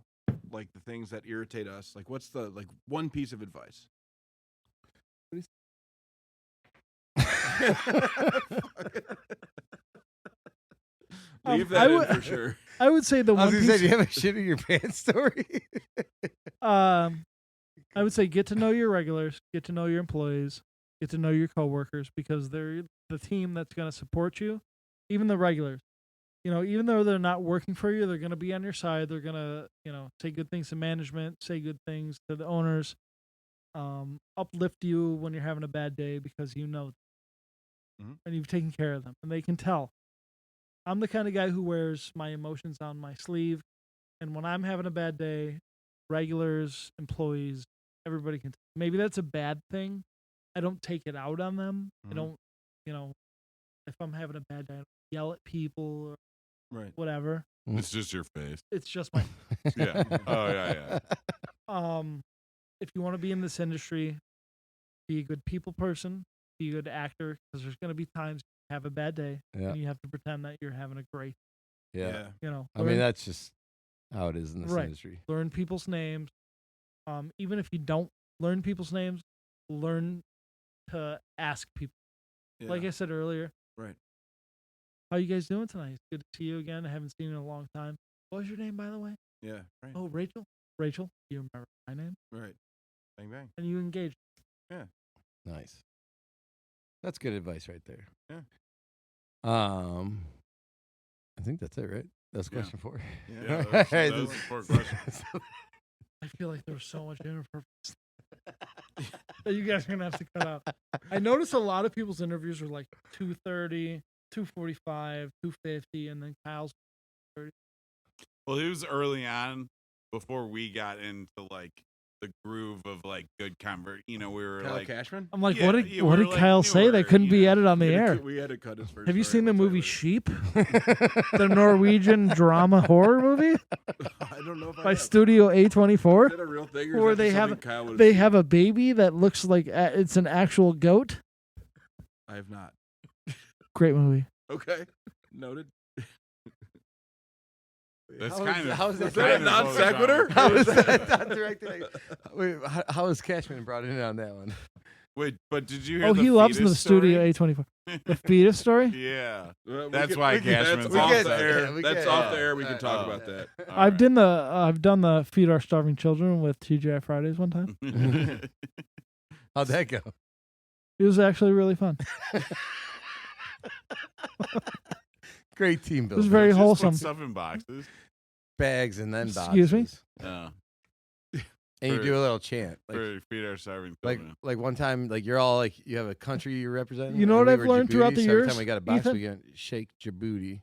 like the things that irritate us. Like, what's the one piece of advice? Leave I that in would- for sure. I would say the I was one gonna say, piece. do you have a shit in your pants story? I would say get to know your regulars, get to know your employees, get to know your coworkers, because they're the team that's going to support you. Even the regulars, even though they're not working for you, they're going to be on your side. They're going to, say good things to management, say good things to the owners, uplift you when you're having a bad day because Mhm. and you've taken care of them, and they can tell. I'm the kind of guy who wears my emotions on my sleeve, and when I'm having a bad day, regulars, employees, everybody can. Maybe that's a bad thing. I don't take it out on them. I Mhm. don't, if I'm having a bad day, I don't yell at people or Right. whatever. It's just your face. It's just my. Yeah. Oh yeah. If you want to be in this industry, be a good people person, be a good actor, because there's going to be times you have a bad day Yeah. and you have to pretend that you're having a great. Yeah. I learn- mean, that's just how it is in this Right. industry. learn people's names. Even if you don't learn people's names, learn to ask people. Yeah. Like I said earlier, Right. how you guys doing tonight? It's good to see you again. I haven't seen you in a long time. What was your name, by the way? Yeah. Right. Oh, Rachel. Rachel, you remember my name? Right. Bang bang. And you engaged. Nice. That's good advice right there. Yeah. I think that's it, right? That's Yeah. question 4. Yeah. Alright, That was the 4 questions. I feel like there was so much imperfect that you guys are gonna have to cut out. I noticed a lot of people's interviews were like 2:30, 2:45, 2:50, and then Kyle's. Well, he was early on before we got into like the groove of like good convert. We were Kyle like, Cashman. I'm like, Yeah, what did yeah, what we're did like Kyle say newer, that couldn't be edited on the We had to air? cut- We had to cut his first. Have you story. seen the We'll tell movie you Sheep, the Norwegian drama horror movie later. I don't know if I by have. Studio Is A24? that a real thing, or Where is that they just have- something Kyle would've They seen? have a baby that looks like it's an actual goat. I have not. Great movie. Okay. Noted. that's How kind is- of how is that Was that a kind of non what sequitur? genre- How is that not directed? Wait, how is Cashman brought in on that one? Wait, but did you hear? Oh, the he loves the fetus Studio story? A24. The fetus story? Yeah. We That's can- why we can- Cashman's that's on off set. the air. Yeah, we That's can- off the yeah. air. We can talk Oh, about yeah. that. I've done the Feed Our Starving Children with TGI Fridays one time. How'd that go? It was actually really fun. Great team It was building. very Just put wholesome. stuff in boxes. Bags and then boxes. Excuse me? And you For- do a little chant. Like, For feed our starving like, children. like one time, like you're all like, you have a country you're representing. You know and what we I've were learned throughout Djibouti, the so every years, time we got a box, Ethan? we get shake Djibouti.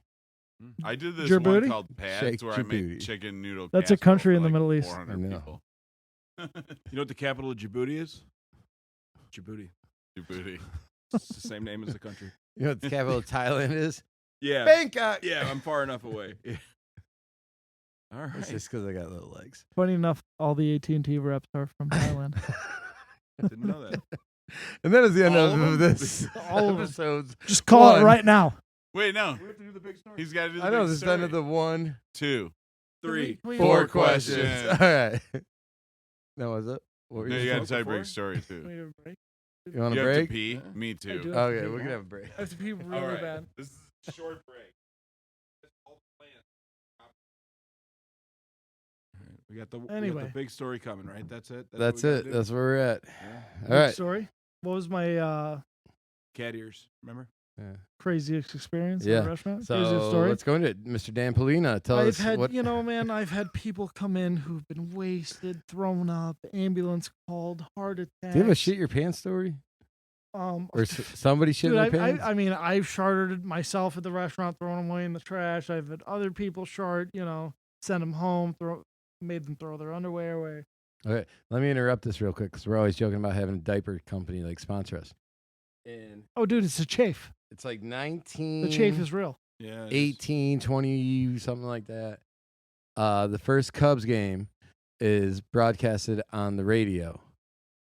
I did this Your one booty? called Pads Shake where I your made booty. chicken noodle. That's a casserole country for in the like Middle East. 400 I know. people. You know what the capital of Djibouti is? Djibouti. Djibouti. It's the same name as the country. You know what the capital of Thailand is? Yeah. Bangkok. Yeah, I'm far enough away. Yeah. All It's right. just because I got little legs. Funny enough, all the AT&T reps are from Thailand. Didn't know that. And that is the end All of of them? All this of them. episode's. Just call One. it right now. Wait, no. We have to do the big story. He's got to do the I know big this is the end story. of the 1, 2. 3. 4 4 questions. questions. All right. That was it. What were No, you you got saying? to before? tiebreak story too. We have a break. You want You a have to break? pee? Yeah. Me I too. do. Okay, we can have a break. I have to pee really right. bad. This is a short break. We got the Anyway. big story coming, right? That's it. That's what we it. gotta do? That's where we're at. Yeah. All Big right. Story. What was my Cat ears. Remember? Yeah. craziest experience Yeah. in a restaurant? So Craziest story. let's go into it. Mr. Dan Pollina, tell I've us had, what. man, I've had people come in who've been wasted, thrown up, ambulance called, heart attacks. Do you have a shit your pants story? Or somebody shit Dude, in their pants? I mean, I've sharted myself at the restaurant, thrown them away in the trash. I've had other people shart, send them home, made them throw their underwear away. Okay, let me interrupt this real quick because we're always joking about having a diaper company like sponsor us. And Oh, dude, it's a chafe. it's like 19, The chafe is real. Yeah. it is. 18, 20, something like that. The first Cubs game is broadcasted on the radio.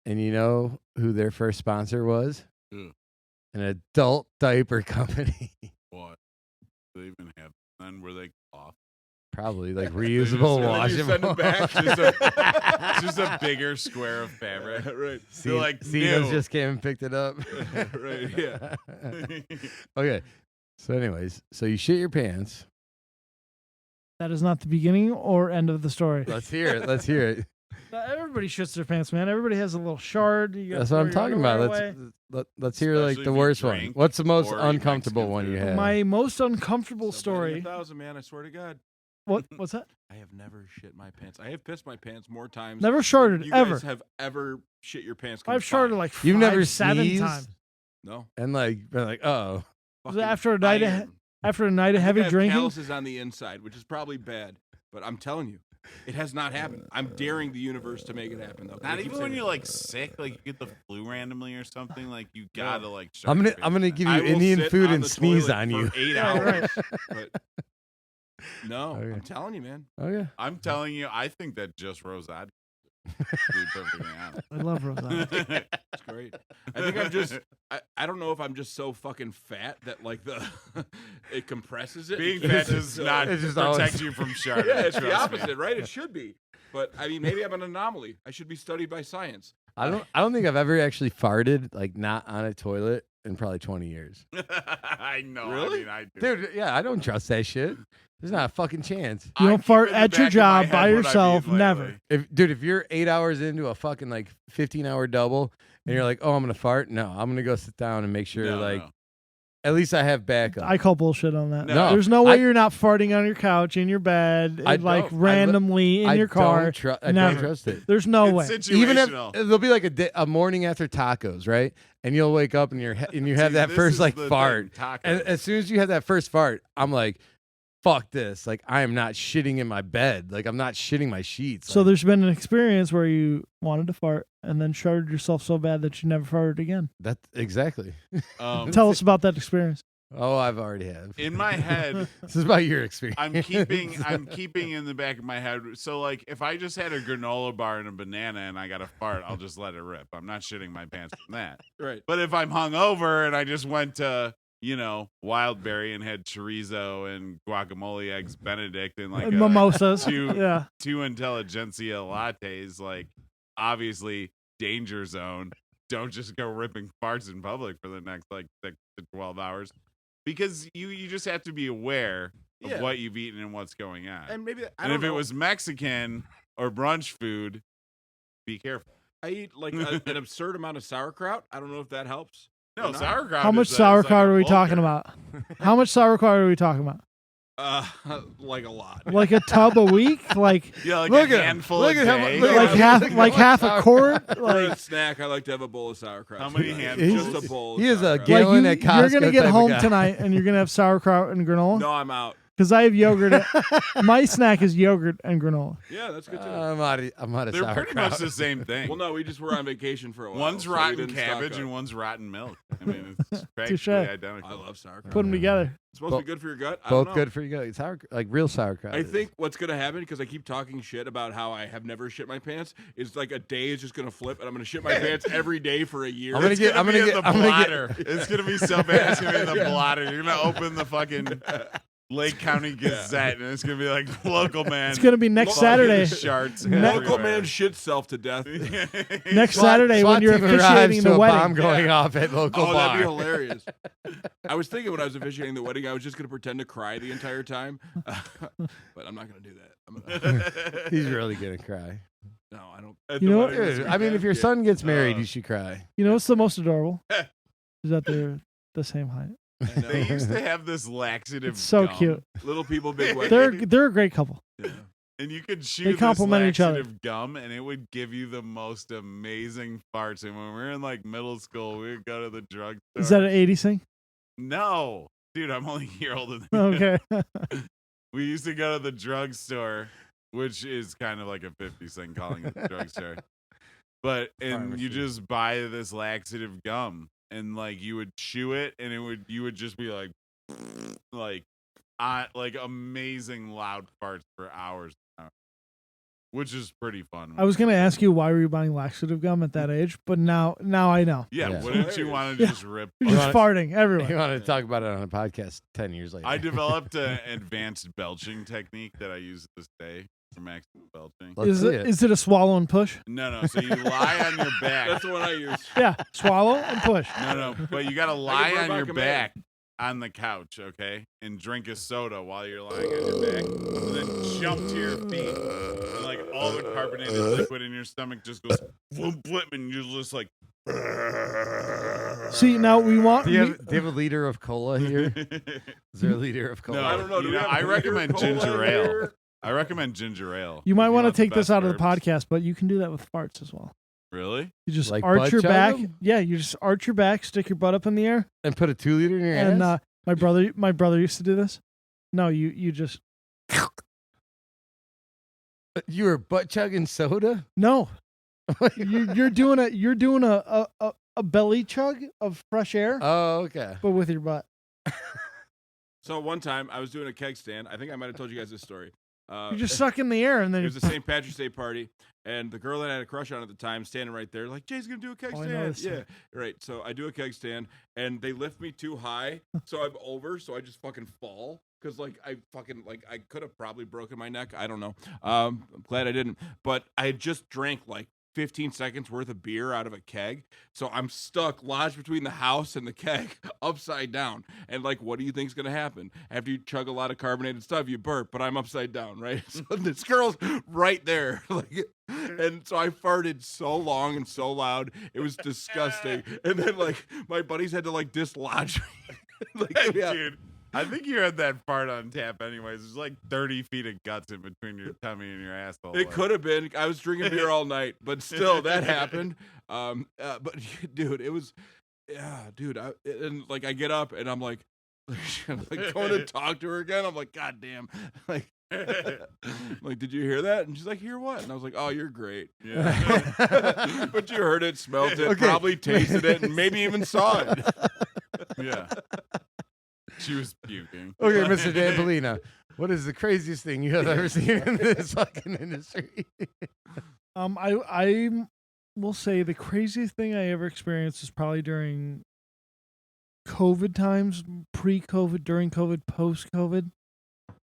And you know who their first sponsor was? Who? An adult diaper company. What? Do they even have none? Were they off? Probably like They're reusable, and then you send 'em washable. back. Just a bigger square of fabric. Right. They're like, Cena's new. just came and picked it up. Right, yeah. Okay. So, anyways, so you shit your pants. That is not the beginning or end of the story. Let's hear it. Let's hear it. Everybody shits their pants, man. Everybody has a little shard. You gotta That's what throw I'm your talking underwear about. away. Let's hear like Especially the if you worst one. drink What's the most or eat uncomfortable Mexican one you food. have? My most uncomfortable Somebody story. 1,000, man. I swear to God. What's that? I have never shit my pants. I have pissed my pants more times. Never than sharded you ever. guys have ever shit your pants. I've combined. sharded like You've never 7 sneezed? times. No. And like, been like, oh, Was it after a night of iron. After a night of I think heavy I have drinking. calluses on the inside, which is probably bad. But I'm telling you, it has not happened. I'm daring the universe to make it happen, though. Not I keep even when saying you're it. like sick, like you get the flu randomly or something. Like you gotta like. I'm shut gonna your give I you will Indian sit food on and the sneeze toilet on for you. 8 Yeah, hours. right. But no, Okay. I'm telling you, man. Okay. I'm telling you, I think that just Rosad. To be perfectly honest. I love Rosado. It's great. I think I'm just. I don't know if I'm just so fucking fat that like the it compresses it. Being and keeps fat it does so- not It's just protect always- you from sharding. Yeah, it's the trust me. opposite, right? It should be. But I mean, maybe I'm an anomaly. I should be studied by science. I don't think I've ever actually farted like not on a toilet in probably 20 years. I know. Really? I mean, I do. Dude, yeah, I don't trust that shit. There's not a fucking chance. You I don't keep fart in the at your back of my job head by what I've yourself, eaten never. lately. If you're 8 hours into a fucking like 15-hour double and you're like, oh, I'm gonna fart. No, I'm gonna go sit down and make sure No, like no. at least I have backup. I call bullshit on that. No. There's no way I- you're not farting on your couch, in your bed, I like don't. randomly in I your car. I don't Never. trust it. There's no way. It's Even if situational. there'll be like a morning after tacos, right? And you'll wake up and you have See, that this first is like the fart. thing, tacos. And as soon as you have that first fart, I'm like, fuck this. Like, I am not shitting in my bed. Like, I'm not shitting my sheets. So Like, there's been an experience where you wanted to fart and then sharded yourself so bad that you never farted again. that exactly. Tell us about that experience. Oh, I've already have. in my head, This is about your experience. I'm keeping in the back of my head. So like, if I just had a granola bar and a banana and I got a fart, I'll just let it rip. I'm not shitting my pants from that. Right. But if I'm hungover and I just went to, Wildberry and had chorizo and guacamole eggs Benedict and like And mimosas. two Yeah. two intelligentsia lattes, like obviously danger zone. Don't just go ripping farts in public for the next like 6 to 12 hours, because you just have to be aware of Yeah. what you've eaten and what's going on. And maybe I And don't if it know. was Mexican or brunch food, be careful. I eat like an absurd amount of sauerkraut. I don't know if that helps. No, or not. sauerkraut. How much is sauerkraut are we bulker. talking about? How much sauerkraut are we talking about? Like a lot. Like a tub a week? Like Yeah, like Look a at him. handful Look a at him. day. Look at like him. half Look at like how half a much quart? For Like a snack, I like to have a bowl of sauerkraut. How many too. handfuls? Just a bowl. He of is a sauerkraut. gallon like at you're Costco gonna get type of home guy. tonight and you're gonna have sauerkraut and granola. No, I'm out. Because I have yogurt. My snack is yogurt and granola. Yeah, that's good too. I'm out of They're sauerkraut. pretty much the same thing. Well, no, we just were on vacation for a while. One's so we rotten didn't stock cabbage up. and one's rotten milk. I mean, it's practically Touche. identical. I love sauerkraut. Put them together. It's supposed to be good for your gut. I Both don't know. good for you guys. Like real sauerkraut. I is. think what's gonna happen, because I keep talking shit about how I have never shit my pants, is like a day is just gonna flip and I'm gonna shit my pants every day for a year. I'm gonna It's get- gonna be in the I'm gonna get- blotter. It's gonna be so bad. It's gonna be in the blotter. You're gonna open the fucking Lake County Gazette, and it's gonna be like local man. It's gonna be next fucking Saturday. Sharts Local everywhere. man shits self to death. Next SWAT- Saturday SWAT when you're team arrives officiating to the a wedding. bomb going off at local Oh, bar. that'd be hilarious. I was thinking when I was officiating the wedding, I was just gonna pretend to cry the entire time, but I'm not gonna do that. I'm gonna, He's really gonna cry. no, I don't. At You the know wedding what- this Dude, I mean, if your Yeah. son gets married, Uh, you should cry. You know what's the most adorable? Is that they're the same height. I know. They used to have this laxative. It's so gum, cute. Little people, big wedding. They're a great couple. Yeah. and you could shoot They this complement each other. laxative gum, and it would give you the most amazing farts. And when we were in like middle school, we would go to the drugstore. Is that an 80s thing? No, dude, I'm only a year older than you. Okay. We used to go to the drugstore, which is kind of like a 50s thing, calling it the drugstore. And you Pharmacy. just buy this laxative gum, and like you would chew it, and you would just be like amazing loud farts for hours. which is pretty fun. I was gonna ask you why were you buying laxative gum at that age, but now I know. Yeah, Yeah. wouldn't you want to Yeah. just rip? You're just farting You everywhere. wanted to talk about it on a podcast 10 years later. I developed an advanced belching technique that I use to this day for maximum belching. Let's Is see is it a swallow and push? No. So you lie on your back. That's the one I use. Yeah, swallow and push. No, but you got to lie rub on like your a man. back on the couch, okay? And drink a soda while you're lying on your back. And then jump to your feet. And like all the carbonated liquid in your stomach just goes boom, boom, and you're just like. See, now we want. do you have a liter of cola here? Is there a liter of cola? No, I don't know. Do you we know, have I beer recommend cola ginger ale. here? I recommend ginger ale. You might If want to want the take this best out of the herbs. podcast, but you can do that with farts as well. Really? You just Like arch butt your chug back. 'em? Yeah, you just arch your back, stick your butt up in the air, And put a 2 liter in your and ass? my brother used to do this. No, you just You were butt chugging soda? no. You're doing a belly chug of fresh air, Oh, okay. but with your butt. So one time I was doing a keg stand. I think I might have told you guys this story. You're just sucking the air, and It then was the St. Patrick's Day party, and the girl that I had a crush on at the time standing right there, like, Jay's gonna do a keg Oh, I know stand. this Yeah, right. So I do a keg stand, and they lift me too high, so I'm over, so I just fucking fall. Cause like I could have probably broken my neck. I don't know. I'm glad I didn't. But I had just drank like 15 seconds worth of beer out of a keg, so I'm stuck, lodged between the house and the keg, upside down. And like, what do you think's gonna happen after you chug a lot of carbonated stuff? You burp, but I'm upside down, right? So this girl's right there, like, and so I farted so long and so loud, it was disgusting. And then like my buddies had to like dislodge me. Like, yeah. Dude, I think you had that fart on tap anyways. There's like 30 feet of guts in between your tummy and your asshole. It could have been. I was drinking beer all night, but still, that happened. But dude, it was, yeah, dude. And like, I get up and I'm like going to talk to her again. I'm like, God damn, like, like, did you hear that? And she's like, hear what? And I was like, oh, you're great. Yeah. But you heard it, smelled it, Okay. probably tasted it, and maybe even saw it. Yeah. She was puking. Okay, Mr. Dan Pollina, what is the craziest thing you have ever seen in this fucking industry? I will say the craziest thing I ever experienced is probably during COVID times, pre-COVID, during COVID, post-COVID.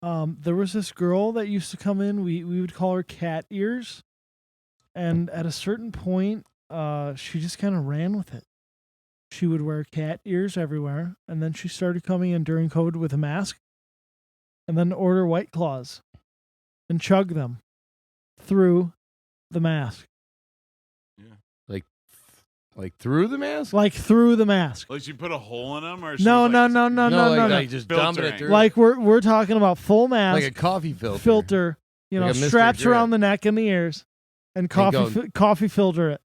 There was this girl that used to come in. We would call her Cat Ears, and at a certain point, she just kind of ran with it. She would wear cat ears everywhere, and then she started coming in during COVID with a mask, and then order White Claws and chug them through the mask. Like through the mask? Like through the mask. Like she put a hole in them, or No, she was, no, like, no, no, no, no, no. Like just dumping it Filtering. through. Like we're talking about full mask, like a coffee filter. filter, you know, Like a Mr. straps Drip. around the neck and the ears, and coffee go- coffee filter it.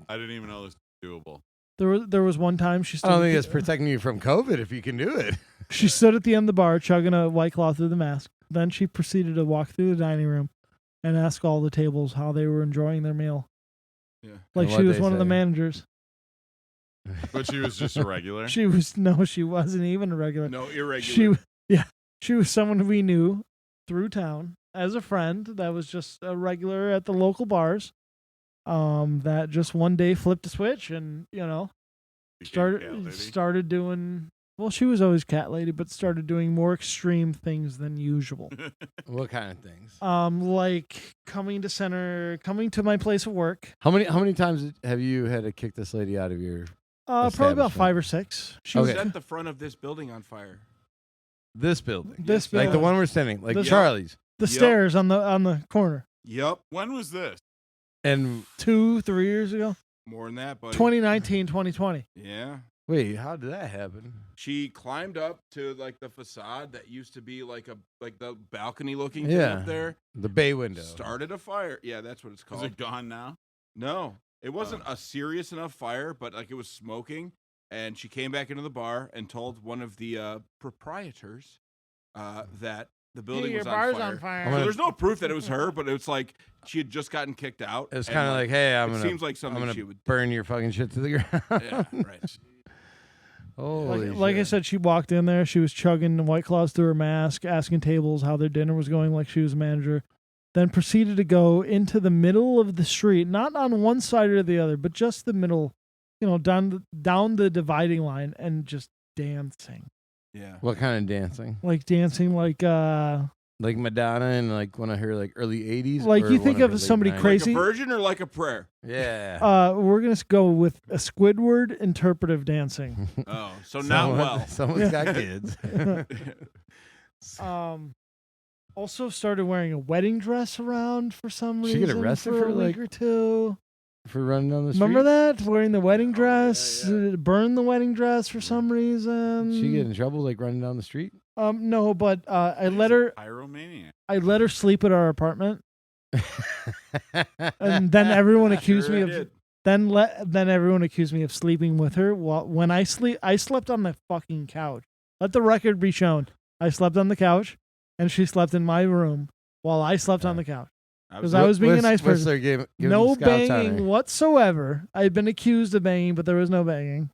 I didn't even know this was doable. There was one time she I stood don't at think the- it's protecting you from COVID if you can do it. she stood at the end of the bar chugging a White Claw through the mask. Then she proceeded to walk through the dining room and ask all the tables how they were enjoying their meal. Yeah. Like And she what'd was they one of the say? managers. But she was just a regular. She wasn't even a regular. No, irregular. She was someone we knew through town as a friend that was just a regular at the local bars. That just one day flipped a switch and, you know, Became cat lady. started doing, well, she was always cat lady, but started doing more extreme things than usual. What kind of things? Like coming to my place of work. How many times have you had to kick this lady out of your Probably about establishment? 5 or 6. She Okay. Set the front of this building on fire. this building? This Like the building. one we're standing, like This- Charlie's. the Yep. stairs on the corner. Yep. When was this? And 2-3 years ago. More than that, buddy. 2019, 2020. Yeah. wait, how did that happen? She climbed up to like the facade that used to be like the balcony looking thing Yeah. up there. The bay window. Started a fire. Yeah, that's what it's Is called. it gone now? No, it wasn't a serious enough fire, but like it was smoking. And she came back into the bar and told one of the proprietors that the building was on fire. I'm So gonna- there's no proof that it was her, but it's like she had just gotten kicked out. It's and, kind of like, hey, I'm it gonna, seems like I'm something gonna she would. burn your fucking shit to the ground. Yeah, right. Holy Like I shit. said, she walked in there. She was chugging White Claws through her mask, asking tables how their dinner was going like she was a manager. then proceeded to go into the middle of the street, not on one side or the other, but just the middle, down the dividing line, and just dancing. Yeah. What kind of dancing? Like dancing like Like Madonna and like one of her like early 80s? Like or you one think of of her late somebody 90s? crazy. Like a virgin or like a prayer? Yeah. We're going to go with a Squidward interpretive dancing. Oh, so not well. Someone's got kids. Also started wearing a wedding dress around for some She reason. get arrested for for, a week like, or two. For running down the street. Remember that? Wearing the wedding yeah, dress, burn the wedding dress for some reason. She get in trouble like running down the street? No, but I He's let a her. pyromaniac. I let her sleep at our apartment, and then everyone accused me of. did. Then everyone accused me of sleeping with her. When I slept on the fucking couch. Let the record be shown. I slept on the couch, and she slept in my room while I slept on the couch. Because I was being a nice person. Whistler gave No the Scouts banging honor. whatsoever. I'd been accused of banging, but there was no banging.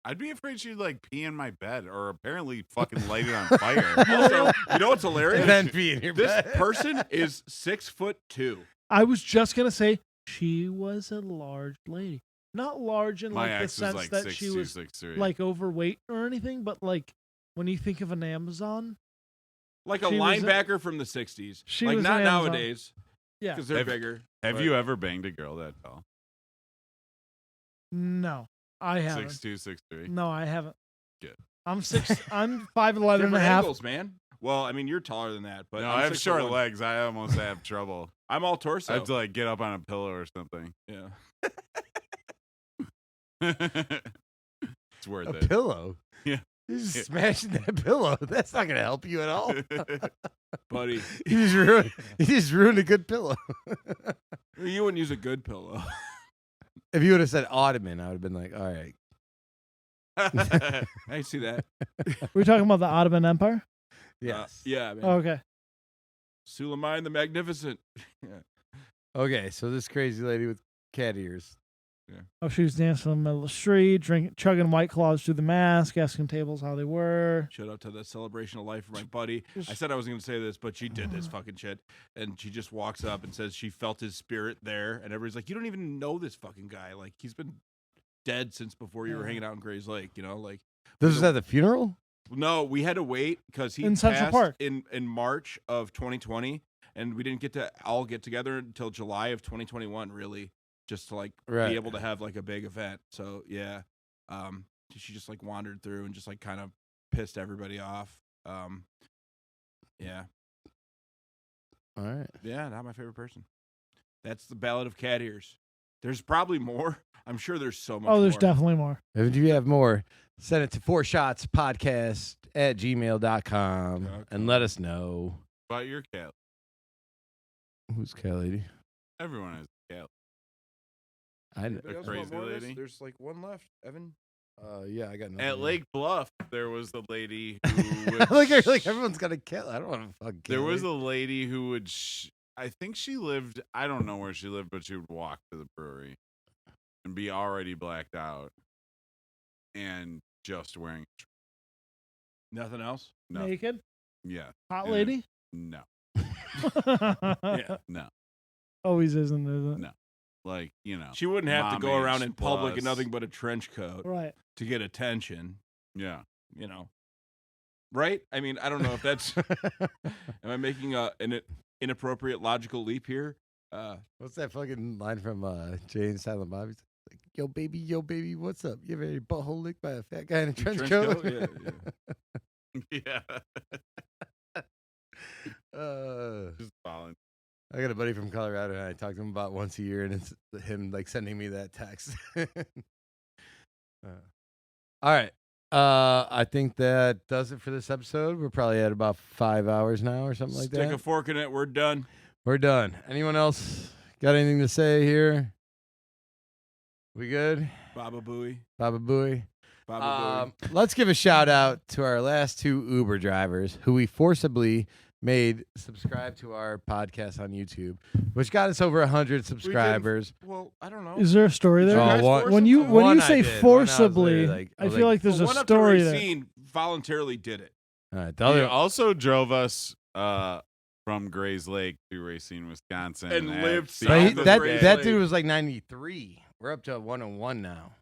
I'd be afraid she'd like pee in my bed or apparently fucking light it on fire. Also, you know what's hilarious? And then pee in your This bed. person is 6'2". I was just gonna say she was a large lady, not large in My like the ex was sense like that 6'2", she was 6'3". like overweight or anything, but like when you think of an Amazon, Like a She was a- linebacker from the 60s. She like was not an Amazon. nowadays yeah, because they're bigger. Have but- you ever banged a girl that tall? no, I haven't. 6'2", 6'3". No, I haven't. Good. I'm 5'11" and Different a half. angles, man. Well, I mean, you're taller than that, but No, I'm I have short 6'1". legs. I almost have trouble. I'm all torso. I have to like get up on a pillow or something. Yeah. It's worth A it. pillow? Yeah. You're just smashing that pillow. That's not going to help you at all. Buddy, you just ruined a good pillow. you wouldn't use a good pillow. If you would have said ottoman, I would have been like, all right. I see that. We're talking about the Ottoman Empire. Yes. Yeah, man. Okay. Suleiman the Magnificent. Yeah. Okay, so this crazy lady with cat ears. Oh, she was dancing in the middle of the street, chugging White Claws through the mask, asking tables how they were. Shout out to the celebration of life for my buddy. I said I wasn't going to say this, but she did this fucking shit. And she just walks up and says she felt his spirit there. And everybody's like, you don't even know this fucking guy. Like, he's been dead since before you were hanging out in Gray's Lake, you know? Like, This was at the funeral? no, we had to wait because he In Central passed Park. in March of 2020. And we didn't get to all get together until July of 2021, really. Just to like Right. be able to have like a big event. So yeah, she just like wandered through and just like kind of pissed everybody off. Yeah, All right. yeah, not my favorite person. That's the Ballad of Cat Ears. There's probably more. I'm sure there's so much. Oh, there's more. definitely more. If you have more, send it to 4shotspodcast@gmail.com and let us know. About your cat. Who's cat lady? Everyone has a cat. I Anybody else want crazy more of this? lady? There's like one left. Evan. yeah, I got nothing. At Lake Bluff, there was the lady who would like everyone's got a cat. I don't want to fuck. there was a lady who would I think she lived, I don't know where she lived, but she would walk to the brewery and be already blacked out and just wearing Nothing else. no. Naked, Yeah. hot Yeah. lady. No. Yeah. No. Always isn't, is it? No. Like, you know. She wouldn't have to go mom around age in public in plus. nothing but a trench coat Right. to get attention. Yeah. You know, right? I mean, I don't know if that's. Am I making an inappropriate logical leap here? What's that fucking line from Jay and Silent Bob? He's like, yo, baby, what's up? You ever had your butthole licked by a fat guy in a trench coat? Yeah, Yeah. Just falling. I got a buddy from Colorado, and I talk to him about once a year, and it's him like sending me that text. All right. I think that does it for this episode. We're probably at about 5 hours now or something like Stick that. a fork in it. We're done. We're done. Anyone else got anything to say here? We good? Baba Booey. Baba Booey. Baba Booey. Let's give a shout out to our last two Uber drivers who we forcibly made subscribe to our podcast on YouTube, which got us over 100 subscribers. Well, I don't know. Is there a story there? Oh, guys one- force when them? you One I say did. One I was forcibly, literally like- I I was feel like- like there's The a one up to story there. Racine voluntarily did it. All right, the He other, also drove us from Gray's Lake to Racine, Wisconsin, And at lived the But south he, end of of the that Gray's day. that Lake. dude was like 93. We're up to 101 now.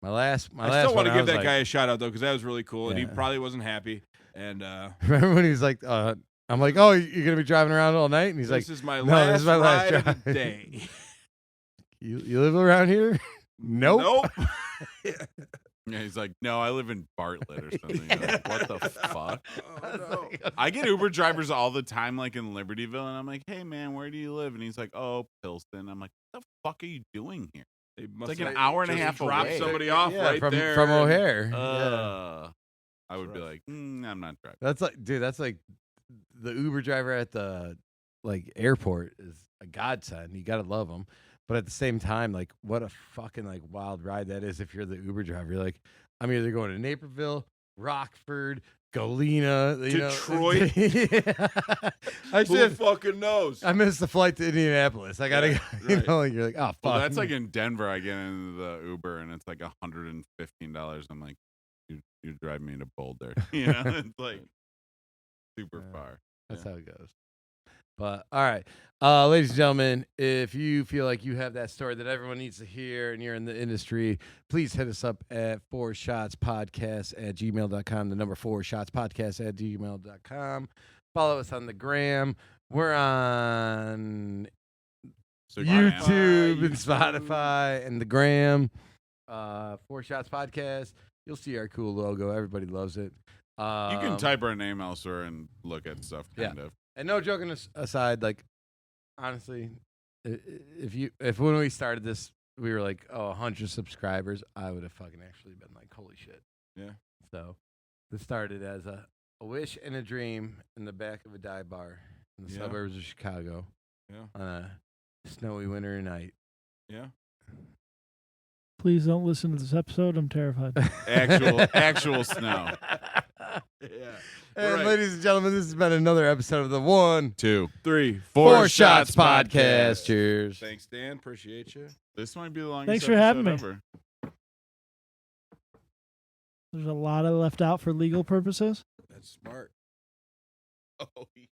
My last I still one, want to give that like, guy a shout out though, because that was really cool, and he Yeah. probably wasn't happy. And Remember when he was like, I'm like, oh, you're gonna be driving around all night, and he's like, this is my "No, last this is my last ride of drive." the day. you live around here? Nope. Yeah, he's like, no, I live in Bartlett or something. You're like, what the fuck? Oh, no. I get Uber drivers all the time, like in Libertyville, and I'm like, hey, man, where do you live? And he's like, oh, Pilsen. I'm like, what the fuck are you doing here? They It's must like an have hour and a just half dropped away. somebody off Yeah, right from there. from and- O'Hare. Yeah. I would be rough. like, I'm not driving. That's like, dude, that's like the Uber driver at the like airport is a godsend. You gotta love them, but at the same time, like, what a fucking like wild ride that is. If you're the Uber driver, you're like, I'm either going to Naperville, Rockford, Galena, Detroit. Yeah. I Who should. fucking knows? I missed the flight to Indianapolis. I gotta, Yeah, you right. know, like, you're like, oh fuck. Well, that's like in Denver. I get into the Uber and it's like $115. I'm like, you drive me to Boulder. You know, it's like super Yeah. far. That's Yeah. how it goes. But all right, ladies and gentlemen, if you feel like you have that story that everyone needs to hear and you're in the industry, please hit us up at 4shotspodcast@gmail.com. The number 4shotspodcast@gmail.com. Follow us on the gram. We're on So YouTube and YouTube. Spotify and the gram. 4 Shots Podcast. You'll see our cool logo. Everybody loves it. You can type our name elsewhere and look at stuff, kind of. And no joking aside, like, honestly, if when we started this, we were like, 100 subscribers, I would have fucking actually been like, holy shit. Yeah. So this started as a wish and a dream in the back of a dive bar in the Yeah. suburbs of Chicago Yeah. on a snowy winter night. Yeah. Please don't listen to this episode. I'm terrified. Actual snow. Yeah. And Right. ladies and gentlemen, this has been another episode of the 1, 2, 3, 4 Shots Podcast. Cheers. Thanks, Dan. Appreciate you. This might be the longest Thanks for having episode me. ever. There's a lot of left out for legal purposes. That's smart. Oh,